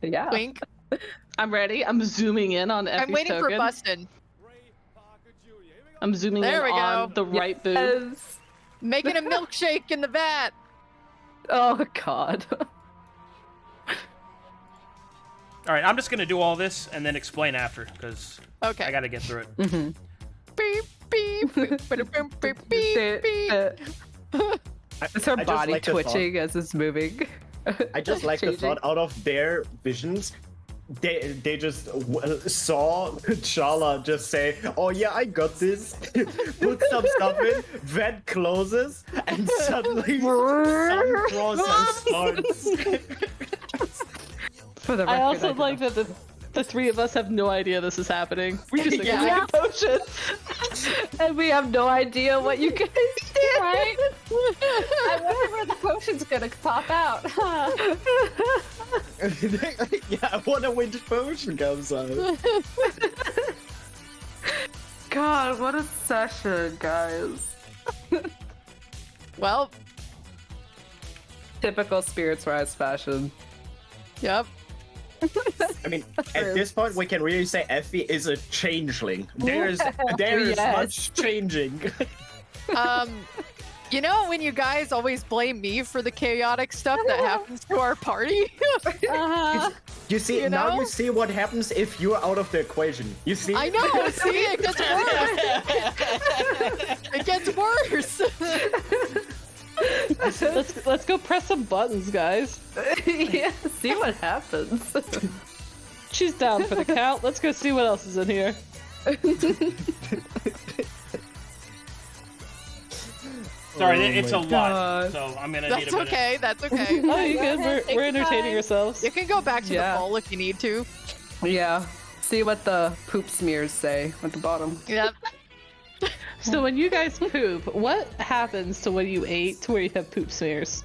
Yeah. Wink. I'm ready. I'm zooming in on Effie's I'm waiting token. for Bustin. I'm zooming There in we on go. the right boob. Yes. Making a milkshake in the vat. Oh, God. All right, I'm just going to do all this and then explain after, because Okay. I got to get through it. Mm-hmm. Beep, beep, beep, beep, beep, beep, beep. It's her I just body like the twitching as it's moving. I just like the Changing. thought out of their visions. They just saw Challa just say, "Oh yeah, I got this." Put some stuff in, vent closes, and suddenly some process starts. For the I record, also did like not- that the three of us have no idea this is happening. We just think Yeah. we're making potions. and we have no idea what you guys did. Right? I wonder where the potion's gonna pop out. Yeah, I wonder which potion comes out. God, what a session, guys. Well, typical Spirits Rise fashion. yep. I mean, at this point, we can really say Effie is a changeling. There is Yes. much changing. You know when you guys always blame me for the chaotic stuff that happens to our party? You see, You now know? you see what happens if you're out of the equation. You see? I know, see, it gets worse. It gets worse. Let's go press some buttons, guys. Yeah, see what happens. She's down for the count. Let's go see what else is in here. Sorry, Oh it's my a lot, God. so I'm gonna need That's a minute. okay, that's okay. Oh, you good? ahead, take We're your entertaining time. ourselves. You can go back to Yeah. the bowl if you need to. Yeah. See what the poop smears say at the bottom. Yep. So when you guys poop, what happens to what you ate to where you have poop smears?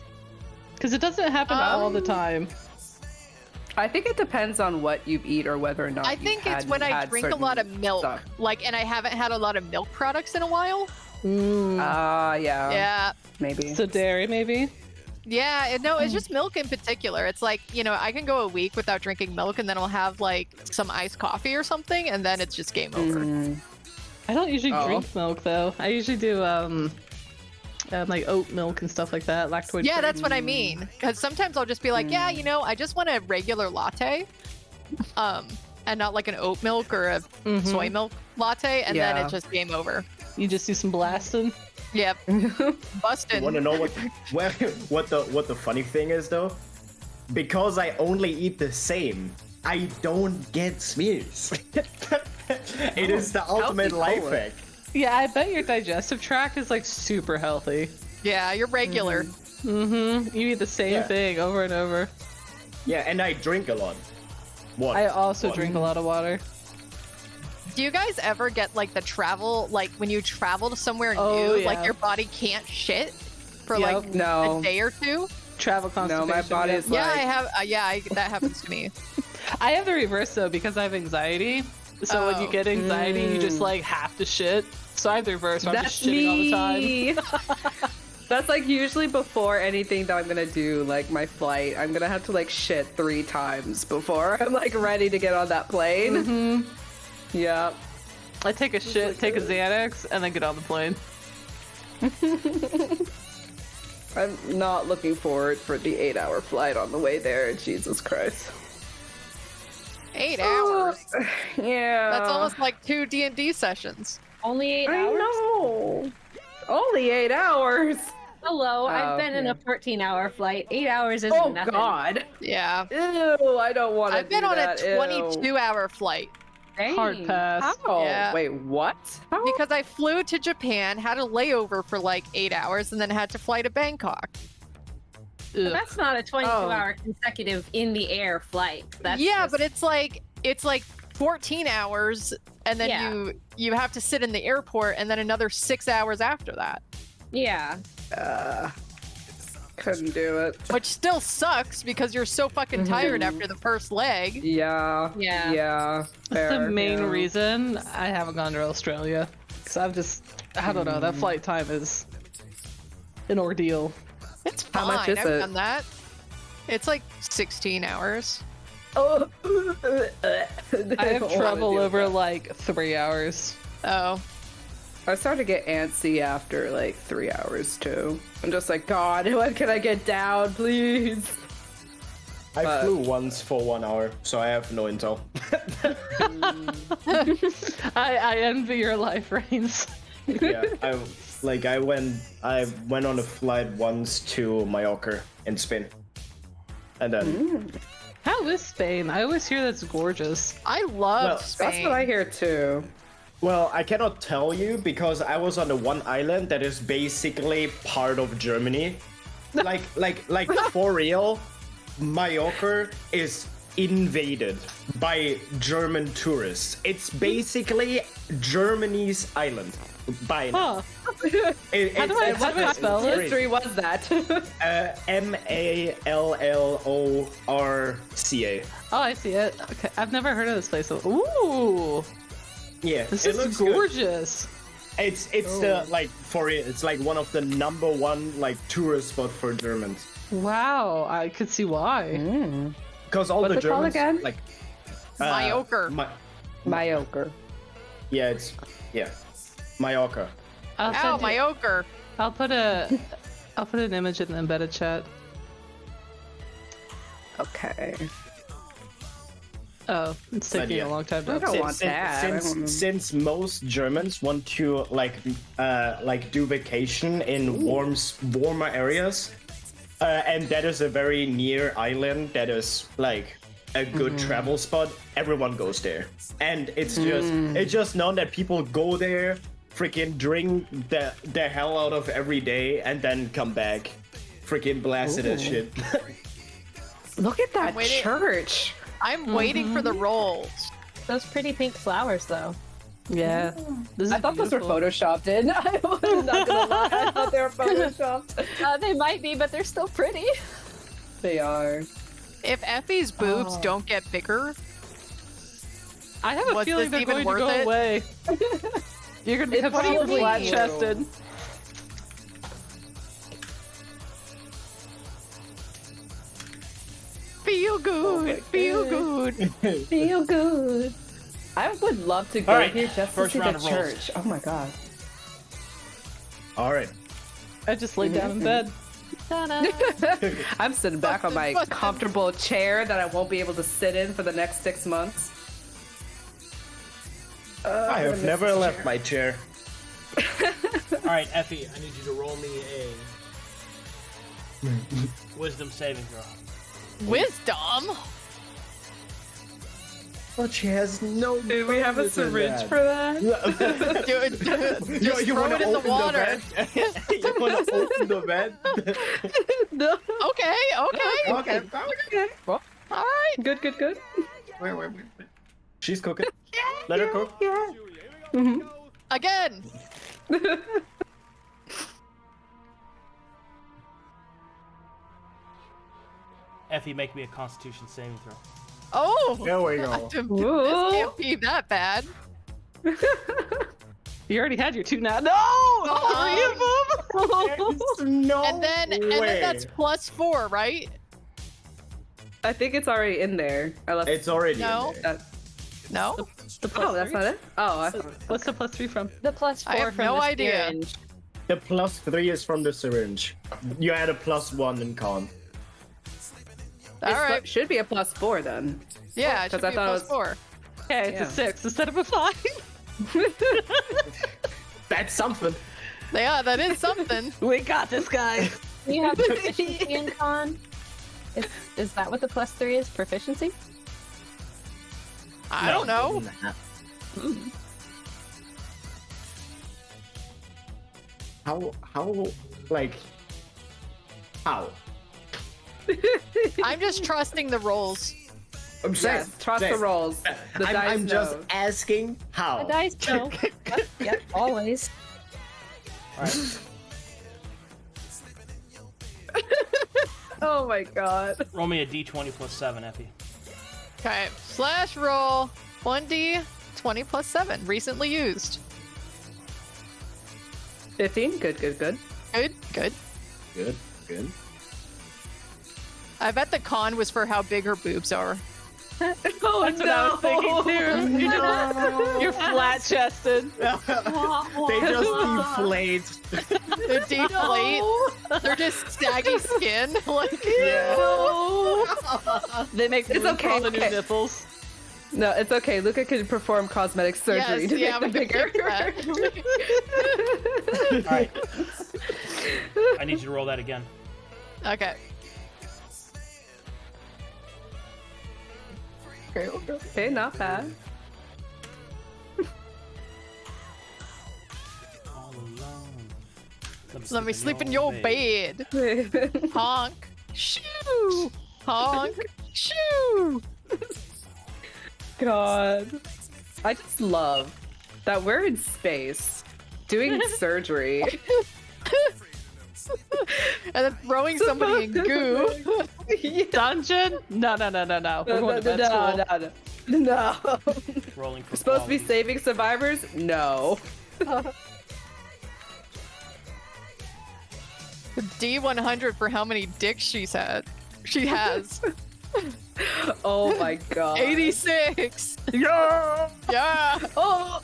Because it doesn't happen all the time. I think it depends on what you eat or whether or not I you've think it's had- when I had drink a certain lot of milk, stuff. like, and I haven't had a lot of milk products in a while. Yeah. Yeah. Maybe. So dairy, maybe? Yeah, no, it's just milk in particular. It's like, you know, I can go a week without drinking milk and then I'll have like some iced coffee or something and then it's just game over. I don't usually Oh. drink milk, though. I usually do, like oat milk and stuff like that, lactoid Yeah, free. that's what I mean. Because sometimes I'll just be like, yeah, you know, I just want a regular latte. And not like an oat milk or a soy milk latte, and then Yeah. it's just game over. You just do some blasting. Yep. Busted. You want to know what the funny thing is though? Because I only eat the same, I don't get smears. It is the ultimate life forward. hack. Yeah, I bet your digestive tract is like super healthy. Yeah, you're regular. You eat the same Yeah. thing over and over. Yeah, and I drink a lot. What? I also drink a lot of water. Do you guys ever get like the travel, like when you travel to somewhere Oh, new, like yeah. your body can't shit for Yep. like No. a day or two? Travel No, constipation. my body is Yeah, like. I have. That happens to me. I have the reverse though because I have anxiety. So when you Oh. get anxiety, you just like have to shit. So I have the reverse. Where I'm That's just shitting all the time. me. That's like usually before anything that I'm gonna do, like my flight. I'm gonna have to like shit 3 times before I'm like ready to get on that plane. Yeah. I take a shit, take a Xanax, and then get on the plane. I'm not looking forward for the 8-hour flight on the way there. Jesus Christ. 8 hours. Yeah. That's almost like 2 D&D sessions. Only 8 I hours? know. Only 8 hours. Hello, I've Oh, been in yeah. a 14-hour flight. 8 hours is Oh nothing. God. Yeah. Ew. I don't want to. I've been on a 22-hour flight Dang. Hard pass. How? Yeah. Wait, what? How? because I flew to Japan, had a layover for like 8 hours, and then had to fly to Bangkok. Ugh. That's not a 22-hour consecutive in the air flight. That's Yeah, just- but it's like 14 hours, and then Yeah. you have to sit in the airport, and then another 6 hours after that, yeah. Couldn't do it. which still sucks because you're so fucking tired after the first leg. Yeah. Yeah. Yeah. That's the fair, main yeah. reason I haven't gone to Australia. Because I don't know, that flight time is an ordeal. It's How fine. much is I've it? done that. It's like 16 hours. Oh. I have trouble over like 3 hours. Oh, I started to get antsy after like 3 hours too. I'm just like, God, when can I get down, please? I flew once for 1 hour, so I have no intel. I envy your life, Rainzz. Yeah, I went on a flight once to Mallorca in Spain, and then How is Spain? I always hear that's gorgeous. I love Well, Spain. That's what I hear too. well, I cannot tell you because I was on the one island that is basically part of Germany. Like for real, Mallorca is invaded by German tourists. It's basically Germany's island. By now. Huh. How do I spell it? History was that? Mallorca. Oh, I see it. Okay, I've never heard of this place. Ooh. Yeah, This it is looks good. gorgeous. It's the like for it. It's like one of the #1 like tourist spot for Germans. Wow, I could see why. Because all What's the it called Germans again? like Mediocre. Mediocre. Yeah, it's Mallorca. I'll Ow, send you- mediocre. I'll put an image in the embedded chat. Okay. Oh, it's taking yeah. a long time to I don't update. want that. Since most Germans want to like do vacation in warmer areas, and that is a very near island that is like a good travel spot, everyone goes there, and it's just known that people go there, freaking drink the hell out of every day, and then come back, freaking blasted as shit. Look at that waiting- church. I'm waiting for the rolls. Those pretty pink flowers, though. Yeah. This is I thought those were beautiful. photoshopped in. I'm not gonna lie. I thought they were photoshopped. They might be, but they're still pretty. They are. If Effie's boobs don't get bigger, I have a Was feeling this they're even going to worth go it? away. You're going to It's have super probably- flat-chested. feel good, feel good. Feel good. I would love to go All right, here just to first see the round of rolls. church. Oh my god. All right. I just laid down in bed. I'm sitting back on my Busted. comfortable chair that I won't be able to sit in for the next 6 months. I have never left my chair. All right, Effie, I need you to roll me a wisdom saving throw. Wisdom? But she has no. Do we have a syringe for that? Just You throw wanna it in the open water. vent? You want to open the vent? No. Okay. Okay. Well, All right. good. Wait. She's cooking. Let her cook. Again. Effie, make me a Constitution saving throw. Oh. There we go. This can't be that bad. You already had your 2 now. No! No And then that's +4, right? I think it's already in there. Unless It's already No. in there. No. Oh, that's not it? Oh, I thought. What's the +3 from? The +4 I have from no the idea. syringe. The +3 is from the syringe. You add a +1 in con. All right. Should be a +4 then. Yeah, it should 'cause be I thought it was- +4. Okay, it's a 6 instead of a 5. That's something. Yeah, that is something. We got this, guy. Do you have proficiency in con? Is that what the +3 is? Proficiency? I don't know. How, like, how? I'm just trusting the rolls. I'm saying, Yes, trust the rolls. The dice I'm just know. asking how. The dice know. Yep, always. Oh my god. Roll me a d20 +7, Effie. Okay. /roll 1d 20 + 7. Recently used. 15? Good. Good. Good. I bet the con was for how big her boobs are. Oh, That's what I was thinking too. You're flat-chested. They just deflate. They're deflate. They're just saggy skin. Like, They make It's room for all okay, the new okay. nipples. No, it's okay. Luka can perform cosmetic surgery yes, to yeah, make we them can bigger. fix that. All right. I need you to roll that again. Okay. Okay, not bad. All alone. Let me sleep in your bed. Honk. Shoo. Honk. Shoo. God. I just love that we're in space doing surgery. And then throwing somebody in goo. Dungeon? No. We're going to med school. No. rolling for Supposed to be qualities. saving survivors? No. D100 for how many dicks she's had. She has. Oh my god. 86. Yeah. Yeah. Oh.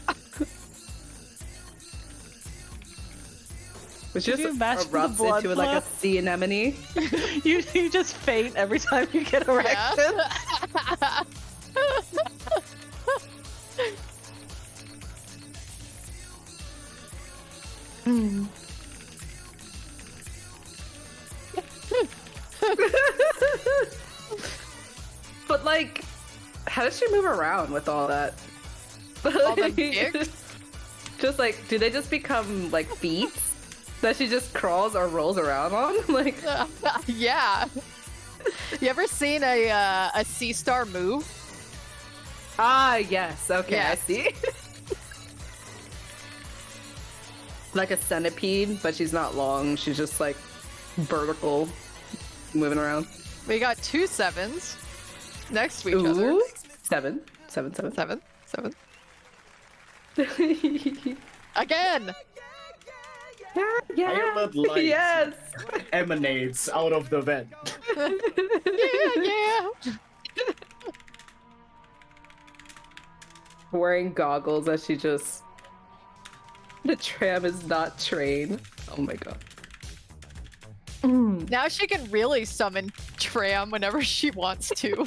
Which Can just you imagine the erupts blood into like a flow? sea anemone. You just faint every time you get erected. Yeah. But like, how does she move around with all that? All them dicks? Just like, do they just become like feet that she just crawls or rolls around on? Like, Yeah. You ever seen a sea star move? ah, yes. Okay, I Yes. see. Like a centipede, but she's not long. She's just like vertical, moving around. We got 2 sevens next to each other. Ooh. Seven. 7. Again. Yeah. Violet light Yes. emanates out of the vent. Yeah. Wearing goggles as she just. The tram is not trained. Oh my god. Now she can really summon Tram whenever she wants to.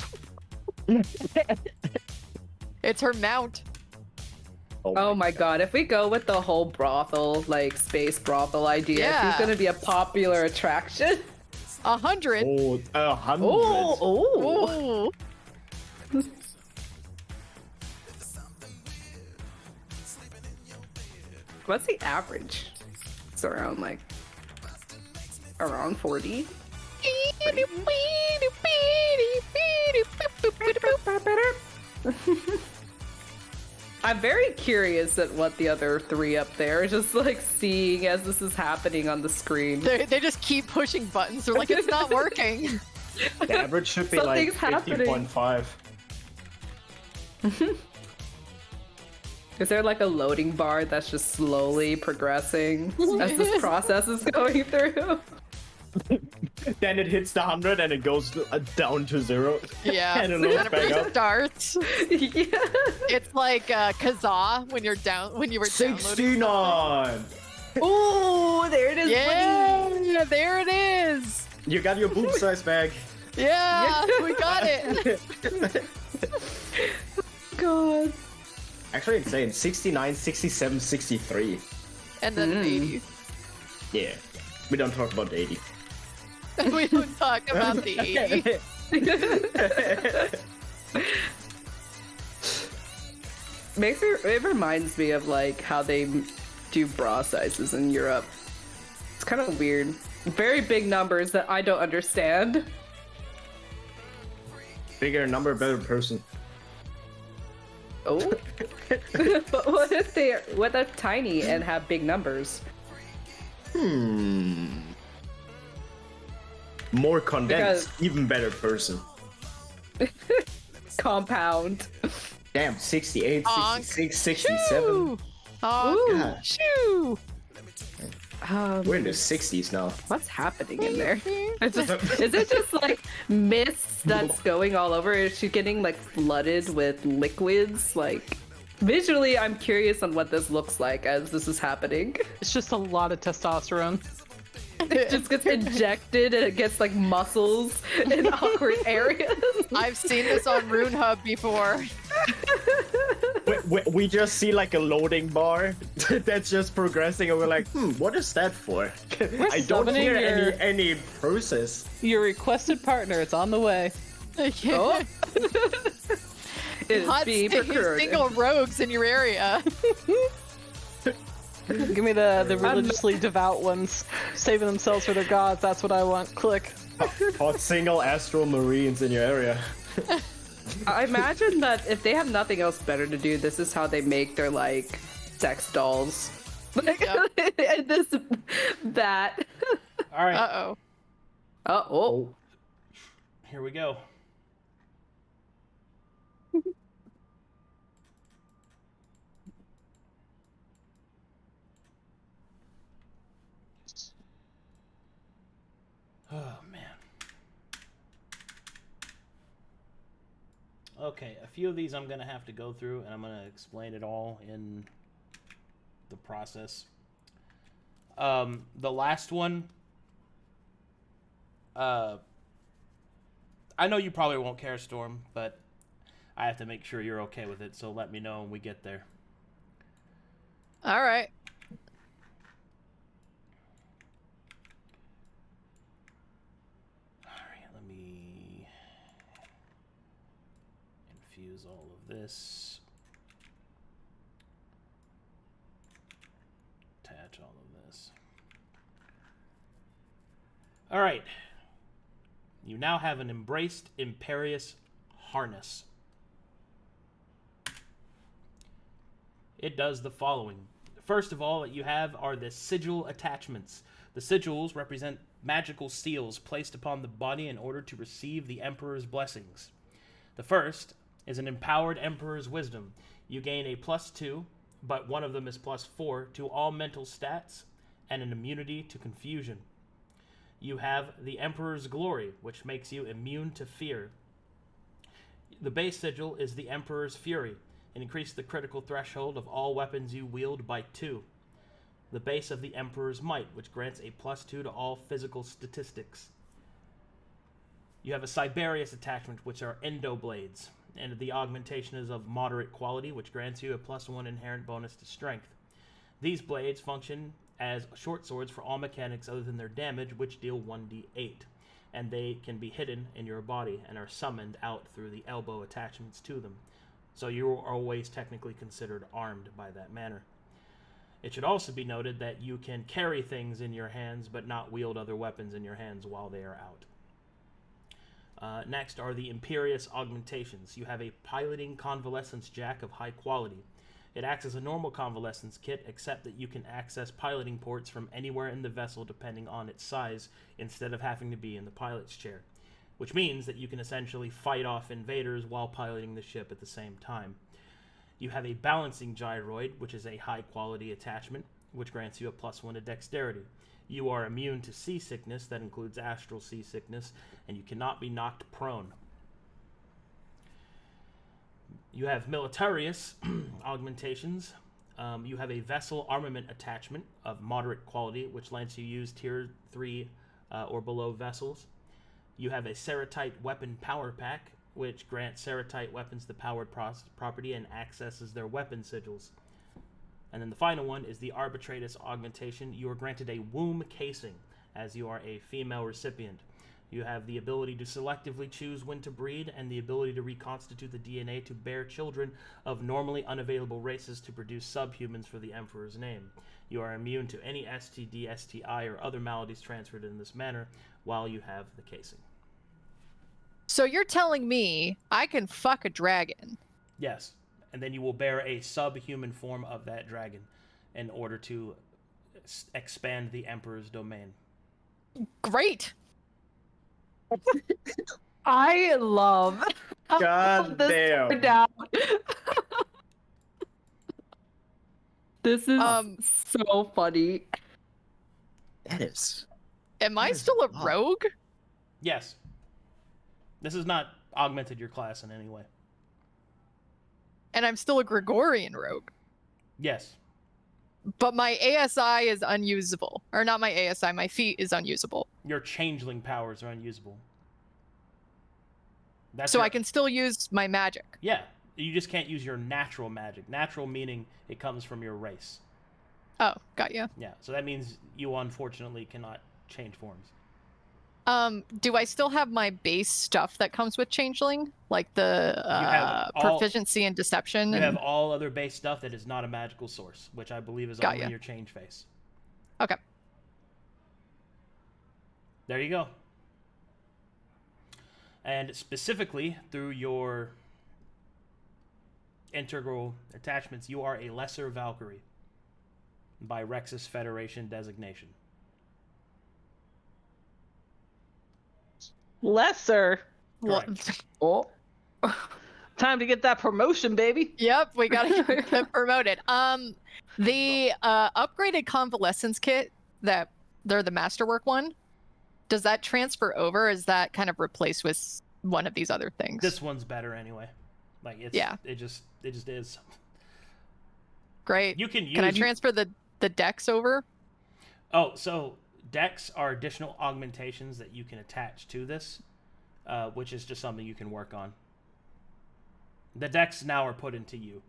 It's her mount. Oh my god, if we go with the whole brothel, like space brothel idea, Yeah. she's gonna be a popular attraction. 100. Oh, 100. Oh. Ooh. What's the average? It's around like around 40. I'm very curious at what the other three up there are just like seeing as this is happening on the screen. They just keep pushing buttons. They're like, it's not working. The average should be like Something's happening. 50.5. Is there like a loading bar that's just slowly progressing as this process is going through? Then it hits the 100 and it goes down to 0. Yeah. And it loads back up. Starts. Yeah. It's like Kazaa when you were downloading. 69! Ooh, there it is. Yeah, there it is. You got your boob size bag. Yeah, we got it. God. Actually insane. 69, 67, 63. And then 80. Yeah. We don't talk about 80. We don't talk about the 80. It reminds me of like how they do bra sizes in Europe. It's kind of weird. Very big numbers that I don't understand. Bigger number, better person. Oh. But what if they're tiny and have big numbers? More condensed, even better person. Compound. Damn, 68, Honk. 66, 67. Shoo! Oh, God. shoo! We're in the 60s now. What's happening in there? Is it just like mist that's going all over? Is she getting like flooded with liquids? Like, visually, I'm curious on what this looks like as this is happening. It's just a lot of testosterone. It just gets injected and it gets like muscles in awkward areas. I've seen this on Rune Hub before. We just see like a loading bar that's just progressing, and we're like, what is that for? I don't summoning hear your- any process. Your requested partner, it's on the way. Oh. It is Hot being procured. single rogues in your area. Give me the religiously devout ones, saving themselves for their gods. That's what I want. Click. Hot single astral marines in your area. I imagine that if they have nothing else better to do, this is how they make their like sex dolls. And that. All right, Uh-oh. Oh. here we go. Okay, a few of these I'm going to have to go through, and I'm going to explain it all in the process. The last one, I know you probably won't care, Storm, but I have to make sure you're okay with it, so let me know when we get there. All right. Let me infuse all of this. Attach all of this. All right. You now have an embraced Imperious harness. It does the following. First of all, what you have are the sigil attachments. The sigils represent magical seals placed upon the body in order to receive the Emperor's blessings. The first is an empowered Emperor's wisdom. You gain a +2, but one of them is +4 to all mental stats and an immunity to confusion. You have the Emperor's glory, which makes you immune to fear. The base sigil is the Emperor's fury, and increase the critical threshold of all weapons you wield by 2. The base of the Emperor's might, which grants a +2 to all physical statistics. You have a Siberius attachment, which are endoblades, and the augmentation is of moderate quality, which grants you a +1 inherent bonus to strength. These blades function as short swords for all mechanics other than their damage, which deal 1d8, and they can be hidden in your body and are summoned out through the elbow attachments to them. So you are always technically considered armed by that manner. It should also be noted that you can carry things in your hands, but not wield other weapons in your hands while they are out. Next are the Imperious augmentations. You have a piloting convalescence jack of high quality. It acts as a normal convalescence kit, except that you can access piloting ports from anywhere in the vessel depending on its size, instead of having to be in the pilot's chair, which means that you can essentially fight off invaders while piloting the ship at the same time. You have a balancing gyroid, which is a high-quality attachment, which grants you a +1 to dexterity. You are immune to seasickness, that includes astral seasickness, and you cannot be knocked prone. You have Militarius augmentations. You have a vessel armament attachment of moderate quality, which lets you use tier 3 or below vessels. You have a Seratite weapon power pack, which grants Seratite weapons the powered property and accesses their weapon sigils. And then the final one is the Arbitratus augmentation. You are granted a womb casing, as you are a female recipient. You have the ability to selectively choose when to breed, and the ability to reconstitute the DNA to bear children of normally unavailable races to produce subhumans for the Emperor's name. You are immune to any STD, STI, or other maladies transferred in this manner while you have the casing. So you're telling me I can fuck a dragon? Yes, and then you will bear a subhuman form of that dragon in order to expand the Emperor's domain. Great. I love. God damn. Down. This is so funny. That is. Am I still a rogue? Yes. This has not augmented your class in any way. And I'm still a Gregorian rogue. Yes. But my ASI is unusable. Or not my ASI, my feat is unusable. Your changeling powers are unusable. So I can still use my magic. Yeah. You just can't use your natural magic. Natural meaning it comes from your race. Oh, got you. Yeah. So that means you unfortunately cannot change forms. Do I still have my base stuff that comes with changeling? Like the proficiency and deception? You have all other base stuff that is not a magical source, which I believe is only your change face. Okay. There you go. And specifically, through your integral attachments, you are a Lesser Valkyrie by Rexus Federation designation. Lesser. Oh. Time to get that promotion, baby. Yep, we gotta get promoted. The upgraded convalescence kit that they're the masterwork one, does that transfer over? Or is that kind of replaced with one of these other things? This one's better anyway. Like it's it just is. Great. You can use. Can I transfer the decks over? Oh, so decks are additional augmentations that you can attach to this, which is just something you can work on. The decks now are put into you.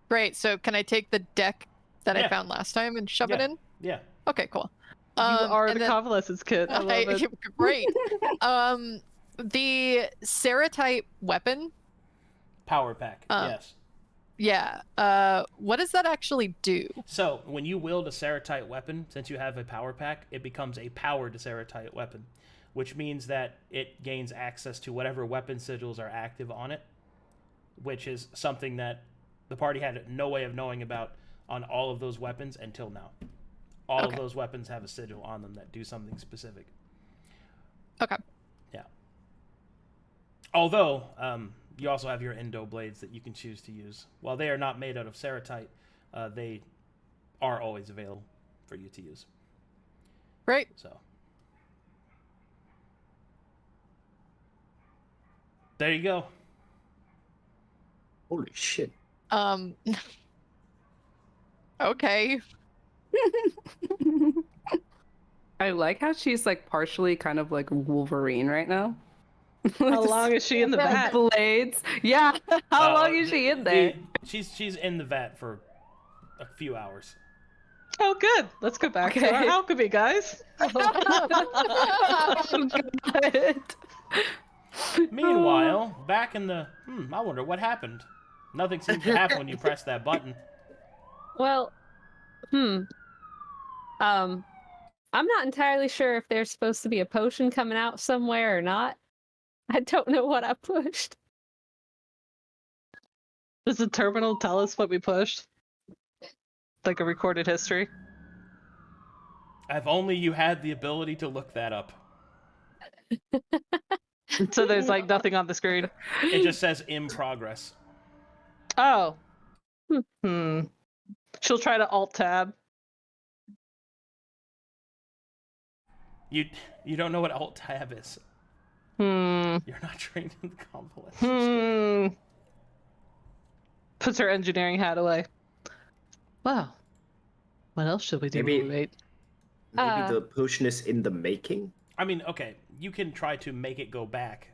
Great. So can I take the deck that I found last time and shove it in? Yeah. Okay, cool. You are the convalescence kit. I love it. Great. The Sera type weapon. Power pack. Yes. Yeah. What does that actually do? So when you wield a Seratite weapon, since you have a power pack, it becomes a powered Seratite weapon, which means that it gains access to whatever weapon sigils are active on it, which is something that the party had no way of knowing about on all of those weapons until now. All of those weapons have a sigil on them that do something specific. Okay. Yeah. Although, you also have your endo blades that you can choose to use. While they are not made out of Seratite, they are always available for you to use. Right. So. There you go. Holy shit. Okay. I like how she's like partially kind of like Wolverine right now. How long is she in the vat? Blades. Yeah. How long is she in there? She's in the vat for a few hours. Oh, good. Let's go back to our alchemy, guys. Meanwhile, back in the... I wonder what happened. Nothing seems to happen when you press that button. Well, I'm not entirely sure if there's supposed to be a potion coming out somewhere or not. I don't know what I pushed. Does the terminal tell us what we pushed? Like a recorded history? If only you had the ability to look that up. So there's like nothing on the screen? It just says in progress. Oh. She'll try to alt-tab. You don't know what alt-tab is. You're not trained in the convalescence. Puts her engineering hat away. Wow. What else should we do? Maybe the potion is in the making? I mean, okay, you can try to make it go back.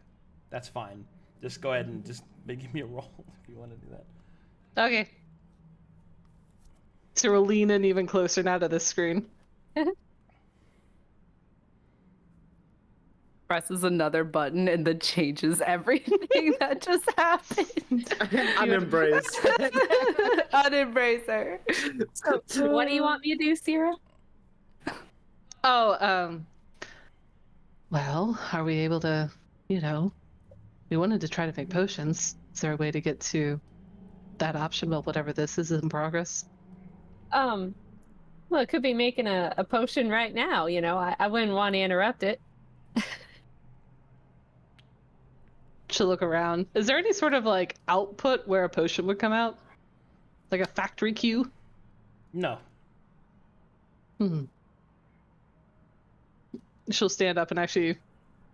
That's fine. Just go ahead and just give me a roll if you want to do that. Okay. So we'll lean in even closer now to this screen. Presses another button and then changes everything that just happened. Unembrace. Unembrace her. So what do you want me to do, Sera? Well, are we able to, we wanted to try to make potions. Is there a way to get to that option of whatever this is in progress? Well, it could be making a potion right now, I wouldn't want to interrupt it. She'll look around. Is there any sort of like output where a potion would come out? Like a factory queue? No. She'll stand up and actually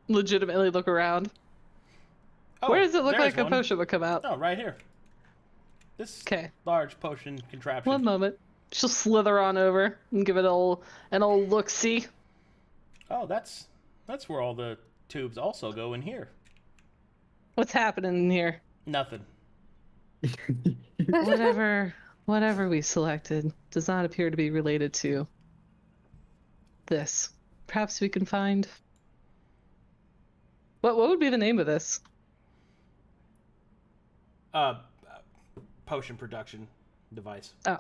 legitimately look around. Oh, where does it look like one. a potion would come out? Oh, right here. This large potion contraption. One moment. She'll slither on over and give it an old look-see. Oh, that's where all the tubes also go in here. What's happening in here? Nothing. Whatever we selected does not appear to be related to this. Perhaps we can find... What would be the name of this? Potion production device. Oh.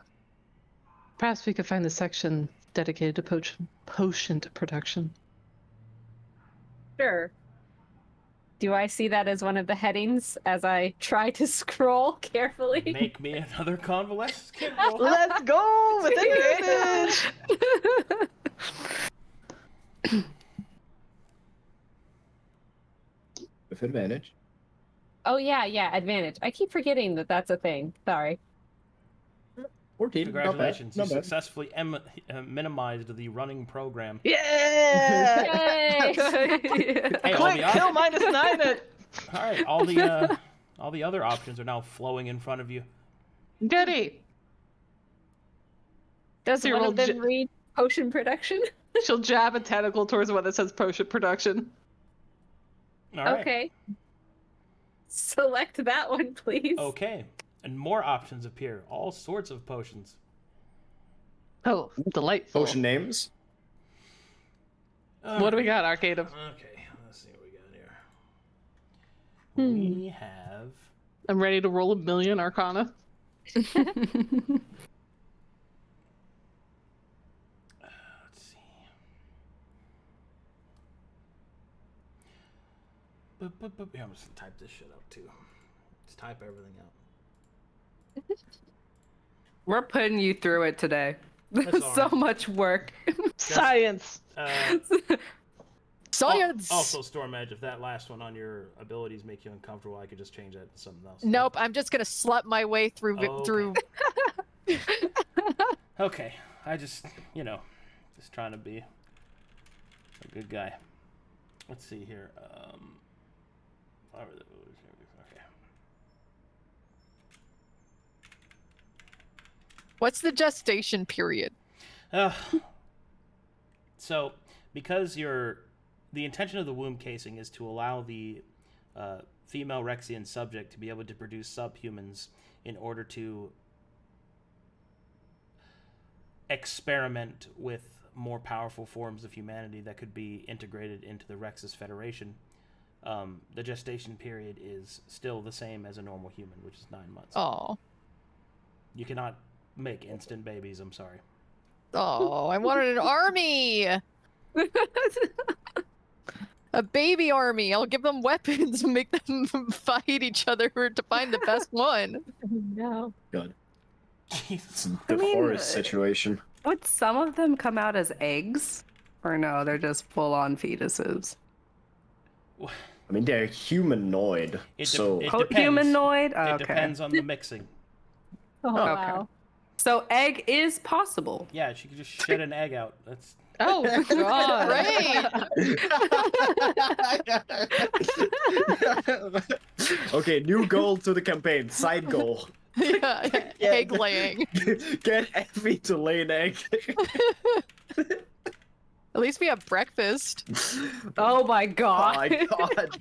Perhaps we could find the section dedicated to potion production. Sure. Do I see that as one of the headings as I try to scroll carefully? Make me another convalescence kit roll. Let's go with advantage! With advantage? Oh, yeah, advantage. I keep forgetting that that's a thing. Sorry. 14. Congratulations, Not you bad. successfully minimized the running program. Yeah! Yay! Hey, Quick, kill -9 it! Alright, all All the other options are now flowing in front of you. Goody. Does So one roll of them read potion production? She'll jab a tentacle towards one that says potion production. All right. Okay. Select that one, please. Okay. And more options appear. All sorts of potions. Oh, delightful. Potion names? What do we got, Arcadum? Okay, let's see what we got here. We have... I'm ready to roll 1,000,000 Arcana. let's see. Here, I'm just gonna type this shit up too. Just type everything out. We're putting you through it today. That's There's so all right. much work. Science. Science! Also, StormEdge, if that last one on your abilities make you uncomfortable, I could just change that to something else. Nope, I'm just gonna slut my way through Okay. through. Okay, I just, just trying to be a good guy. Let's see here. Okay. What's the gestation period? So, because the intention of the womb casing is to allow the female Rexian subject to be able to produce subhumans in order to experiment with more powerful forms of humanity that could be integrated into the Rexus Federation. The gestation period is still the same as a normal human, which is 9 months. Oh, You cannot make instant babies, I'm sorry. oh, I wanted an army. A baby army. I'll give them weapons and make them fight each other to find the best one. No. God. Jesus. It's a I mean, divorce situation. Would some of them come out as eggs? Or no, they're just full-on fetuses? I mean, they're humanoid, so... it depends. Humanoid? It Okay. depends on the mixing. Oh, Okay. wow. So egg is possible. Yeah, she could just shit an egg out. That's Oh, God. Great. Okay, new goal to the campaign. Side goal. Yeah, egg laying. Get Effie to lay an egg. At least we have breakfast. Oh my Oh god. my god.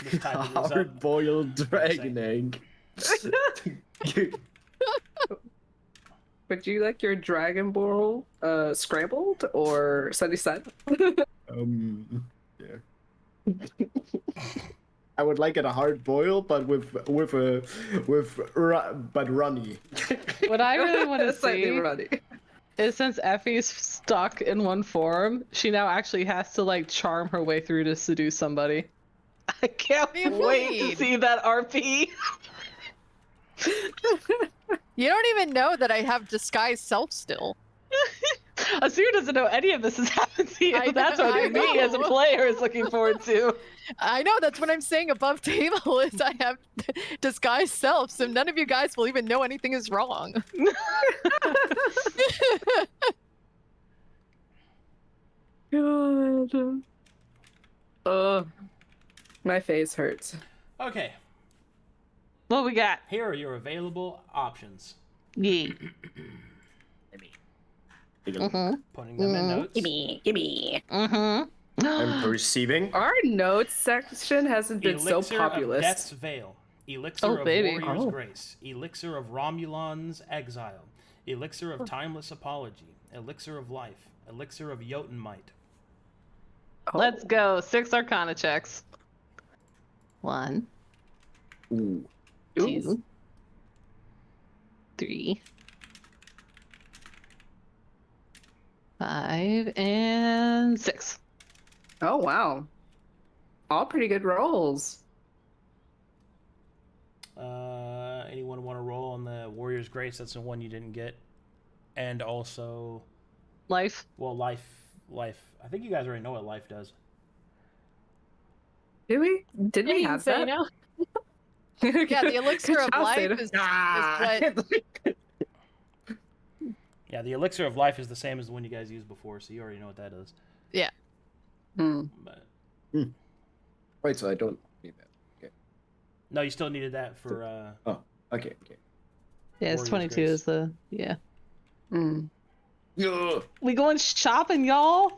just typing this up. Hard-boiled dragon egg. Would you like your Dragon Ball scrambled or sunny side? Yeah. I would like it a hard boil, but but runny. What I really want to Slightly see runny. is since Effie's stuck in one form, she now actually has to like charm her way through to seduce somebody. I can't do you wait mean? to see that RP. You don't even know that I have disguise self still. Asir doesn't know any of this has happened to you. I That's know- what I me as a know. player is looking forward to. I know, that's what I'm saying above table is I have disguise self, so none of you guys will even know anything is wrong. God. My face hurts. Okay, What we got? here are your available options. Yeah. Putting them in notes. I'm perceiving. Our notes section hasn't been Elixir so of populous. Death's Veil. Elixir Oh, of baby. Warrior's Oh. Grace. Elixir of Romulan's Exile. Elixir of Timeless Apology. Elixir of Life. Elixir of Jotunmite. Oh. Let's go. 6 Arcana checks. 1, Ooh. 2, 3, 5, and 6. Oh wow. All pretty good rolls. Anyone want to roll on the Warrior's Grace? That's the one you didn't get. And also, Life. well, Life. I think you guys already know what Life does. Did we? Did we have that? No. Yeah, the elixir of I'll say life it. is what... Yeah, the Elixir of Life is the same as the one you guys used before, so you already know what that is. Yeah. But Right, so I don't need that. Okay. no, you still needed that for. Oh, okay. Yeah, it's Warrior's 22 Grace. is the yeah. Yeah. We going shopping, y'all?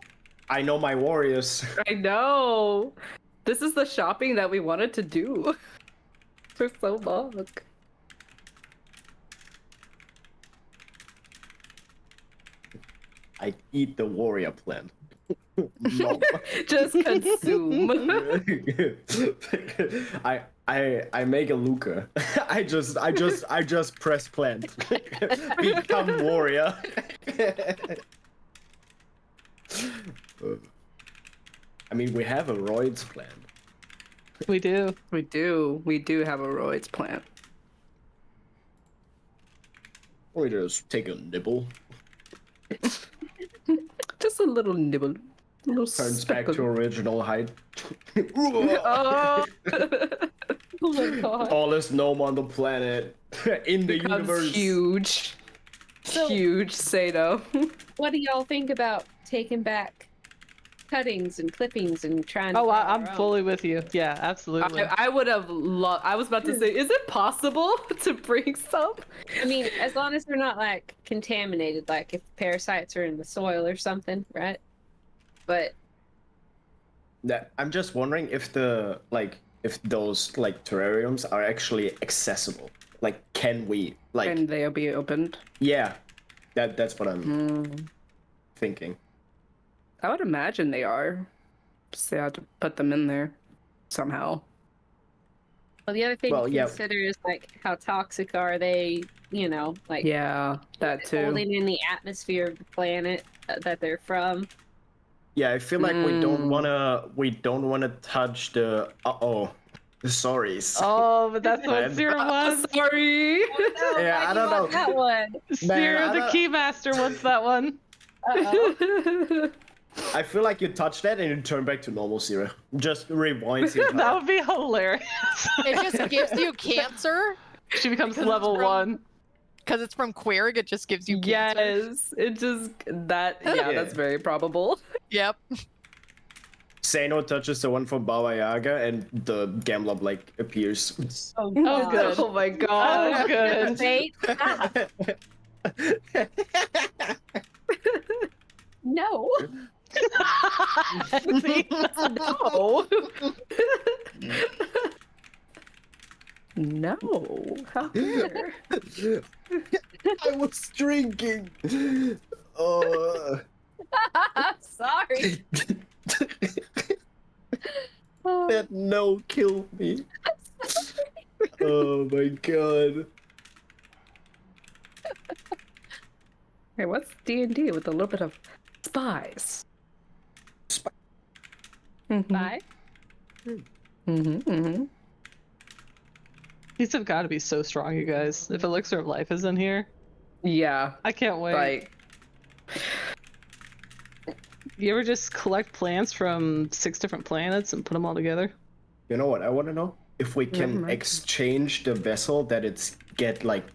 I know my warriors. I know. This is the shopping that we wanted to do for so long. I eat the warrior plant. No. Just consume. I make a Luka. I just press plant. Become warrior. I mean, we have a roids plant. We do. We do have a roids plant. We just take a nibble. Just a little nibble. A little Turns speckle. back to original height. Oh. Oh my god. Tallest gnome on the planet. In the Becomes universe. huge. So- Huge Seino. What do y'all think about taking back cuttings and clippings and trying to Oh, find I'm our own? fully with you. Yeah, absolutely. I would have loved. I was about to say, is it possible to bring some? I mean, as long as they're not like contaminated, like if parasites are in the soil or something, right? But I'm just wondering if if those like terrariums are actually accessible. Like, can we Can they be opened? Yeah, that's what I'm thinking. I would imagine they are. Just they have to put them in there somehow. well, the other thing Well, to yeah. consider is like how toxic are they? You know, like Yeah, that too. holding in the atmosphere of the planet that they're from. Yeah, I feel like we don't wanna touch the sorry. Oh, but that's what Man. Sera was. Sorry. Yeah, I don't know. That one. Sera, I the don't- Keymaster, wants that one. Uh-oh. I feel like you touch that and you turn back to normal, Sera. Just rewind your That time. would be hilarious. It just gives you cancer She becomes Because it's level from- 1. because it's from Querig. It just gives you cancer. Yes, it just that. Yeah, Yeah. that's very probable. Yep. Seino touches the one from Baba Yaga and the Gamlob like appears. Oh, Oh, good. Oh my god. Oh, good. Wait. Ah, no. See? No. No. How dare? I was drinking. Oh. Sorry. That no killed me. Oh my god. Hey, what's D&D with a little bit of spies? Bye. These have got to be so strong, you guys. If Elixir of Life is in here, Yeah, I can't wait. like You ever just collect plants from 6 different planets and put them all together? You know what I want to know? If we can Mhm. exchange the vessel that it's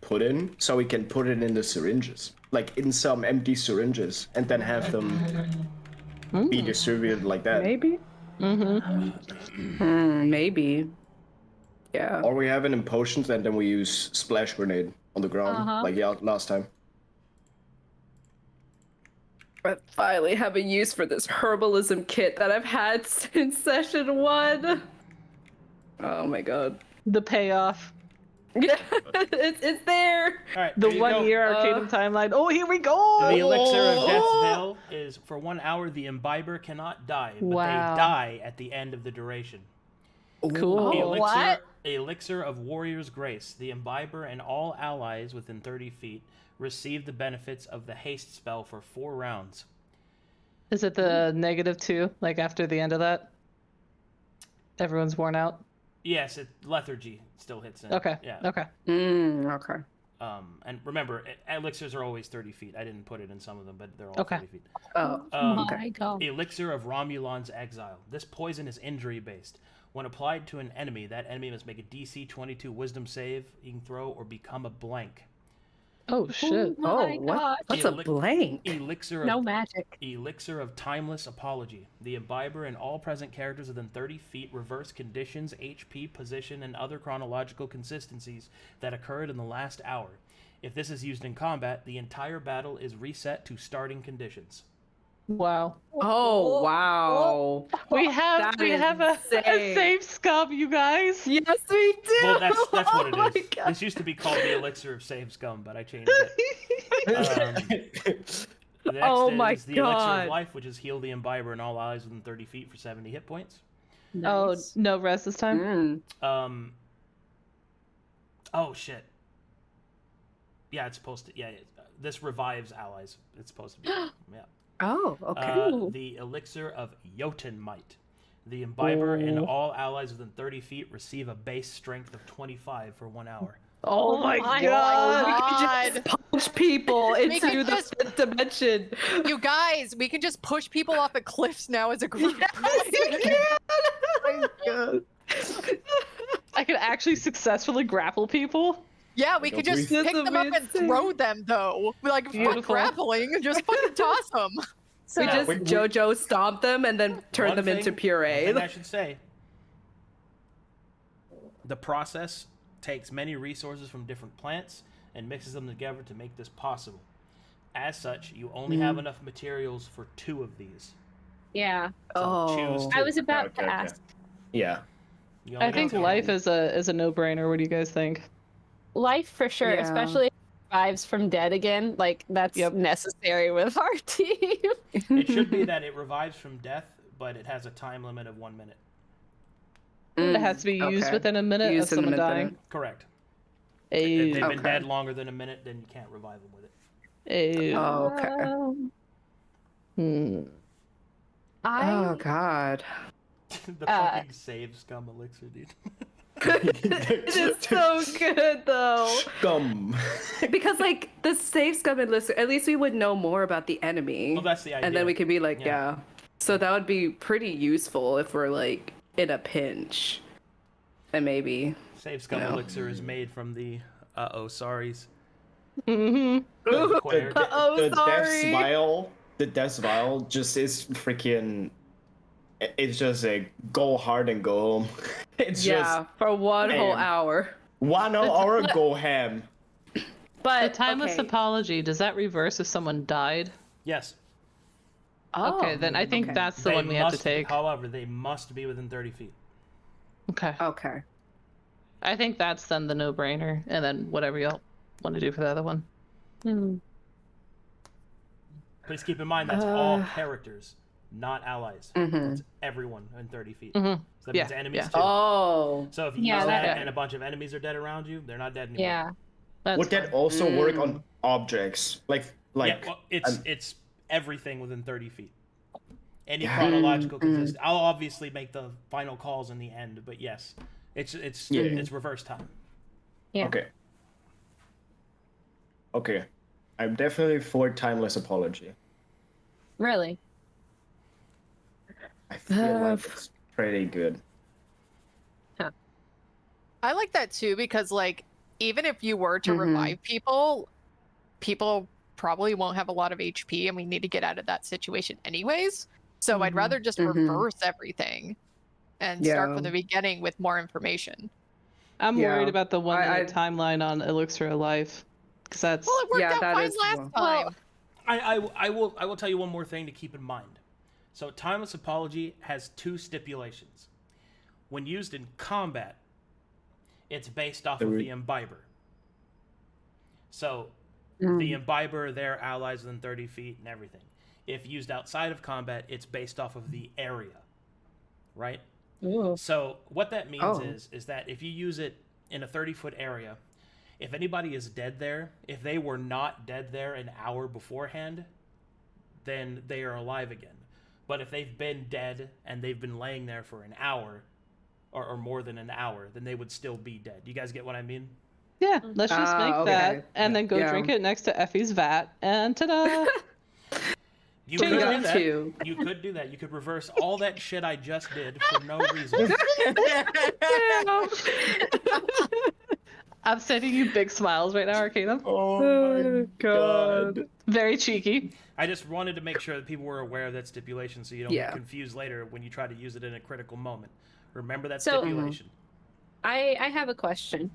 put in, so we can put it in the syringes, like in some empty syringes, and then have them be distributed like that. maybe. Maybe. Yeah. Or we have it in potions and then we use splash grenade on the ground, like last time. I finally have a use for this herbalism kit that I've had since session 1. Oh my god. The payoff. Yeah, it's there. All right. The here you 1 go. year Arcadum timeline. Oh, here we go! The elixir of Death's Veil is for 1 hour. The imbiber cannot die, but Wow. they die at the end of the duration. Cool. Elixir of Warrior's Grace. The imbiber and all allies within 30 feet receive the benefits of the haste spell for 4 rounds. Is it the -2, like after the end of that? Everyone's worn out? Yes, lethargy still hits in. Okay. Yeah. Okay. Okay. And remember, elixirs are always 30 feet. I didn't put it in some of them, but they're all Okay. 30 feet. Oh. My god. Elixir of Romulan's Exile. This poison is injury-based. When applied to an enemy, that enemy must make a DC 22 Wisdom save, you can throw, or become a blank. Oh shit. my God. What's a blank? Elixir of No magic. Elixir of Timeless Apology. The imbiber and all present characters within 30 feet reverse conditions, HP, position, and other chronological consistencies that occurred in the last hour. If this is used in combat, the entire battle is reset to starting conditions. Wow. Oh wow. We have a save scum, you guys. Yes, we do. Well, that's what it Oh is. my God. This used to be called the Elixir of Save Scum, but I changed it. The next Oh my is the Elixir God. of Life, which is heal the imbiber and all allies within 30 feet for 70 hit points. Oh, no rest this time? Oh shit. Yeah, it's supposed to. Yeah, this revives allies. It's supposed to be. Yeah. Oh, okay. The Elixir of Jotun Might. The imbiber and all allies within 30 feet receive a base strength of 25 for 1 hour. Oh my my God. We can just punch people into the just- fifth dimension. You guys, we can just push people off of cliffs now as a group. I could actually successfully grapple people. Yeah, we could just That's pick them up and amazing. throw them, though. Like, fuck Beautiful. grappling, just fucking toss them. We So, just JoJo stomp them and then turn One them thing- into One puree. thing I should say, the process takes many resources from different plants and mixes them together to make this possible. As such, you only have enough materials for 2 of these. yeah. So choose I 2. was about Okay, to okay. ask. Yeah. You only I get think 2. life is a no-brainer. What do you guys think? Life for sure, Yeah. especially if it revives from dead again. Like, that's necessary with our team. It should be that it revives from death, but it has a time limit of 1 minute. It has to be used Okay. within a minute Used of in a someone minute. dying. Correct. Ay, If they've been Okay. dead longer than a minute, then you can't revive them with it. ay. Oh, okay. Oh God. The fucking save scum elixir, dude. It is so good though. Scum. Because like the save scum and list, at least we would know more about the enemy. Well, that's the idea. And then we could be like, Yeah. yeah. So that would be pretty useful if we're like in a pinch. And maybe. Save scum No. elixir is made from the sorries. Mm-hmm. Square. Uh-oh, the sorry. Death's Vial just is freaking. It's just a go hard and go home. It's Yeah, for one whole Damn. hour. 1 hour go ham. But The timeless okay. apology, does that reverse if someone died? Yes. Oh, Okay, then I think okay. that's the They one we have to must- take. However, they must be within 30 feet. Okay. Okay. I think that's then the no-brainer, and then whatever y'all want to do for the other one. Please keep in mind that's all characters, not allies. Mhm. It's everyone in 30 feet. Mhm. So that Yeah, means enemies yeah. too. Oh. So if you Yeah, use that that- and a bunch of enemies are dead around you, they're not dead anymore. Yeah. That's Would that fine. also work on objects? Like Yeah, well, it's everything within 30 feet. Any Yeah. chronological consist. I'll obviously make the final calls in the end, but yes, it's reverse time. Yeah. Okay. I'm definitely for timeless apology. Really? I feel like it's pretty good. I like that too because, like, even if you were to revive people, people probably won't have a lot of HP, and we need to get out of that situation anyways. So I'd rather just reverse everything and start from the beginning with more information. I'm Yeah. worried about the 1 minute I- timeline on Elixir of Life, because that's Well, it worked Yeah, out that fine is last one. time. I will tell you one more thing to keep in mind. So timeless apology has 2 stipulations. When used in combat, it's based off of the imbiber. So the imbiber, their allies within 30 feet and everything. If used outside of combat, it's based off of the area, right? Ooh. So what that means is that if you use it in a 30-foot area, if anybody is dead there, if they were not dead there an hour beforehand, then they are alive again. But if they've been dead and they've been laying there for an hour or more than an hour, then they would still be dead. You guys get what I mean? yeah. Let's just make okay. that, and then go Yeah. drink it next to Effie's vat, and ta-da! You We could do got that. to. You could do that. You could reverse all that shit I just did for no reason. I'm sending you big smiles right now, Arcadum. Oh my god. Very cheeky. I just wanted to make sure that people were aware of that stipulation so you don't get confused later when you try to use it in a critical moment. Remember that stipulation. I have a question.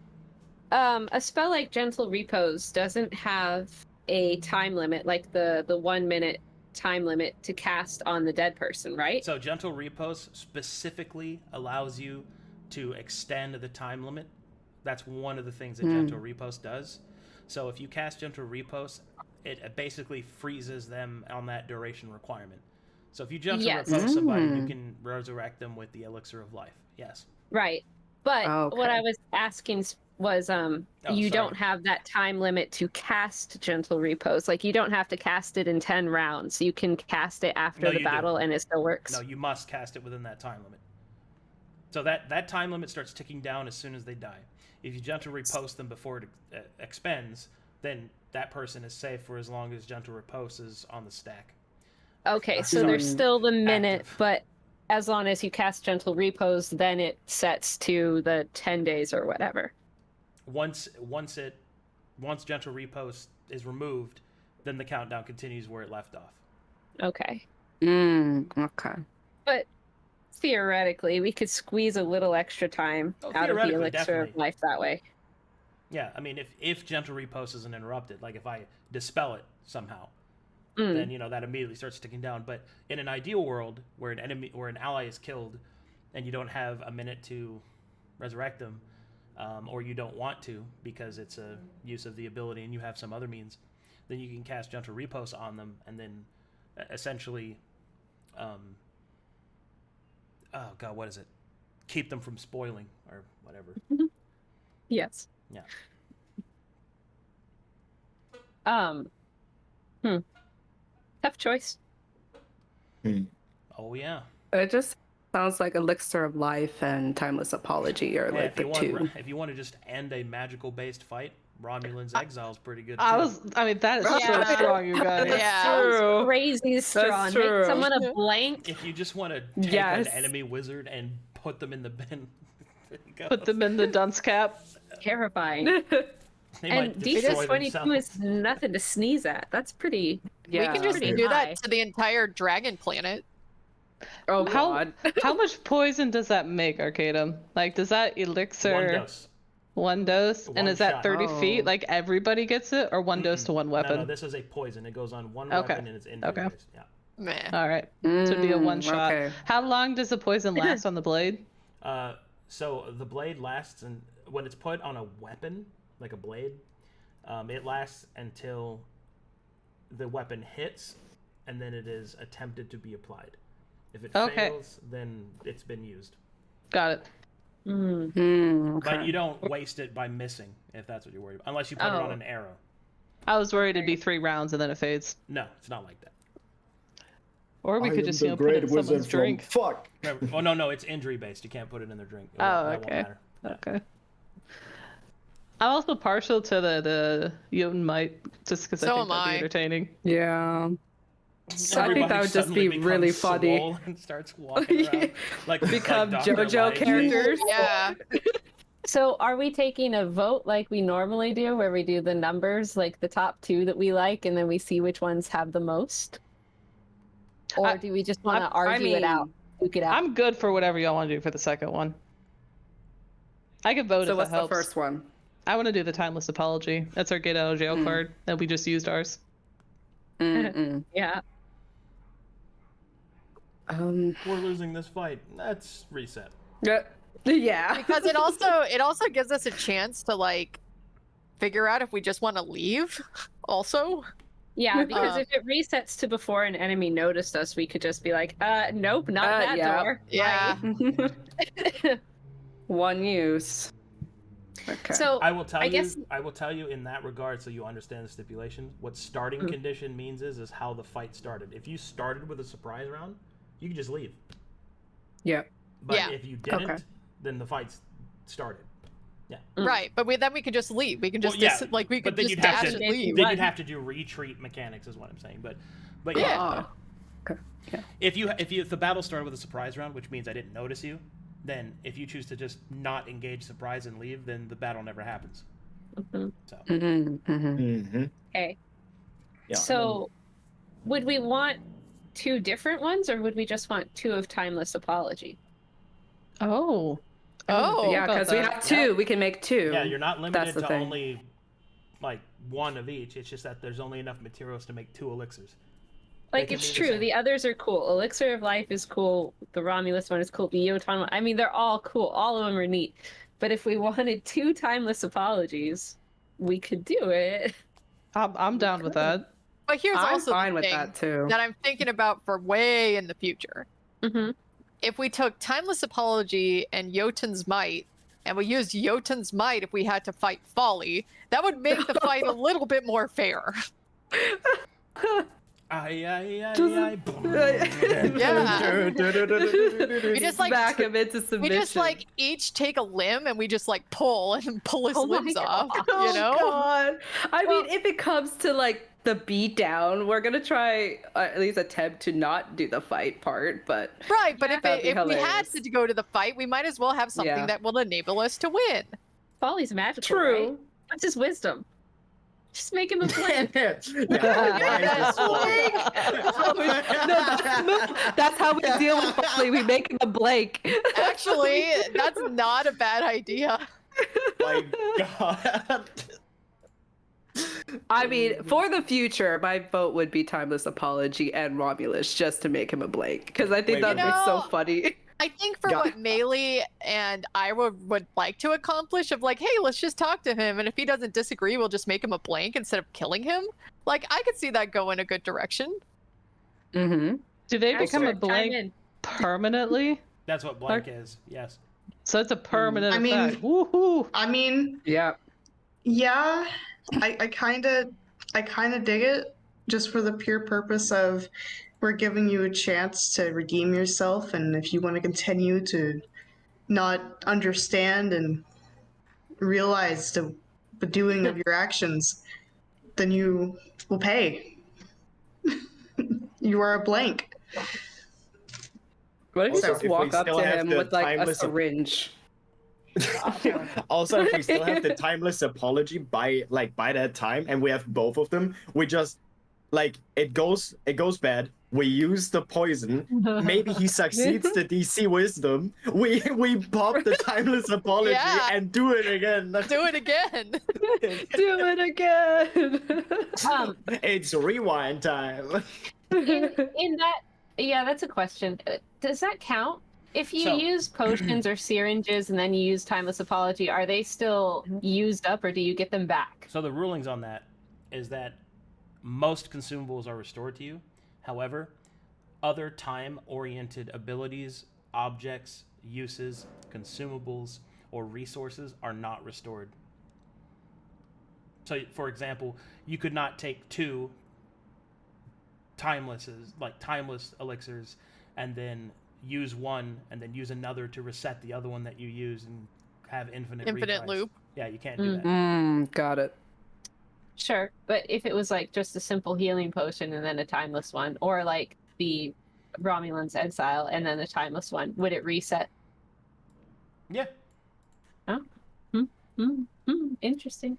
A spell like Gentle Repose doesn't have a time limit, like the 1 minute time limit to cast on the dead person, right? So Gentle Repose specifically allows you to extend the time limit. That's one of the things that Gentle Repose does. So if you cast Gentle Repose, it basically freezes them on that duration requirement. So if you Gentle Repose somebody, you can resurrect them with the Elixir of Life. Yes. Right. But what I was asking was you don't have that time limit to cast Gentle Repose. Like, you don't have to cast it in 10 rounds. You can cast it after the battle and it still works. No, you must cast it within that time limit. So that time limit starts ticking down as soon as they die. If you Gentle Repose them before it expends, then that person is safe for as long as Gentle Repose is on the stack. Okay, so there's still the minute, but as long as you cast Gentle Repose, then it sets to the 10 days or whatever. Once Gentle Repose is removed, then the countdown continues where it left off. Okay. Okay. But theoretically, we could squeeze a little extra time out of the Elixir of Life that way. Yeah, I mean, if Gentle Repose isn't interrupted, like if I dispel it somehow, then that immediately starts ticking down. But in an ideal world where an ally is killed, and you don't have a minute to resurrect them, or you don't want to because it's a use of the ability and you have some other means, then you can cast Gentle Repose on them and then essentially, oh god, what is it? Keep them from spoiling or whatever. Yes. Yeah. Tough choice. Oh yeah. It just sounds like Elixir of Life and Timeless Apology are like the two. If you want to just end a magical based fight, Romulan's Exile is pretty good too. That is so strong, you guys. That's Crazy strong. That's true. Make someone a blank. If you just want to take an enemy wizard and put them in the bin, put them in the dunce cap. Terrifying. And DC 22 is nothing to sneeze at. That's pretty. Yeah. We can just do that to the entire dragon planet. Oh god. How much poison does that make, Arcadum? Like, does that elixir? One dose? And is that 30 feet? Like, everybody gets it? Or one dose to one weapon? No, this is a poison. It goes on one weapon and it's injury based. Yeah. Man. All right. So it'd be a one shot. Okay. How long does the poison last on the blade? So the blade lasts, and when it's put on a weapon, like a blade, it lasts until the weapon hits, and then it is attempted to be applied. If it fails, then it's been used. Got it. Okay. But you don't waste it by missing, if that's what you're worried about, unless you put it on an arrow. I was worried it'd be 3 rounds and then it fades. No, it's not like that. Or we could just put it in someone's drink. Fuck. Oh no, it's injury based. You can't put it in their drink. That won't matter. Okay. I'm also partial to the Jotunmite, just because I think that'd be entertaining. Yeah. So I think that would just be really funny. And starts walking around, like become like JoJo characters. Yeah. So are we taking a vote like we normally do, where we do the numbers, like the top 2 that we like, and then we see which ones have the most? Or do we just want to argue it out? Duke it out? I'm good for whatever y'all want to do for the second one. I could vote if it helps. So what's the first one? I want to do the Timeless Apology. That's our get out of jail card, and we just used ours. Yeah. We're losing this fight. Let's reset. Yeah. Because it also gives us a chance to like figure out if we just want to leave. Also. Yeah, because if it resets to before an enemy noticed us, we could just be like, nope, not that door. Yeah. One use. Okay. So I will tell you in that regard, so you understand the stipulation. What starting condition means is how the fight started. If you started with a surprise round, you can just leave. Yeah. But if you didn't, then the fight started. Yeah. Right, but then we could just leave. We can just we could just dash and leave. Then you'd have to do retreat mechanics, is what I'm saying. But yeah. Okay. Yeah. If the battle started with a surprise round, which means I didn't notice you, then if you choose to just not engage surprise and leave, then the battle never happens. So Okay. Yeah. So, would we want 2 different ones, or would we just want 2 of Timeless Apology? Oh. Oh. Yeah, because we have 2. We can make 2. yeah, you're not limited That's the to thing. only like one of each. It's just that there's only enough materials to make 2 elixirs. Like, can it's be the true. same. The others are cool. Elixir of Life is cool. The Romulus one is cool. The Eoton one. I mean, they're all cool. All of them are neat. But if we wanted 2 Timeless Apologies, we could do it. I'm down with that. But here's I'm also fine the with thing that too. that I'm thinking about for way in the future. Mm-hmm. If we took Timeless Apology and Jotun's Might, and we used Jotun's Might if we had to fight Folly, that would make the fight a little bit more fair. Yeah. We just like Back him into submission. we just like each take a limb and we just like pull and pull his Oh my limbs off. Oh You know? God. I mean, if it comes to like the beat down, we're gonna try at least attempt to not do the fight part, but Right, but that'd be if we had hilarious. to go to the fight, we might as well have something Yeah. that will enable us to win. Folly's magical. True. Right? What's his wisdom? Just make him a flame. That's how we deal with Folly. We make him a blank. Actually, that's not a bad idea. My God. I mean, for the future, my vote would be Timeless Apology and Romulus just to make him a blank, because I think Wait, that'd you be so know, funny. I think for Got- what Maelie and Irha would like to accomplish of like, hey, let's just talk to him, and if he doesn't disagree, we'll just make him a blank instead of killing him. Like, I could see that go in a good direction. Mm-hmm. Do they Astra, become a chime blank in. permanently? That's what blank is. Yes. So it's a permanent I mean- effect. Woohoo! I mean, Yeah. yeah, I kind of dig it, just for the pure purpose of we're giving you a chance to redeem yourself, and if you want to continue to not understand and realize the doing of your actions, then you will pay. You are a blank. What if you Also, just if walk we up still to have him the with like a timeless- syringe? Also, if we still have the Timeless Apology by that time, and we have both of them, we just like it goes bad. We use the poison. Maybe he succeeds the DC Wisdom. We pop the Timeless Apology Yeah. and do it again. Do it again. Do it again. It's rewind time. In that, yeah, that's a question. Does that count? If you So- use potions or syringes and then you use Timeless Apology, are they still used up, or do you get them back? So the rulings on that is that most consumables are restored to you. However, other time-oriented abilities, objects, uses, consumables, or resources are not restored. So, for example, you could not take 2 timeless elixirs and then use one and then use another to reset the other one that you use and have infinite retries. Loop. Yeah, you can't do that. Got it. Sure, but if it was like just a simple healing potion and then a timeless one, or like the Romulan's Exile and then a timeless one, would it reset? Yeah. Interesting.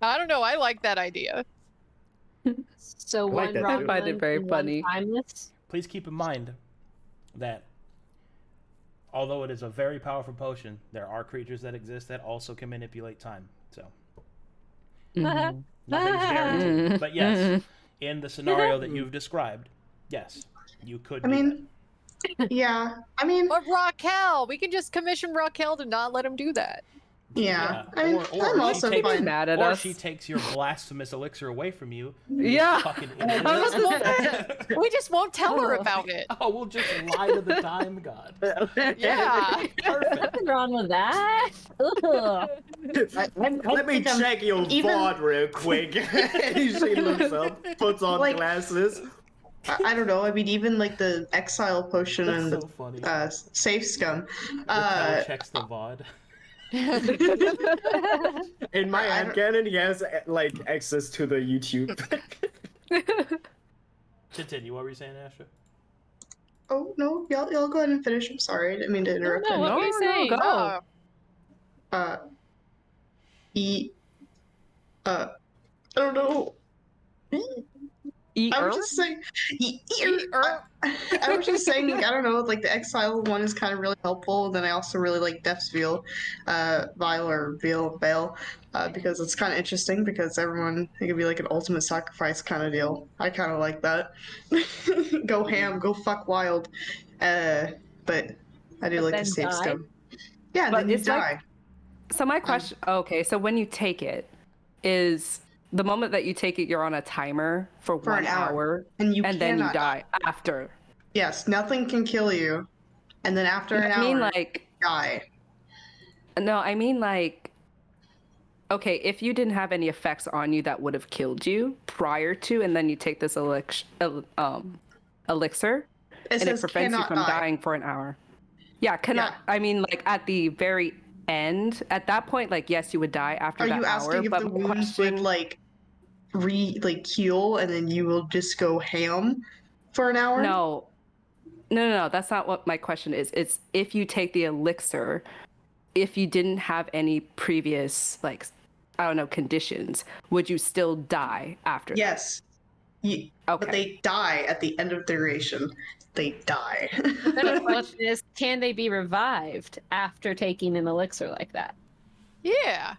I don't know. I like that idea. So I like one that too. Romulan I find it very and one funny. timeless. Please keep in mind that although it is a very powerful potion, there are creatures that exist that also can manipulate time. So Mm-hmm. nothing's guaranteed. But yes, in the scenario that you've described, yes, you could. I do mean, yeah. I mean, But Raquel, we can just commission Raquel to not let him do that. yeah. Yeah, I mean, or I'm she also takes- fine. Mad that. at Or us. she takes your blasphemous elixir away from you. Yeah. Fucking I was idiot. We just won't tell her about it. Oh, we'll just lie to the time god. Yeah. Perfect. Nothing wrong with that. Ugh. Let me check your VOD real quick. She looks up, puts on Like- glasses. I don't know. I mean, even like the exile potion That's and so the funny. safe scum. Raquel checks the VOD. In my headcanon, he has like access to the YouTube. Continue. What were you saying, Astra? Oh no, y'all go ahead and finish. I'm sorry, I didn't mean to interrupt. No, what anyone. were you saying? go. eat. I don't know. I was just saying. I was just saying. I don't know. Like the exile one is kind of really helpful. Then I also really like Death's Veil, Veil, because it's kind of interesting because everyone it could be like an ultimate sacrifice kind of deal. I kind of like that. Go ham, go fuck wild. But I do like the save stone. Yeah, but then you it's die. like, so my question, okay, so when you take it, is the moment that you take it, you're on a timer for 1 hour, and then you die after. Yes, nothing can kill you, and then after an hour, like, you die. No, I mean like, okay, if you didn't have any effects on you that would have killed you prior to, and then you take this elixir, and it prevents you from dying for an hour. Yeah, cannot. Yeah. I mean, like at the very end, at that point, like yes, you would die after that hour. Are you asking if the wounds would like heal, and then you will just go ham for an hour? No, that's not what my question is. It's if you take the elixir, if you didn't have any previous like, I don't know, conditions, would you still die after? Yes. Okay. But they die at the end of duration. They die. The question is, can they be revived after taking an elixir like that? Yeah.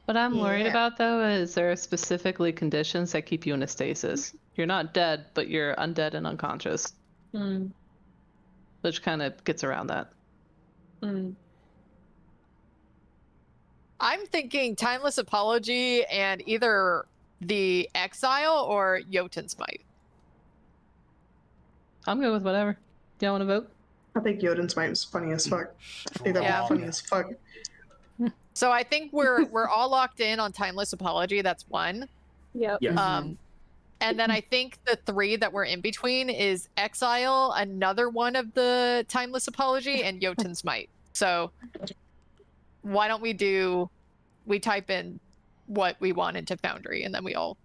What I'm worried about, though, is there are specifically conditions that keep you in a stasis. You're not dead, but you're undead and unconscious. Which kind of gets around that. I'm thinking Timeless Apology and either the Exile or Jotun's Might. I'm good with whatever. Do y'all want to vote? I think Jotun's Might was funny as fuck. I think that was funny as fuck. So I think we're all locked in on Timeless Apology. That's one. Yep. Yes. And then I think the three that we're in between is Exile, another one of the Timeless Apology, and Jotun's Might. So why don't we type in what we want into Foundry, and then we all...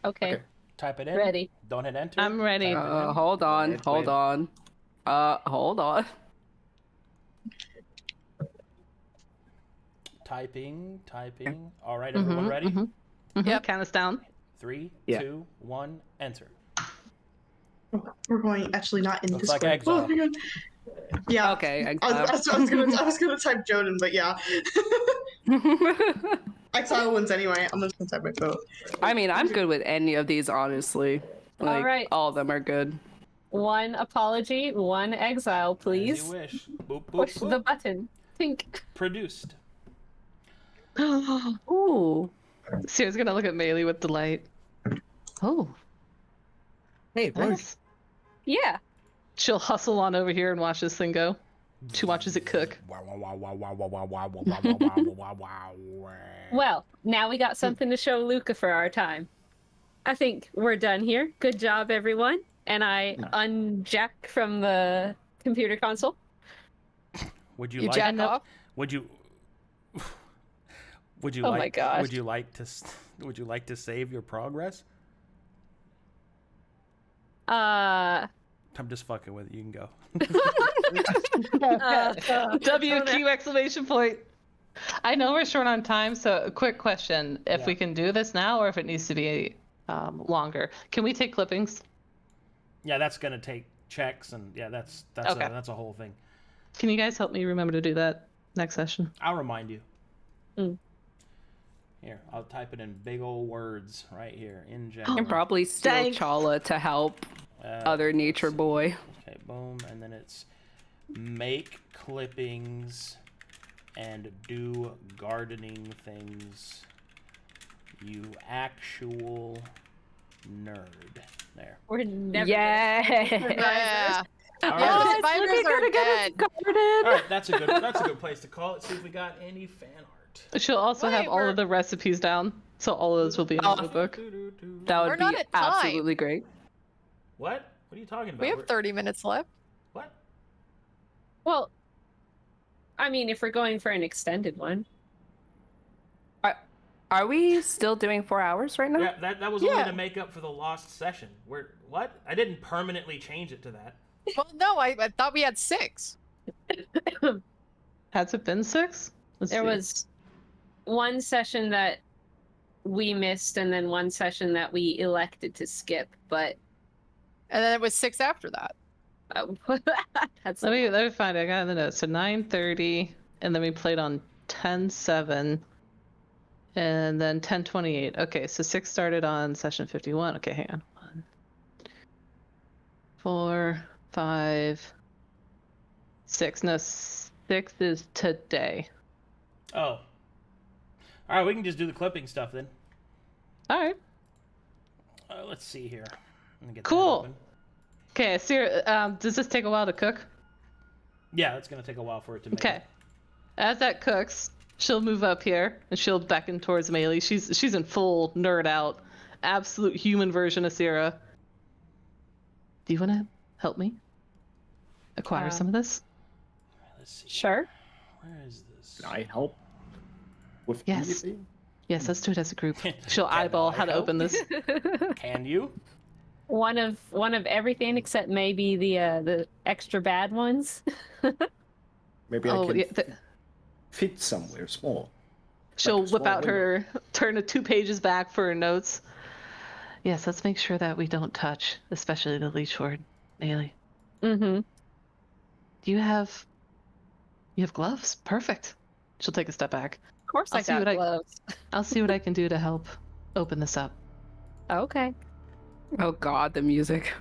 Okay. Type it in. Ready. Don't hit enter. I'm ready. Hold on. Hold on. Typing. All right, everyone ready? Yep. Count us down. 3, 2, 1, enter. We're going actually not in Looks this like way. Exile. Oh my God. Yeah. Okay. I was gonna type Jotun, but yeah. Exile wins anyway. I'm just gonna type my vote. I mean, I'm good with any of these, honestly. Like, all right. All of them are good. 1 apology, 1 exile, please. As you wish. Boop, boop, Push boop. the button. Think. Produced. Ooh. Sierra's gonna look at Maelie with delight. Oh. Hey, nice. Yeah. She'll hustle on over here and watch this thing go. She watches it cook. Well, now we got something to show Luka for our time. I think we're done here. Good job, everyone. And I unjack from the computer console. Would you, You like jack off? Would you Oh like my gosh. would you like to save your progress? I'm just fucking with you. You can go. WQ exclamation point. I know we're short on time, so a quick question. If we can do this now or if it needs to be longer. Can we take clippings? Yeah, that's going to take checks, and yeah, that's Okay. That's a whole thing. Can you guys help me remember to do that next session? I'll remind you. Here, I'll type it in big old words right here in general. And probably steal Thanks. Challa to help other nature boy. Okay, boom, and then it's make clippings and do gardening things. You actual nerd. There. We're never. Yeah. All Yeah, right. the spiders are dead. All right, that's a good place to call it. See if we got any fan art. She'll also have all of the recipes down, so all of those will be in the book. That We're would not be at time. absolutely great. What? What are you talking about? We have 30 minutes left. What? Well, I mean, if we're going for an extended one. Are we still doing 4 hours right now? Yeah, that was only to make up for the lost session. What? I didn't permanently change it to that. Well, no, I thought we had 6. Has it been 6? There was one session that we missed, and then one session that we elected to skip, but And then it was 6 after that. that's Let me find it. I got the notes. So 9:30, and then we played on 10:07, and then 10:28. Okay, so 6 started on session 51. Okay, hang on. 1, 4, 5, 6. No, 6 is today. Oh. All right, we can just do the clipping stuff then. All right. Let's see here. Let me get that Cool. open. Okay, Sera, does this take a while to cook? Yeah, it's gonna take a while for it to make. Okay. As that cooks, she'll move up here and she'll beckon towards Maelie. She's in full nerd out, absolute human version of Sera. Do you want to help me acquire some of this? Let's see. Sure. Where is this? Can I help with Yes. anything? Yes, let's do it as a group. She'll Can eyeball I how to help? open this. Can you? One of everything except maybe the extra bad ones. Maybe I Oh, can yeah. fit somewhere small. She'll a whip small out window. her, turn the 2 pages back for her notes. Yes, let's make sure that we don't touch, especially the leech horde, Maelie. Mm-hmm. Do you have gloves? Perfect. She'll take a step back. Of course I'll I see got what gloves. I'll see what I can do to help open this up. Okay. Oh God, the music.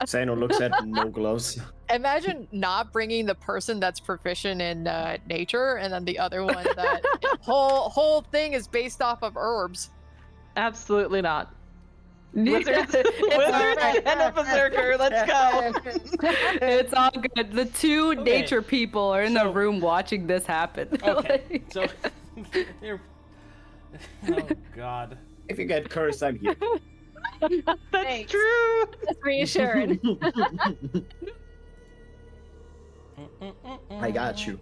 Seino looks at no gloves. Imagine not bringing the person that's proficient in nature, and then the other one that whole thing is based off of herbs. Absolutely not. Wizards and a berserker. Let's go. It's all good. The two Okay, nature people are in so- the room watching this happen. Okay. So, oh God. If you get cursed, I'm here. That's Thanks. true. That's reassuring. I got you.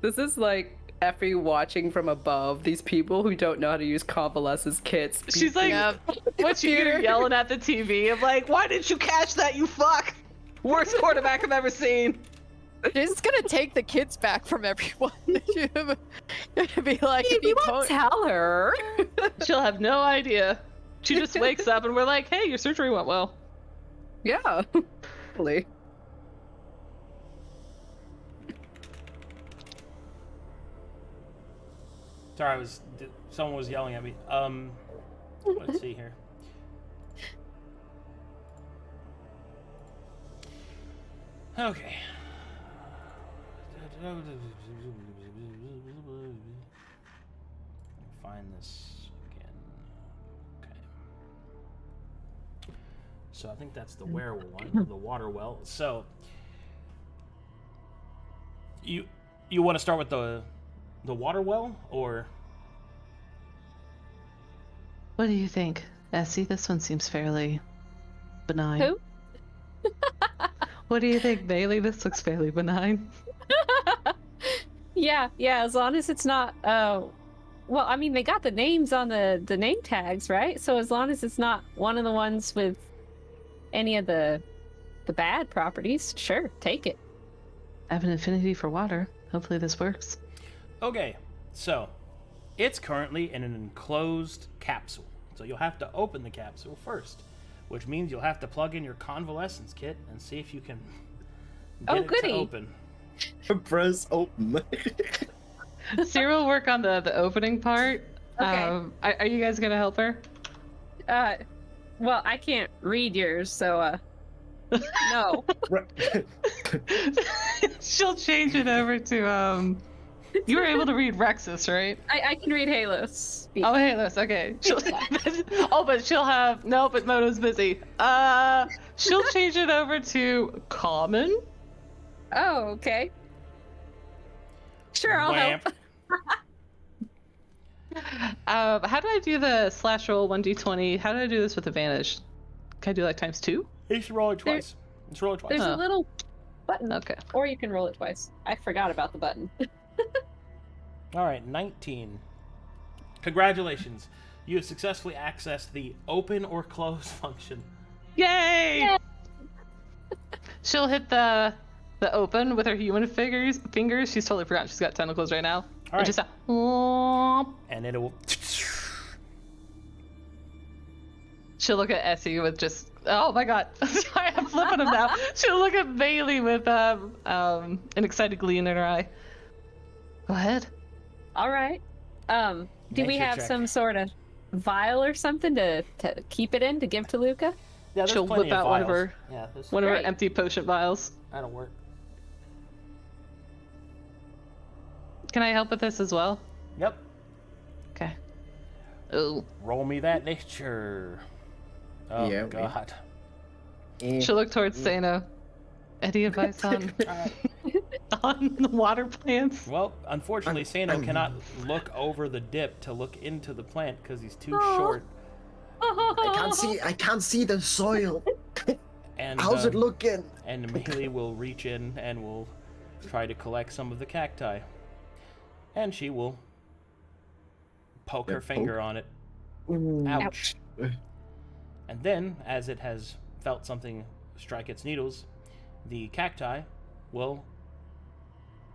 This is like Effie watching from above these people who don't know how to use convalescence kits. She's like, Yep. what you hear yelling at the TV? I'm like, why didn't you catch that, you fuck? Worst quarterback I've ever seen. She's just gonna take the kids back from everyone. She'll be like, if we you won't don't- tell her. She'll have no idea. She just wakes up and we're like, hey, your surgery went well. Yeah. Totally. Sorry, someone was yelling at me. Let's see here. Okay. Find this again. Okay. So I think that's the werewolf one, the water well. So you want to start with the water well, or What do you think, Essie? This one seems fairly benign. Who? What do you think, Maelie? This looks fairly benign. Yeah, as long as it's not well, I mean they got the names on the name tags, right? So as long as it's not one of the ones with any of the bad properties, sure, take it. I have an affinity for water. Hopefully this works. okay. So it's currently in an enclosed capsule. So you'll have to open the capsule first, which means you'll have to plug in your convalescence kit and see if you can get Oh, it goody. to open. Press open. Sera will work on the opening part. Okay. Are you guys gonna help her? Well, I can't read yours, so no. She'll change it over to You were able to read Rexus, right? I can read Halos. Oh, Halos. Okay. But she'll have but Moto's busy. She'll change it over to common. Oh, okay. Sure, I'll help. How do I do the slash roll 1d20? How do I do this with advantage? Can I do like times 2? You should roll it twice. Just roll it twice. There's Oh. a little button. Okay. Or you can roll it twice. I forgot about the button. All right, 19. Congratulations. You have successfully accessed the open or close function. Yay! Yay! She'll hit the open with her human fingers. She's totally forgotten she's got tentacles right now. All right. Just a, and it will. she'll look at Essie with just, oh my god. Sorry, I'm flipping him now. She'll look at Maelie with an excited glee in her eye. Go ahead. All right. Do we Nature have check. some sort of vial or something to keep it in to give to Luka? Yeah, there's She'll plenty whip of out one of vials. her Yeah, one of her Great. empty potion vials. that'll work. Can I help with this as well? Yep. Okay. Oh. Roll me that nature. Oh Yeah, we- God. She'll look towards Seino. Any advice on on the water plants? Well, unfortunately, Seino cannot look over the dip to look into the plant because he's too short. I can't see the soil. And How's it looking? And Maelie will reach in and will try to collect some of the cacti, and she will poke her finger on it. Ouch. And then, as it has felt something strike its needles, the cacti will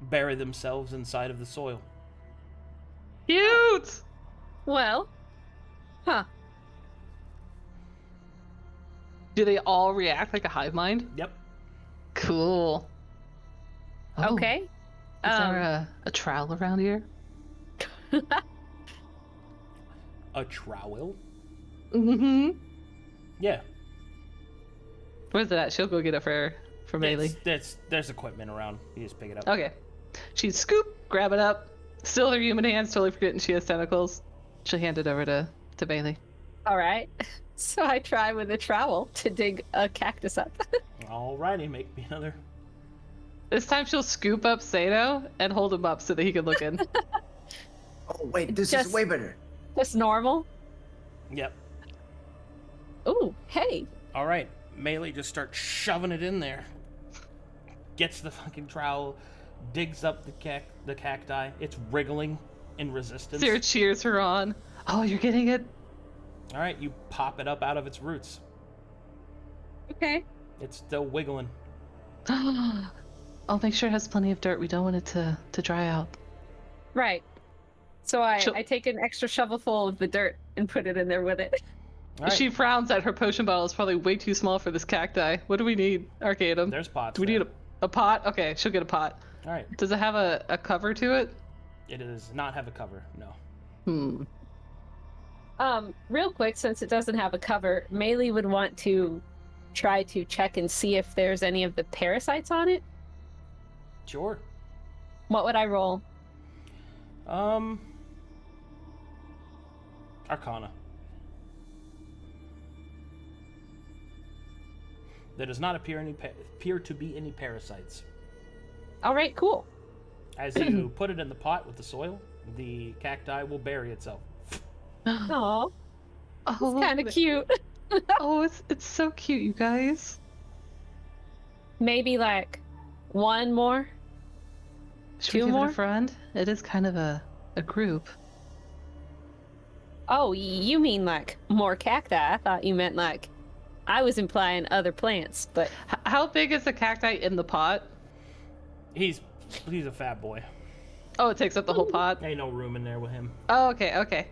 bury themselves inside of the soil. Cute! Well, huh. Do they all react like a hive mind? Yep. Cool. Oh, Okay. Is there a trowel around here? A trowel? Mm-hmm. Yeah. Where's it at? She'll go get it for Maelie. There's equipment around. You just pick it up. Okay. She'd scoop, grab it up, still her human hands, totally forgetting she has tentacles. She'll hand it over to Maelie. All right. So I try with a trowel to dig a cactus up. Alrighty, make me another. This time she'll scoop up Seino and hold him up so that he can look in. Oh wait, this Just- is way better. Just normal. Yep. Ooh, hey. All right, Maelie just starts shoving it in there. Gets the fucking trowel, digs up the cacti. It's wriggling in resistance. Sera cheers her on. Oh, you're getting it? All right, you pop it up out of its roots. Okay. It's still wiggling. I'll make sure it has plenty of dirt. We don't want it to dry out. Right. So I She'll- take an extra shovelful of the dirt and put it in there with it. All right, She frowns at her potion bottle. It's probably way too small for this cacti. What do we need, Arcadum? there's pots. Do we there. need a pot? Okay, she'll get a pot. All right, Does it have a cover to it? it does not have a cover. No. Real quick, since it doesn't have a cover, Maelie would want to try to check and see if there's any of the parasites on it. Sure. What would I roll? Arcana. There does not appear to be any parasites. All right, cool. As you put it in the pot with the soil, the cacti will bury itself. Aw, Oh, kind of cute. Oh, it's so cute, you guys. Maybe like one more. Should we Two give more? it a friend? It is kind of a group. Oh, you mean like more cacti? I thought you meant like I was implying other plants, but How big is the cacti in the pot? He's a fat boy. Oh, it takes up the whole pot. Ain't no room in there with him. Oh, okay.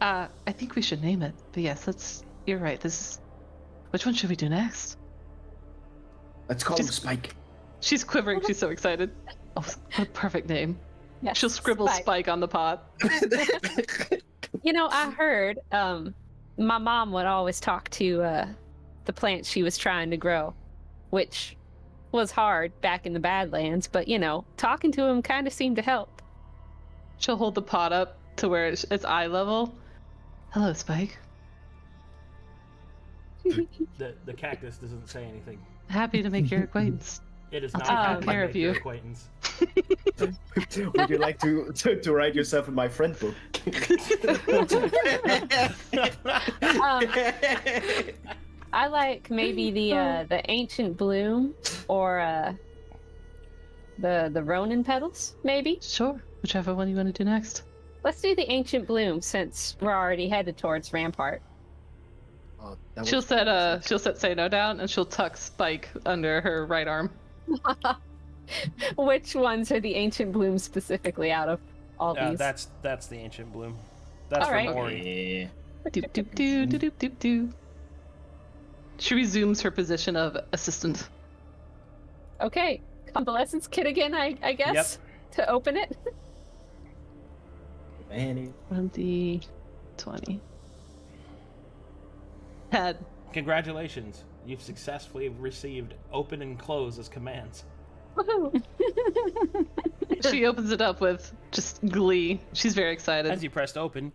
I think we should name it. But yes, you're right. Which one should we do next? Let's call him Spike. She's quivering. She's so excited. Oh, what a perfect name. yes, She'll scribble Spike on the pot. You know, I heard my mom would always talk to the plants she was trying to grow, which was hard back in the Badlands, but you know, talking to him kind of seemed to help. She'll hold the pot up to where it's eye level. Hello, Spike. The cactus doesn't say anything. Happy to make your acquaintance. It is I'll not take happy good care to of make your you. acquaintance. Would you like to write yourself in my friend book? I like maybe the ancient bloom or the Ronin petals, maybe. Sure. Whichever one you want to do next. Let's do the ancient bloom since we're already headed towards Rampart. Oh, that She'll was- set Seino down and she'll tuck Spike under her right arm. Which ones are the ancient blooms specifically out of? all these? That's the ancient bloom. That's All from right. Ori. Doop, doop, doo, doop, doop, doop, doo. She resumes her position of assistant. Okay, convalescence kit again, I guess, to open it. 20. 10. Congratulations. You've successfully received open and close as commands. Woohoo! She opens it up with just glee. She's very excited. As you pressed open,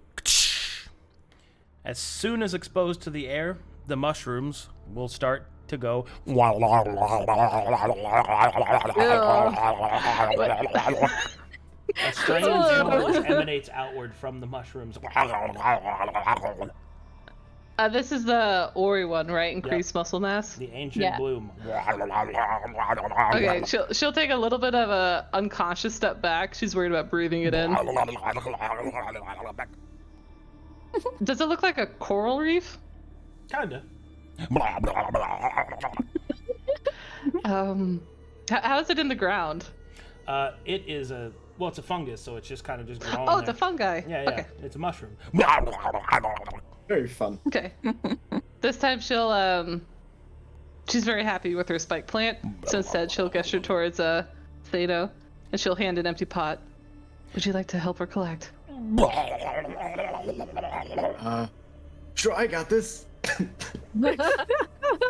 as soon as exposed to the air, the mushrooms will start to go. A strange noise emanates outward from the mushrooms. This is the Ori one, right? Increased muscle mass? The ancient bloom. Okay, she'll take a little bit of a unconscious step back. She's worried about breathing it in. Does it look like a coral reef? Kinda. How is it in the ground? It is it's a fungus, so it's just kind of just growing. Oh, it's a fungi. Yeah. Okay. It's a mushroom. Very fun. Okay. This time she'll she's very happy with her spike plant, so instead she'll gesture towards Seino, and she'll hand an empty pot. Would you like to help her collect? Sure, I got this.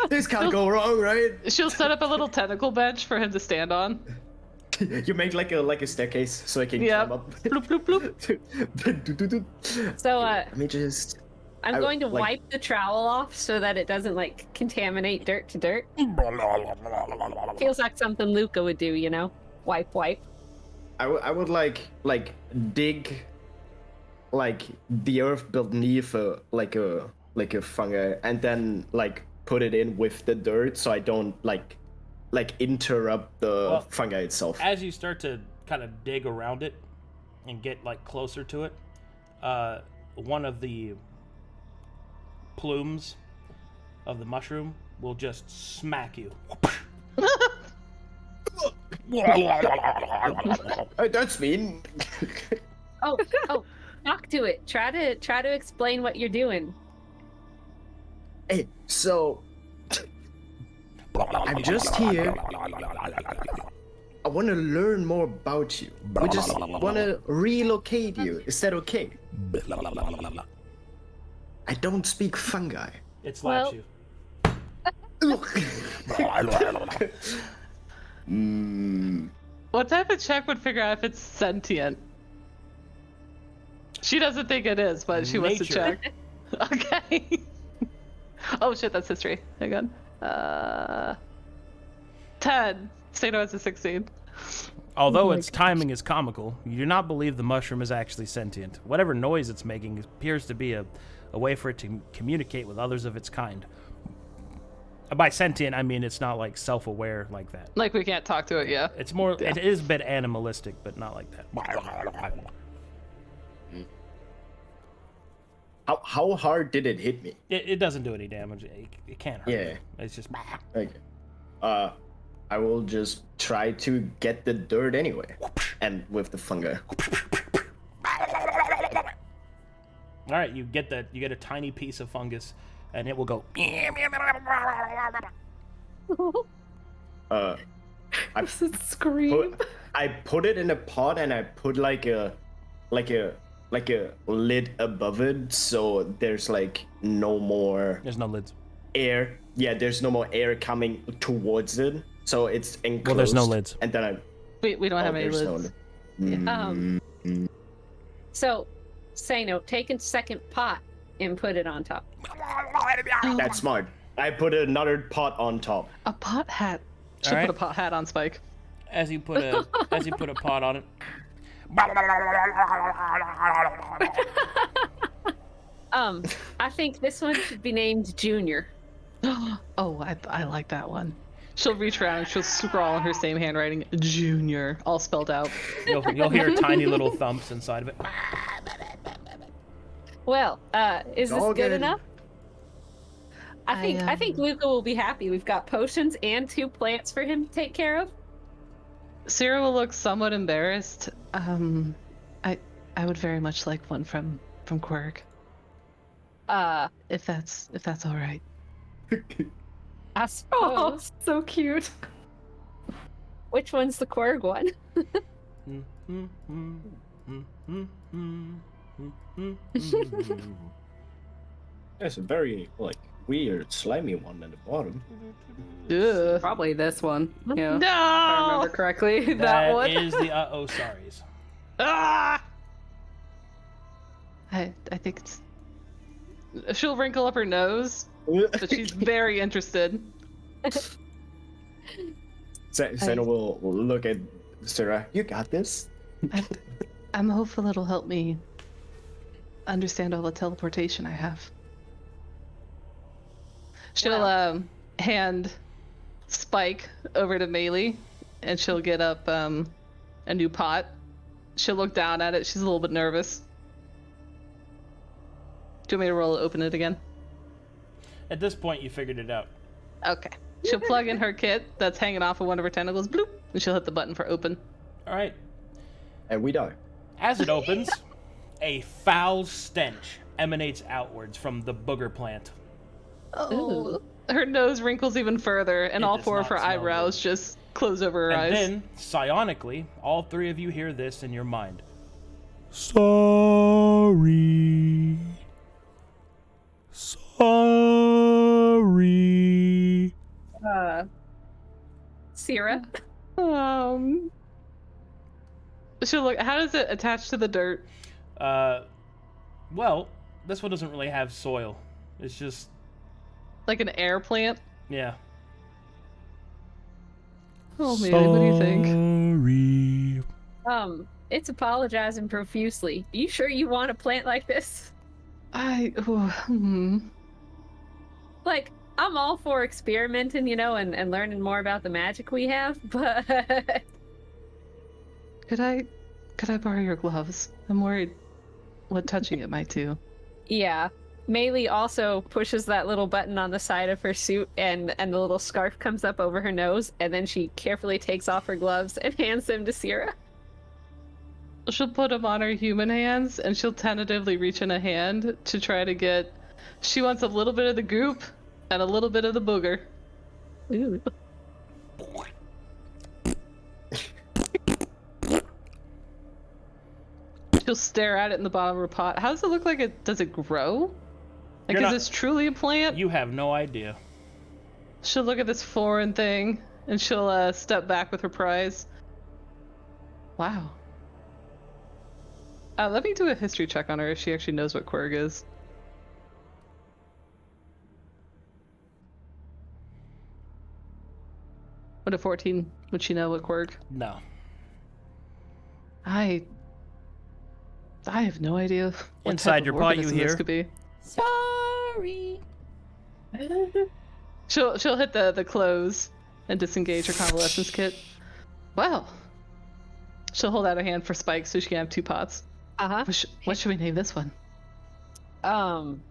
This can't go wrong, right? She'll set up a little tentacle bench for him to stand on. You make like a staircase so I can climb up. Bloop, bloop, bloop. So, let me just. I'm going to wipe the trowel off so that it doesn't like contaminate dirt to dirt. Feels like something Luka would do, you know? Wipe. I would like dig like the earth beneath a fungi and then like put it in with the dirt so I don't like interrupt the fungi itself. As you start to kind of dig around it and get like closer to it, one of the plumes of the mushroom will just smack you. That's mean. Oh, talk to it. Try to explain what you're doing. Hey, so I'm just here. I want to learn more about you. We just want to relocate you. Is that okay? I don't speak fungi. It slaps you. What type of check would figure out if it's sentient? She doesn't think it is, but she wants to check. Okay. Oh shit, that's history. Hang on. 10. Seino has a 16. Although its timing is comical, you do not believe the mushroom is actually sentient. Whatever noise it's making appears to be a way for it to communicate with others of its kind. By sentient, I mean it's not like self-aware like that. Like we can't talk to it, yeah. It's more, it is a bit animalistic, but not like that. How hard did it hit me? It doesn't do any damage. It can't hurt. Yeah. It's just. Okay. I will just try to get the dirt anyway, and with the fungi. All right, you get a tiny piece of fungus, and it will go. Scream. I put it in a pot, and I put like a lid above it, so there's like no more. There's no lids. Air. Yeah, there's no more air coming towards it, so it's enclosed. Well, there's no lids. And then We don't have any lids. So, Seino, take a second pot and put it on top. That's smart. I put another pot on top. A pot hat. Should put a pot hat on Spike. As you put a pot on it. I think this one should be named Junior. Oh, I like that one. She'll reach around and she'll scrawl in her same handwriting, Junior, all spelled out. You'll hear tiny little thumps inside of it. Well, is this good enough? I think Luka will be happy. We've got potions and 2 plants for him to take care of. Sera will look somewhat embarrassed. I would very much like one from Quirk. If that's all right. I suppose. So cute. Which one's the Quirg one? There's a very weird slimy one at the bottom. Ugh. Probably this one. Yeah. No. If I remember correctly, that one. That is the sorries. Ah! I think it's. She'll wrinkle up her nose, but she's very interested. Seino will look at Sera. You got this. I'm hopeful it'll help me understand all the teleportation I have. She'll hand Spike over to Maelie, and she'll get up a new pot. She'll look down at it. She's a little bit nervous. Do you want me to roll to open it again? At this point, you figured it out. Okay. She'll plug in her kit that's hanging off of one of her tentacles, bloop, and she'll hit the button for open. All right. And we die. As it opens, a foul stench emanates outwards from the booger plant. Oh. Her nose wrinkles even further, and It all does four of not her smell eyebrows just close over her And eyes. then, psionically, all three of you hear this in your mind. Sorry. Sorry. Sera. She'll look. How does it attach to the dirt? Well, this one doesn't really have soil. It's just, Like an air plant? yeah. Oh, Maelie, what do you think? Sorry. It's apologizing profusely. You sure you want a plant like this? Like, I'm all for experimenting, and learning more about the magic we have, but Could I borrow your gloves? I'm worried what touching it might do. yeah. Maelie also pushes that little button on the side of her suit, and the little scarf comes up over her nose, and then she carefully takes off her gloves and hands them to Sera. She'll put them on her human hands, and she'll tentatively reach in a hand to try to get... She wants a little bit of the goop and a little bit of the booger. Ooh. She'll stare at it in the bottom of her pot. How does it look like it... Does it grow? Like, You're is not- this truly a plant? You have no idea. She'll look at this foreign thing, and she'll step back with her prize. Wow. Let me do a history check on her if she actually knows what Quirg is. What a 14. Would she know what Quirg? No. I have no idea what Inside type of your pot you organism this hear. could be. Sorry. She'll hit the close and disengage her convalescence kit. Well, she'll hold out a hand for Spike so she can have two pots. Uh-huh. What should we name this one? I'm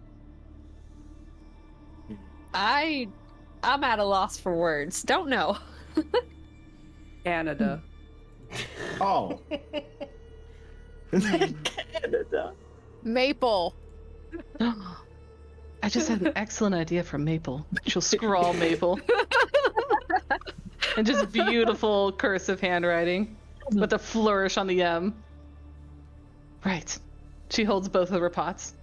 at a loss for words. Don't know. Canada. Oh. Canada. Maple. I just had an excellent idea for Maple. She'll scrawl Maple. And just beautiful cursive handwriting with a flourish on the M. Right. She holds both of her pots.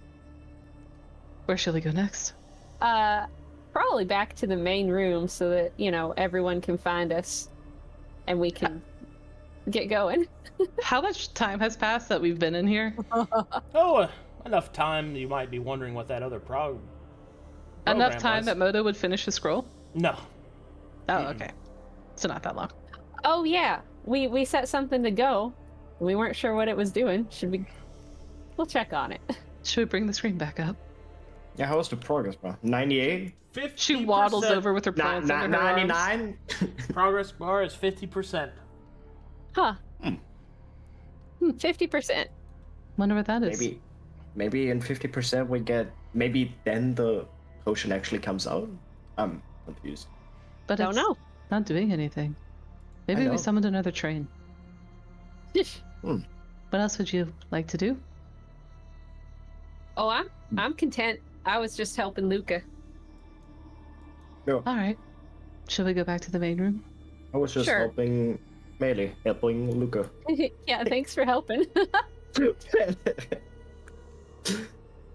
Where shall we go next? Probably back to the main room so that, everyone can find us and we can get going. How much time has passed that we've been in here? Oh, enough time you might be wondering what that other program Enough time was. that Moto would finish his scroll? No. Oh, okay. So not that long. Oh yeah, we set something to go. We weren't sure what it was doing. We'll check on it. Should we bring the screen back up? Yeah, how was the progress, bro? 98? 50%. She waddles over with her plants under her arms. 99? Progress bar is 50%. Huh. 50%. Wonder what that is. Maybe in 50% we get... Maybe then the potion actually comes out? I'm confused. But Don't it's know. not doing anything. Maybe know. we summoned another train. What else would you like to do? Oh, I'm content. I was just helping Luka. No, All right. Shall we go back to the main room? I was just Sure. helping Maelie, helping Luka. Yeah, thanks for helping.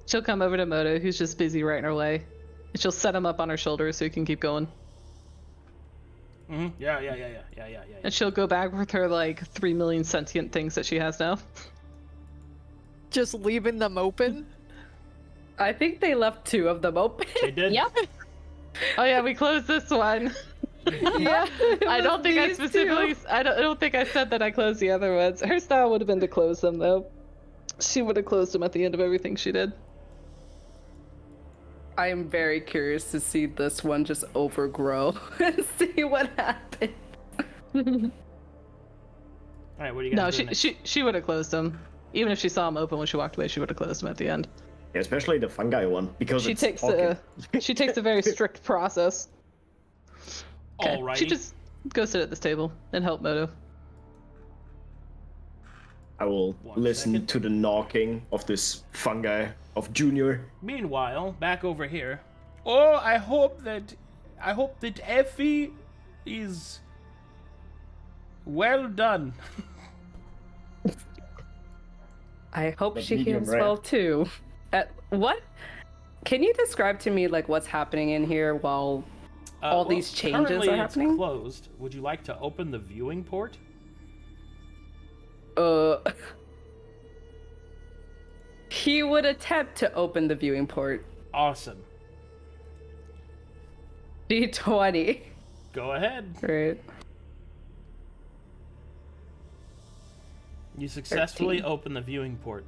She'll come over to Moto, who's just busy writing her way. And she'll set him up on her shoulder so he can keep going. Mm-hmm. Yeah. And she'll go back with her, like, 3 million sentient things that she has now. Just leaving them open. I think they left 2 of them open. They did. Yep. Oh yeah, we closed this one. Yeah. I don't think I specifically. I don't think I said that I closed the other ones. Her style would have been to close them though. She would have closed them at the end of everything she did. I am very curious to see this one just overgrow and see what happens. All right, what do you guys No, do next? she would have closed them. Even if she saw them open when she walked away, she would have closed them at the end. Yeah, especially the fungi one, because She it's takes talking. she takes a very strict process. Okay. Alrighty. She just go sit at this table and help Moto. I will One listen second. to the knocking of this fungi of Junior. Meanwhile, back over here. Oh, I hope that Effie is well done. I hope But she medium heals rare. well too. What? Can you describe to me like what's happening in here while all these changes currently are it's happening? closed. Would you like to open the viewing port? He would attempt to open the viewing port. Awesome. D20. Go ahead. Right. You successfully 13. open the viewing port.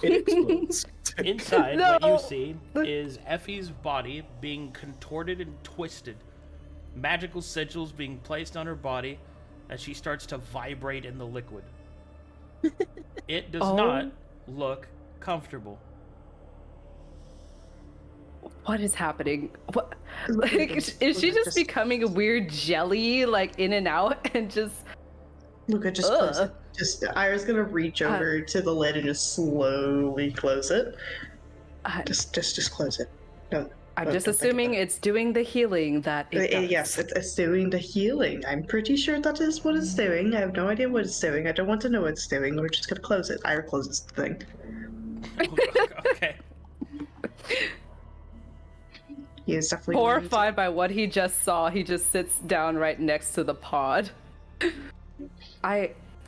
It explodes. Inside, what you No. see is Effie's body being contorted and twisted. Magical sigils being placed on her body as she starts to vibrate in the liquid. It does Oh. not look comfortable. What is happening? What? Like, is she just becoming a weird jelly, like in and out, and just? Luka, just close it. Just Ira's gonna reach over to the lid and just slowly close it. Just close it. Don't. I'm don't- just don't think assuming about it's doing the healing that it does. Yes, it's doing the healing. I'm pretty sure that is what it's doing. I have no idea what it's doing. I don't want to know what it's doing. We're just gonna close it. Ira closes the thing. Okay. He is definitely Horrified by what he just saw, he just sits down right next to the pod.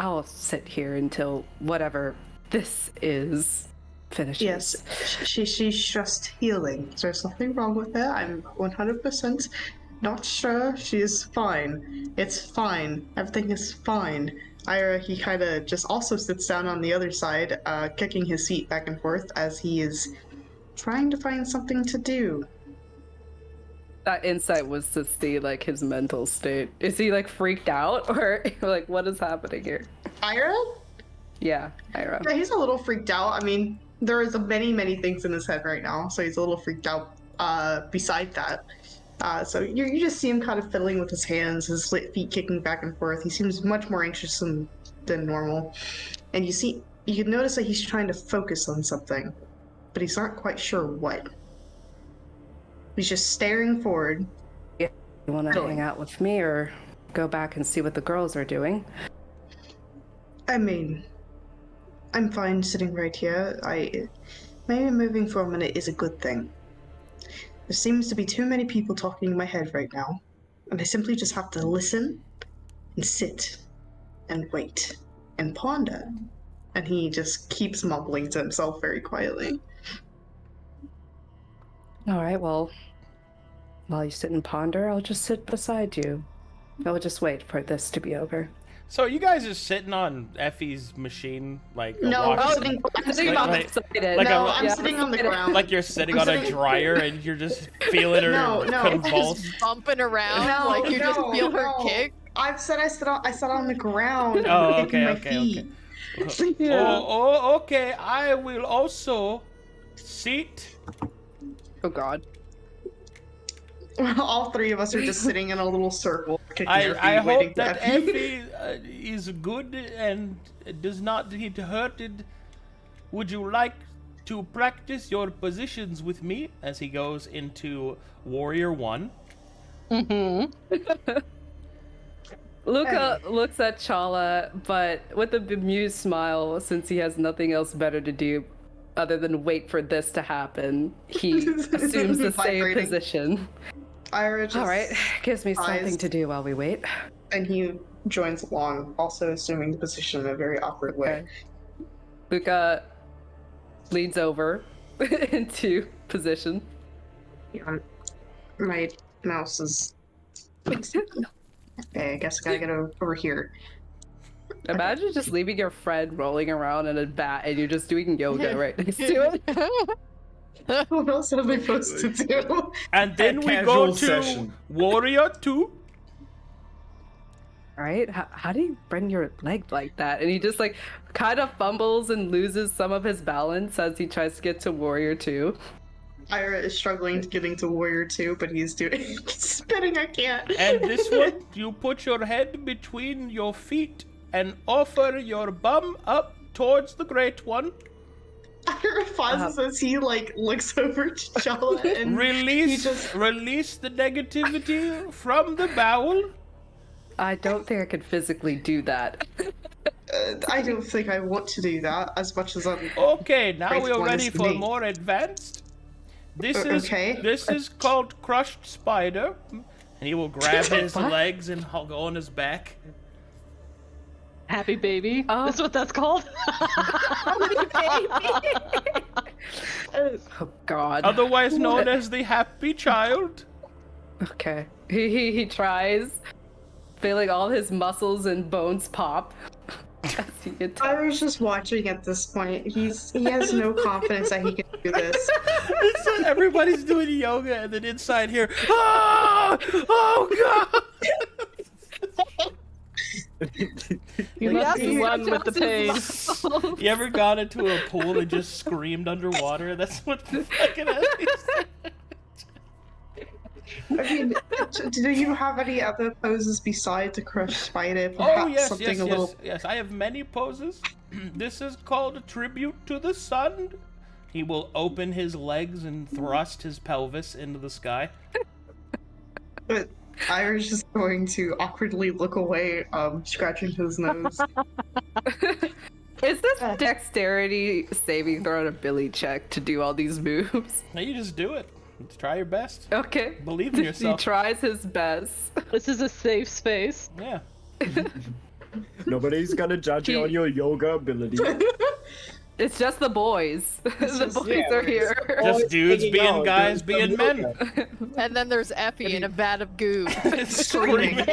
I'll sit here until whatever this is finishes. Yes, she's just healing. There's nothing wrong with it. I'm 100% not sure. She is fine. It's fine. Everything is fine. Ira, he kind of just also sits down on the other side, kicking his feet back and forth as he is trying to find something to do. That insight was to see like his mental state. Is he like freaked out or like what is happening here? Ira? Yeah, Irha. Yeah, he's a little freaked out. I mean, there is many things in his head right now, so he's a little freaked out. Beside that, so you just see him kind of fiddling with his hands, his feet kicking back and forth. He seems much more anxious than normal, and you can notice that he's trying to focus on something, but he's not quite sure what. He's just staring forward. You want to hang out with me or go back and see what the girls are doing? I mean, I'm fine sitting right here. Maybe moving for a minute is a good thing. There seems to be too many people talking in my head right now, and I simply just have to listen and sit and wait and ponder. And he just keeps mumbling to himself very quietly. All right, well, while you sit and ponder, I'll just sit beside you. I'll just wait for this to be over. So you guys are sitting on Effie's machine, like No, walking- I'm sitting on like- the like No, a- I'm sitting on the ground. like you're sitting I'm on a sitting- dryer and you're just feeling her No, convulse. Just bumping around, No, like you just no, feel her no. kick. I sat on the ground. Oh, kicking my okay. feet. Oh, okay. I will also sit. Oh God. All three of us are just sitting in a little circle, kicking I Effie, hope waiting for that Effie. Effie is good and does not get hurted. Would you like to practice your positions with me? As he goes into Warrior 1. Luka looks at Challa, but with a bemused smile, since he has nothing else better to do other than wait for this to happen. He assumes the same Vibrating. position. Irha just All right, gives me something sighs, to do while we wait. and he joins along, also assuming the position in a very awkward way. Luka leads over into position. Yeah, my mouse is. Okay, I guess I gotta get over here. Imagine just leaving your friend rolling around in a bat and you're just doing yoga right next to it. What else are they supposed to do? And then A we go casual to session. Warrior 2. Right? How do you bend your leg like that? And he just like kind of fumbles and loses some of his balance as he tries to get to Warrior 2. Irha is struggling to getting to Warrior 2, but he's doing spinning. I can't. And this one, you put your head between your feet and offer your bum up towards the Great One. Irha pauses as he like looks over to Challa and Release he just release the negativity from the bowel. I don't think I could physically do that. I don't think I want to do that as much as I'm. Okay, now Great we're One ready is for me. more advanced. This Okay. is called Crushed Spider. And he will grab his What? legs and go on his back. Happy baby. Oh. That's what that's called. Oh God. Otherwise known as the Happy Child. Okay. He tries, feeling all his muscles and bones pop. As he gets Irha's just watching at this point. He has no confidence that he can do this. Everybody's doing yoga, and then inside here, oh God! You Like, must he run with the pain. You ever gone into a pool and just screamed underwater? That's what fucking I mean, do you have any other poses besides the crushed spider? Perhaps Oh yes, something yes, a little. yes. I have many poses. This is called a tribute to the sun. He will open his legs and thrust his pelvis into the sky. But Irha's just going to awkwardly look away, scratching his nose. Is this dexterity saving throw and ability check to do all these moves? Now you just do it. Just try your best. Okay. Believe in He yourself. tries his best. This is a safe space. Yeah. Nobody's gonna judge you on your yoga ability. It's just the boys. The just- boys yeah, are it's- here. Just Always dudes hanging being out, guys doing being some men. yoga. And then there's Effie in a vat of goo. Screaming.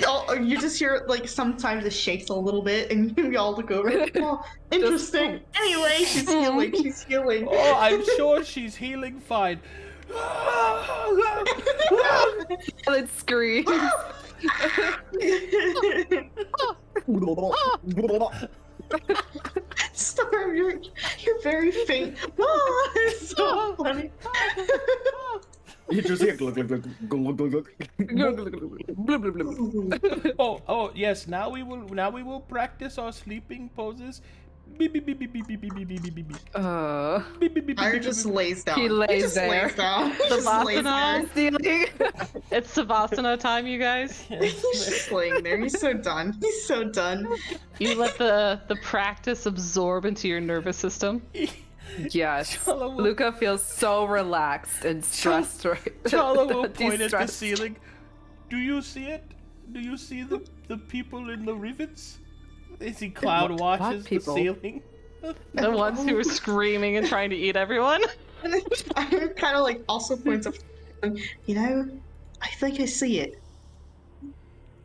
Oh, you just hear like sometimes it shakes a little bit, and we all look over. Oh, interesting. Anyway, she's healing. She's healing. Oh, I'm sure she's healing fine. It screams. Storm, you're very faint. Oh, it's so funny. You just hear glug glug glug glug glug glug. Oh, yes. Now we will practice our sleeping poses. Beep, beep, beep, beep, beep, beep, beep, beep, beep, beep, beep. Beep, beep, beep, beep, Ira beep, just beep. lays down. He lays just there. lays down. He just lays there. Stealing. It's Savasana time, you guys. He's just laying there. He's so done. He's so done. You let the practice absorb into your nervous system. Yes. Challa will- Luka feels so relaxed and stressed right Challa will point at the De-stressed. ceiling. Do you see it? Do you see the people in the rivets? As he cloud watches the people? ceiling. The ones who are screaming and trying to eat everyone. And then Ira kind of like also points up. You know, I think I see it.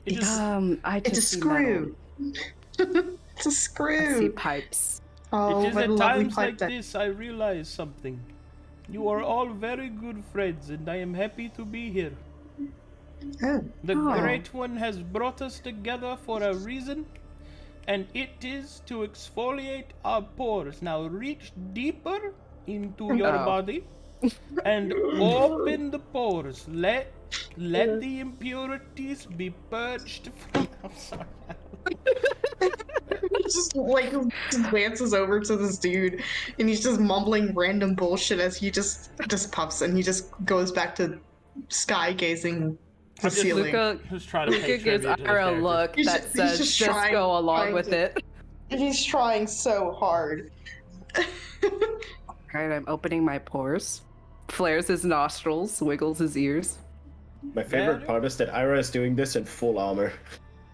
It just, I It's a just see screw. It's a metal. I see screw. pipes. Oh, it is what at a lovely times pipe like that. this I realize something. You are all very good friends, and I am happy to be here. Oh, The Oh. Great One has brought us together for a reason, and it is to exfoliate our pores. Now reach deeper into your Oh. body and open the pores. Let the impurities be purged from. I'm sorry. Just like glances over to this dude, and he's just mumbling random bullshit as he just puffs, and he just goes back to sky gazing the ceiling. Luka, Who's trying to pay gives tribute to his Ira a character. look He's that just- says, he's just just trying- go along trying with to- it. He's trying so hard. Alright, I'm opening my pores. Flares his nostrils, wiggles his ears. My favorite part is that Irha is doing this in full armor.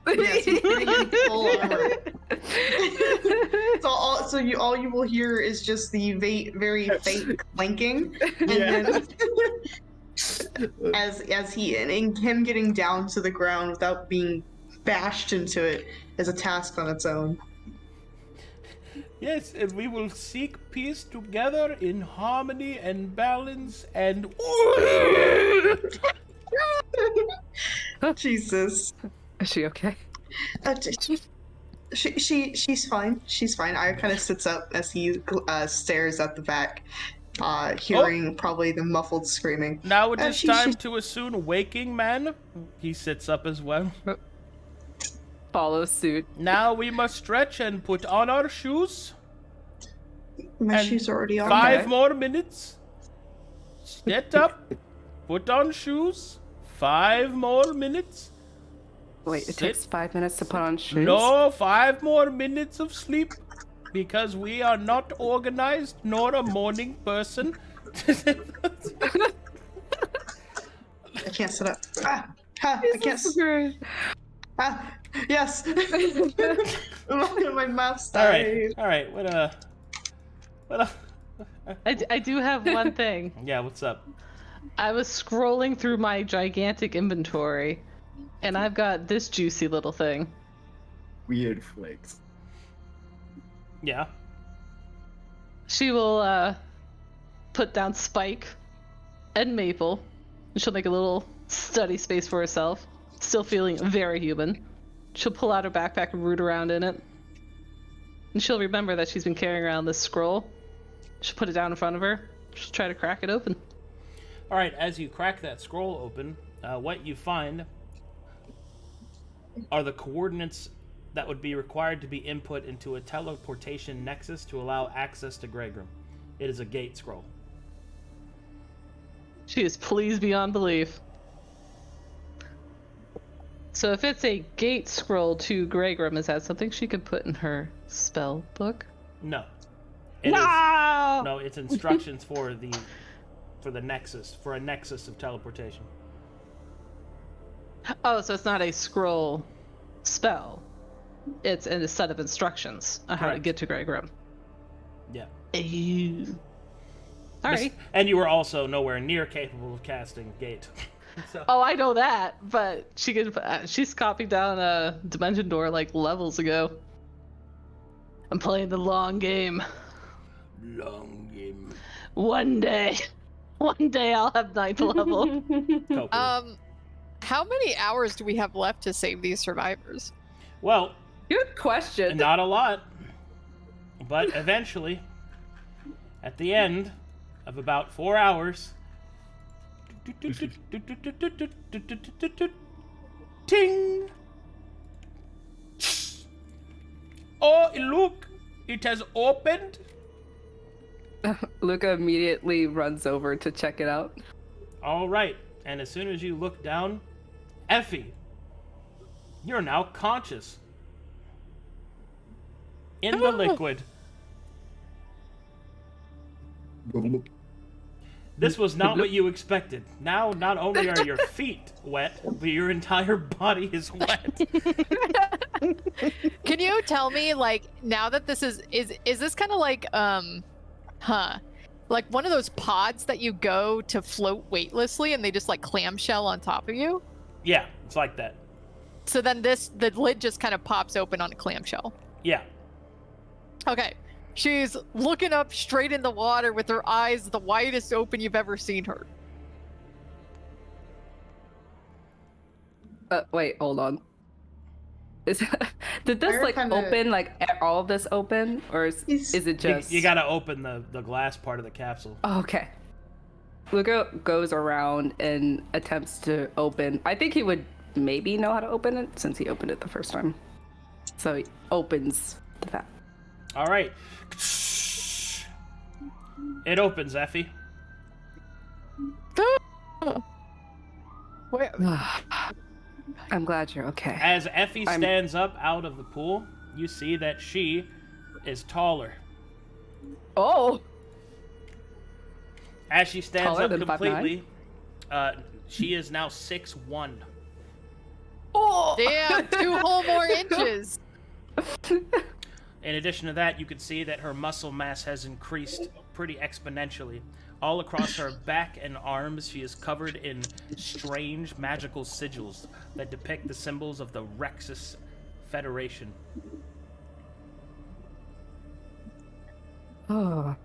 Yes, he's getting in full armor. So all you will hear is just the very faint clanking, and then as he and him getting down to the ground without being bashed into it is a task on its own. Yes, and we will seek peace together in harmony and balance and. Jesus. Is she okay? She's fine. She's fine. Ira kind of sits up as he stares at the back, hearing probably the muffled screaming. Now it is she- time she- to assume waking man. He sits up as well. Follow suit. Now we must stretch and put on our shoes. My And shoes are already on. 5 Okay. more minutes. Get up. Put on shoes. 5 more minutes. Wait, it Sit. takes 5 minutes to put on shoes? No, 5 more minutes of sleep. Because we are not organized nor a morning person. I can't sit up. I can't. Yes. My mouse died. All right. What I do have one thing. Yeah, what's up? I was scrolling through my gigantic inventory, and I've got this juicy little thing. Weird flex. Yeah. She will put down Spike and Maple, and she'll make a little study space for herself, still feeling very human. She'll pull out her backpack and root around in it. And she'll remember that she's been carrying around this scroll. She'll put it down in front of her. She'll try to crack it open. All right, as you crack that scroll open, what you find are the coordinates that would be required to be input into a teleportation nexus to allow access to Greygrim. It is a gate scroll. She is pleased beyond belief. So if it's a gate scroll to Greygrim, is that something she could put in her spell book? No. It is- no, it's instructions for the nexus, for a nexus of teleportation. Oh, so it's not a scroll spell. It's in a set of instructions on how to Correct. get to Greygrim. Yeah. Alright. And you were also nowhere near capable of casting gate. So. Oh, I know that, but she's copied down a dimension door like levels ago. I'm playing the long game. Long game. One day I'll have 9th level. Hopefully. How many hours do we have left to save these survivors? Well, Good question. not a lot. But eventually, at the end of about 4 hours, ting! Oh, look! It has opened! Luka immediately runs over to check it out. Alright, and as soon as you look down, Effie, you're now conscious. In the liquid. This was not what you expected. Now, not only are your feet wet, but your entire body is wet. Can you tell me, like, now that this is this kind of like, like one of those pods that you go to float weightlessly and they just like clamshell on top of you? Yeah, it's like that. So then the lid just kind of pops open on a clamshell. Yeah. Okay. She's looking up straight in the water with her eyes the widest open you've ever seen her. Wait, hold on. Did this Ira like kinda- open, like all of this open, or is it just? You gotta open the glass part of the capsule. Oh, okay. Luka goes around and attempts to open. I think he would maybe know how to open it since he opened it the first time. So he opens the vat. All right. It opens, Effie. Wait, I'm glad you're okay. As Effie stands up out of the pool, you see that she is taller. Oh! As she stands Taller up than completely, she is now 6'1". Oh! damn, 2 whole more inches. In addition to that, you can see that her muscle mass has increased pretty exponentially. All across her back and arms, she is covered in strange magical sigils that depict the symbols of the Rexus Federation. Oh.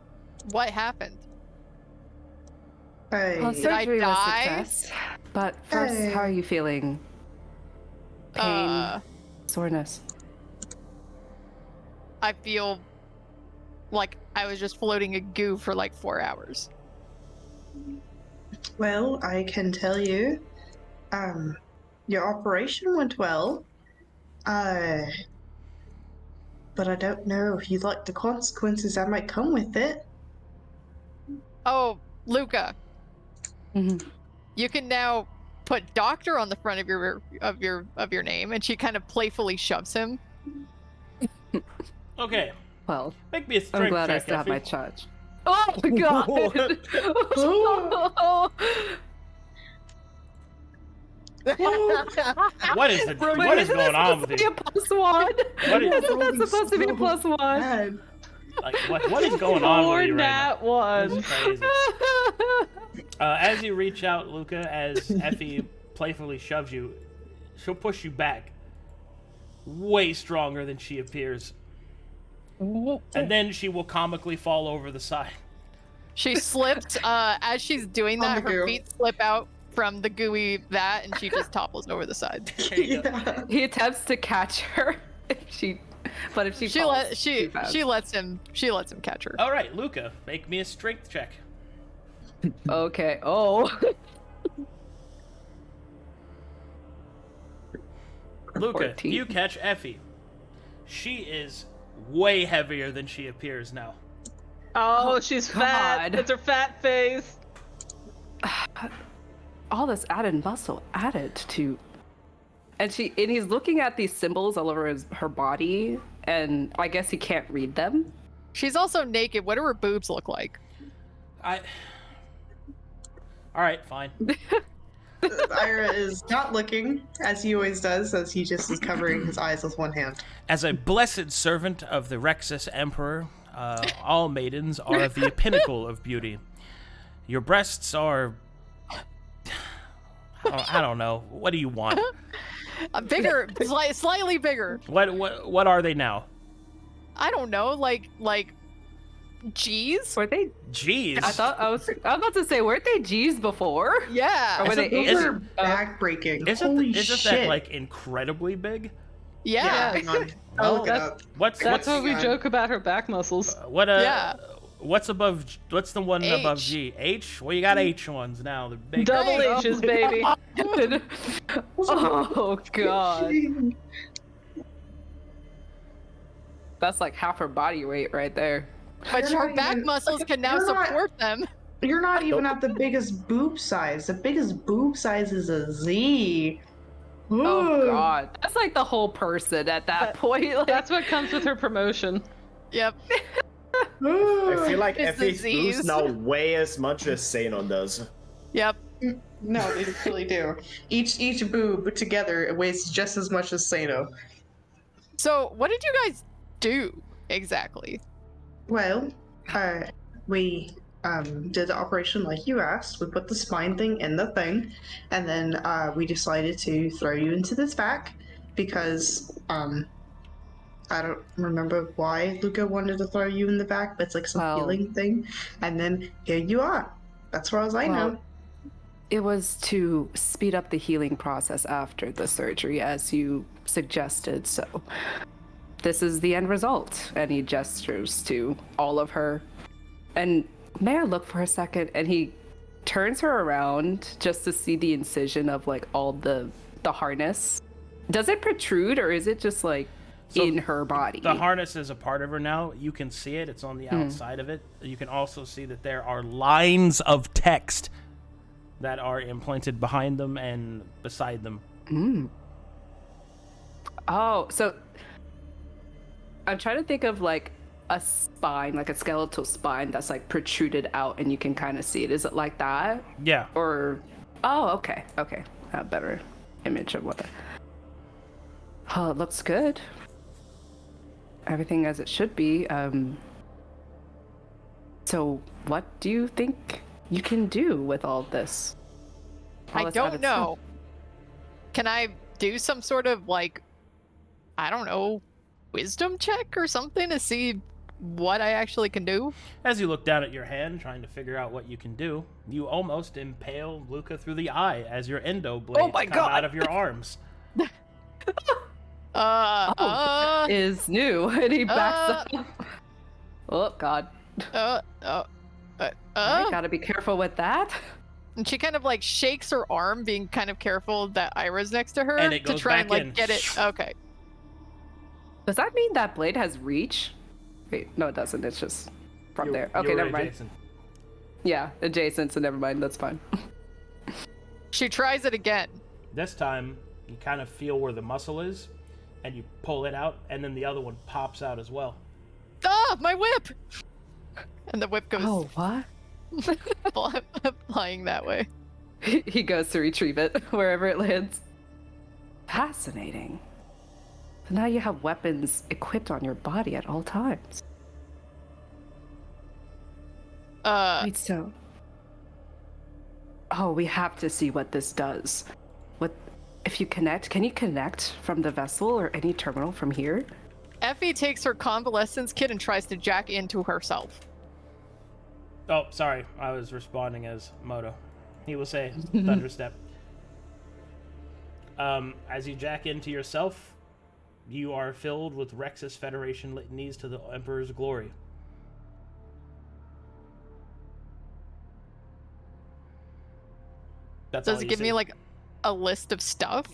What happened? Well, Did I surgery was a die? success. But first, how are you feeling? Pain, soreness. I feel like I was just floating a goo for like 4 hours. Well, I can tell you, your operation went well. But I don't know if you like the consequences that might come with it. Oh, Luka, Mm-hmm. you can now put doctor on the front of your name, and she kind of playfully shoves him. Okay, Well, make me a I'm strength glad I check, still have my Effie. charge. Oh my god! What is going on with you? Isn't that supposed to be a +1? What is- Isn't that supposed to be a +1? Bad. Like, what is going on with you right now? Nat 1. This is crazy. As you reach out, Luka, as Effie playfully shoves you, she'll push you back. Way stronger than she appears. And then she will comically fall over the side. She slipped. As she's doing On that, the her goo. feet slip out from the gooey vat, and she just topples over the side. There you go. Yeah. He attempts to catch her if she falls too fast. She lets him catch her. All right, Luka, make me a strength check. Okay. Oh. Luka, 14. you catch Effie. She is way heavier than she appears now. Oh, she's fat. God. It's her fat face. All this added muscle added to, and he's looking at these symbols all over her body, and I guess he can't read them. She's also naked. What do her boobs look like? All right, fine. Irha is not looking, as he always does, as he just is covering his eyes with one hand. As a blessed servant of the Rexus Emperor, all maidens are the pinnacle of beauty. Your breasts are... I don't know. What do you want? Bigger, slightly bigger. What are they now? I don't know, like G's? Were they? Jeez. I was about to say, weren't they G's before? Yeah. Or were they Those A's? are back-breaking. Isn't Holy that shit. like incredibly big? Yeah. Hang on. I'll look it that's- up. What's That's what we God. joke about her back muscles. Yeah. What's above? What's the one above H. G? H? Well, you got H ones now. The big. Double Right. H's, baby. Oh god. That's like half her body weight right there. But You're her not back even- muscles can now you're not- support them. You're not even at the biggest boob size. The biggest boob size is a Z. Oh Ooh. god. That's like the whole person at that point. Like, That's what comes with her promotion. Yep. Ooh. I feel like It's Effie's disease. boobs now weigh as much as Seino does. Yep. No, they really do. Each boob together it weighs just as much as Seino. So, what did you guys do exactly? Well, we did the operation like you asked. We put the spine thing in the thing, and then we decided to throw you into this vac because I don't remember why Luka wanted to throw you in the vac, but it's like some Well- healing thing. And then here you are. That's far as I know. it was to speed up the healing process after the surgery, as you suggested. So this is the end result. And he gestures to all of her. And may I look for a second? And he turns her around just to see the incision of like all the harness. Does it protrude or is it just like in her body? The harness is a part of her now. You can see it. It's on the outside of it. You can also see that there are lines of text that are implanted behind them and beside them. Oh, so I'm trying to think of like a spine, like a skeletal spine that's like protruded out and you can kind of see it. Is it like that? Yeah. Or, oh, okay. A better image of what that. Oh, it looks good. Everything as it should be. So what do you think you can do with all this? I don't know. Can I do some sort of like, I don't know, wisdom check or something to see what I actually can do? As you look down at your hand, trying to figure out what you can do, you almost impale Luka through the eye as your endo blades come out of your arms. Is new, and he backs up. Oh God. I gotta be careful with that. And she kind of like shakes her arm, being kind of careful that Irha's next to her and it goes to try back and like in. get it. Okay. Does that mean that blade has reach? Wait, no, it doesn't. It's just from there. Okay, never mind. Adjacent. Yeah, adjacent, so never mind. That's fine. She tries it again. This time, you kind of feel where the muscle is, and you pull it out, and then the other one pops out as well. Ah, my whip! And the whip goes Oh, what? flying that way. He goes to retrieve it wherever it lands. Fascinating. So now you have weapons equipped on your body at all times. Wait, so... Oh, we have to see what this does. What... If you connect... Can you connect from the vessel or any terminal from here? Effie takes her convalescence kit and tries to jack into herself. Oh, sorry. I was responding as Moto. He will say Thunderstep. As you jack into yourself, you are filled with Rexus Federation litanies to the Emperor's glory. That's Does all it you give see. me like a list of stuff?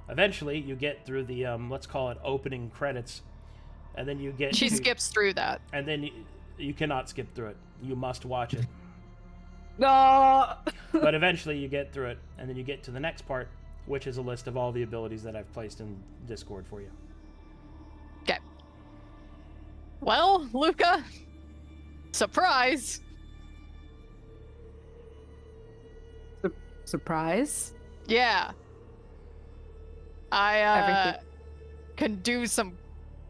Eventually, you get through the, let's call it opening credits, and then you get She to, skips through that. and then you cannot skip through it. You must watch it. No! But eventually you get through it, and then you get to the next part, which is a list of all the abilities that I've placed in Discord for you. Okay. Well, Luka, surprise! Surprise? Yeah. I Everything. can do some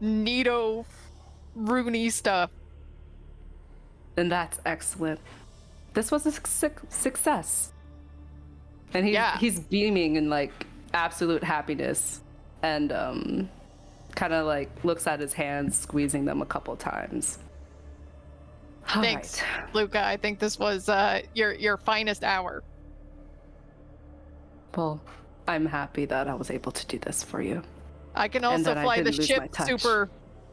neato Rooney stuff. Then that's excellent. This was a success. And he's beaming in like absolute happiness and kind of like looks at his hands, squeezing them a couple times. All Thanks, right. Luka. I think this was your finest hour. Well, I'm happy that I was able to do this for you. I can And also that I fly the didn't lose my ship touch.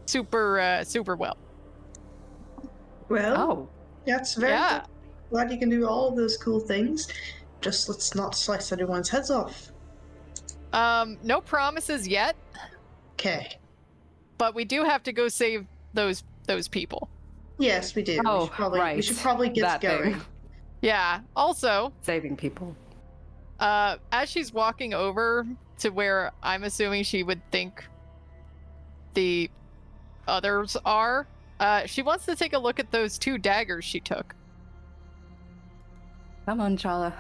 super well. Well, Oh, that's very Yeah. good. Glad you can do all of those cool things. Just let's not slice everyone's heads off. No promises yet, Okay. but we do have to go save those people. Yes, we do. Oh, We should probably get that going. thing. Yeah. Also, Saving people. as she's walking over to where I'm assuming she would think the others are, she wants to take a look at those 2 daggers she took. Come on, Challa.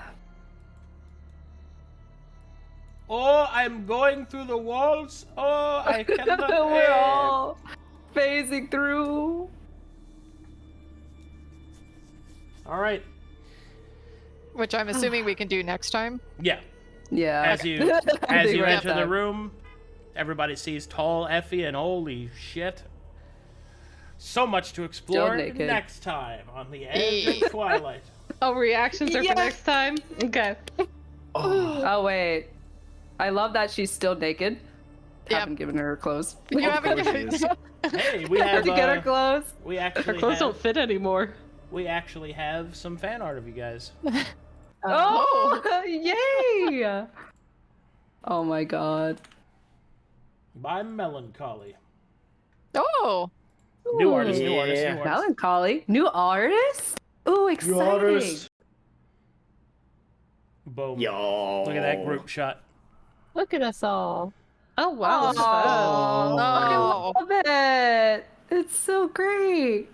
Oh, I'm going through the walls. Oh, I cannot. We're all phasing through. All right. Which I'm assuming we can do next time. Yeah. Yeah. As you I think we're at enter the that. room, everybody sees tall Effie, and holy shit. So much to explore naked. next time on the Edge of Twilight. Oh, reactions are Yes. for next time? Okay. Oh wait, I love that she's still naked. Yep. Haven't given her her clothes. You Of haven't course she is. Hey, we Have have to get her clothes. we Her actually clothes have, don't fit anymore. we actually have some fan art of you guys. Oh, yay! Oh my god. By Melancholy. Oh, New artist, new artist, new artist. Melancholy. New artist? Ooh, exciting. You artist. Boom. Yo. Look at that group shot. Look at us all. Oh wow, look at that. oh, I love it. It's so great.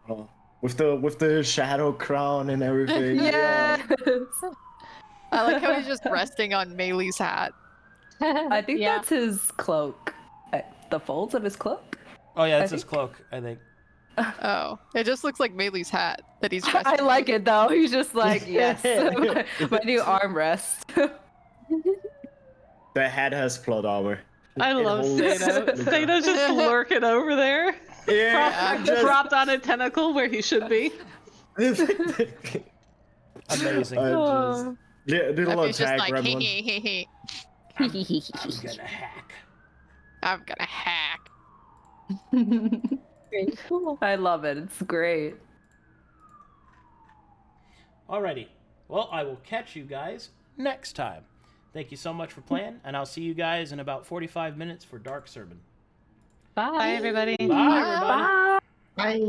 Oh, with the shadow crown and everything. Yes. I like how he's just resting on Maelie's hat. I think Yeah. that's his cloak. The folds of his cloak. Oh yeah, that's I his cloak, I think. Oh, it just looks like Maelie's hat that he's I resting like it though. He's just like, yes, my new armrest. The hat has plot armor. I love holds- Seino. Seino's just lurking over there. Yeah, Dropped on a tentacle where he should be. Amazing. Oh. Little Effie's just attack like, gremlin. hee. I'm gonna hack. I'm gonna hack. Very cool. I love it. It's great. Alrighty. Well, I will catch you guys next time. Thank you so much for playing, and I'll see you guys in about 45 minutes for Dark Sermon. Bye. Bye everybody. Bye, everybody. Bye. Bye.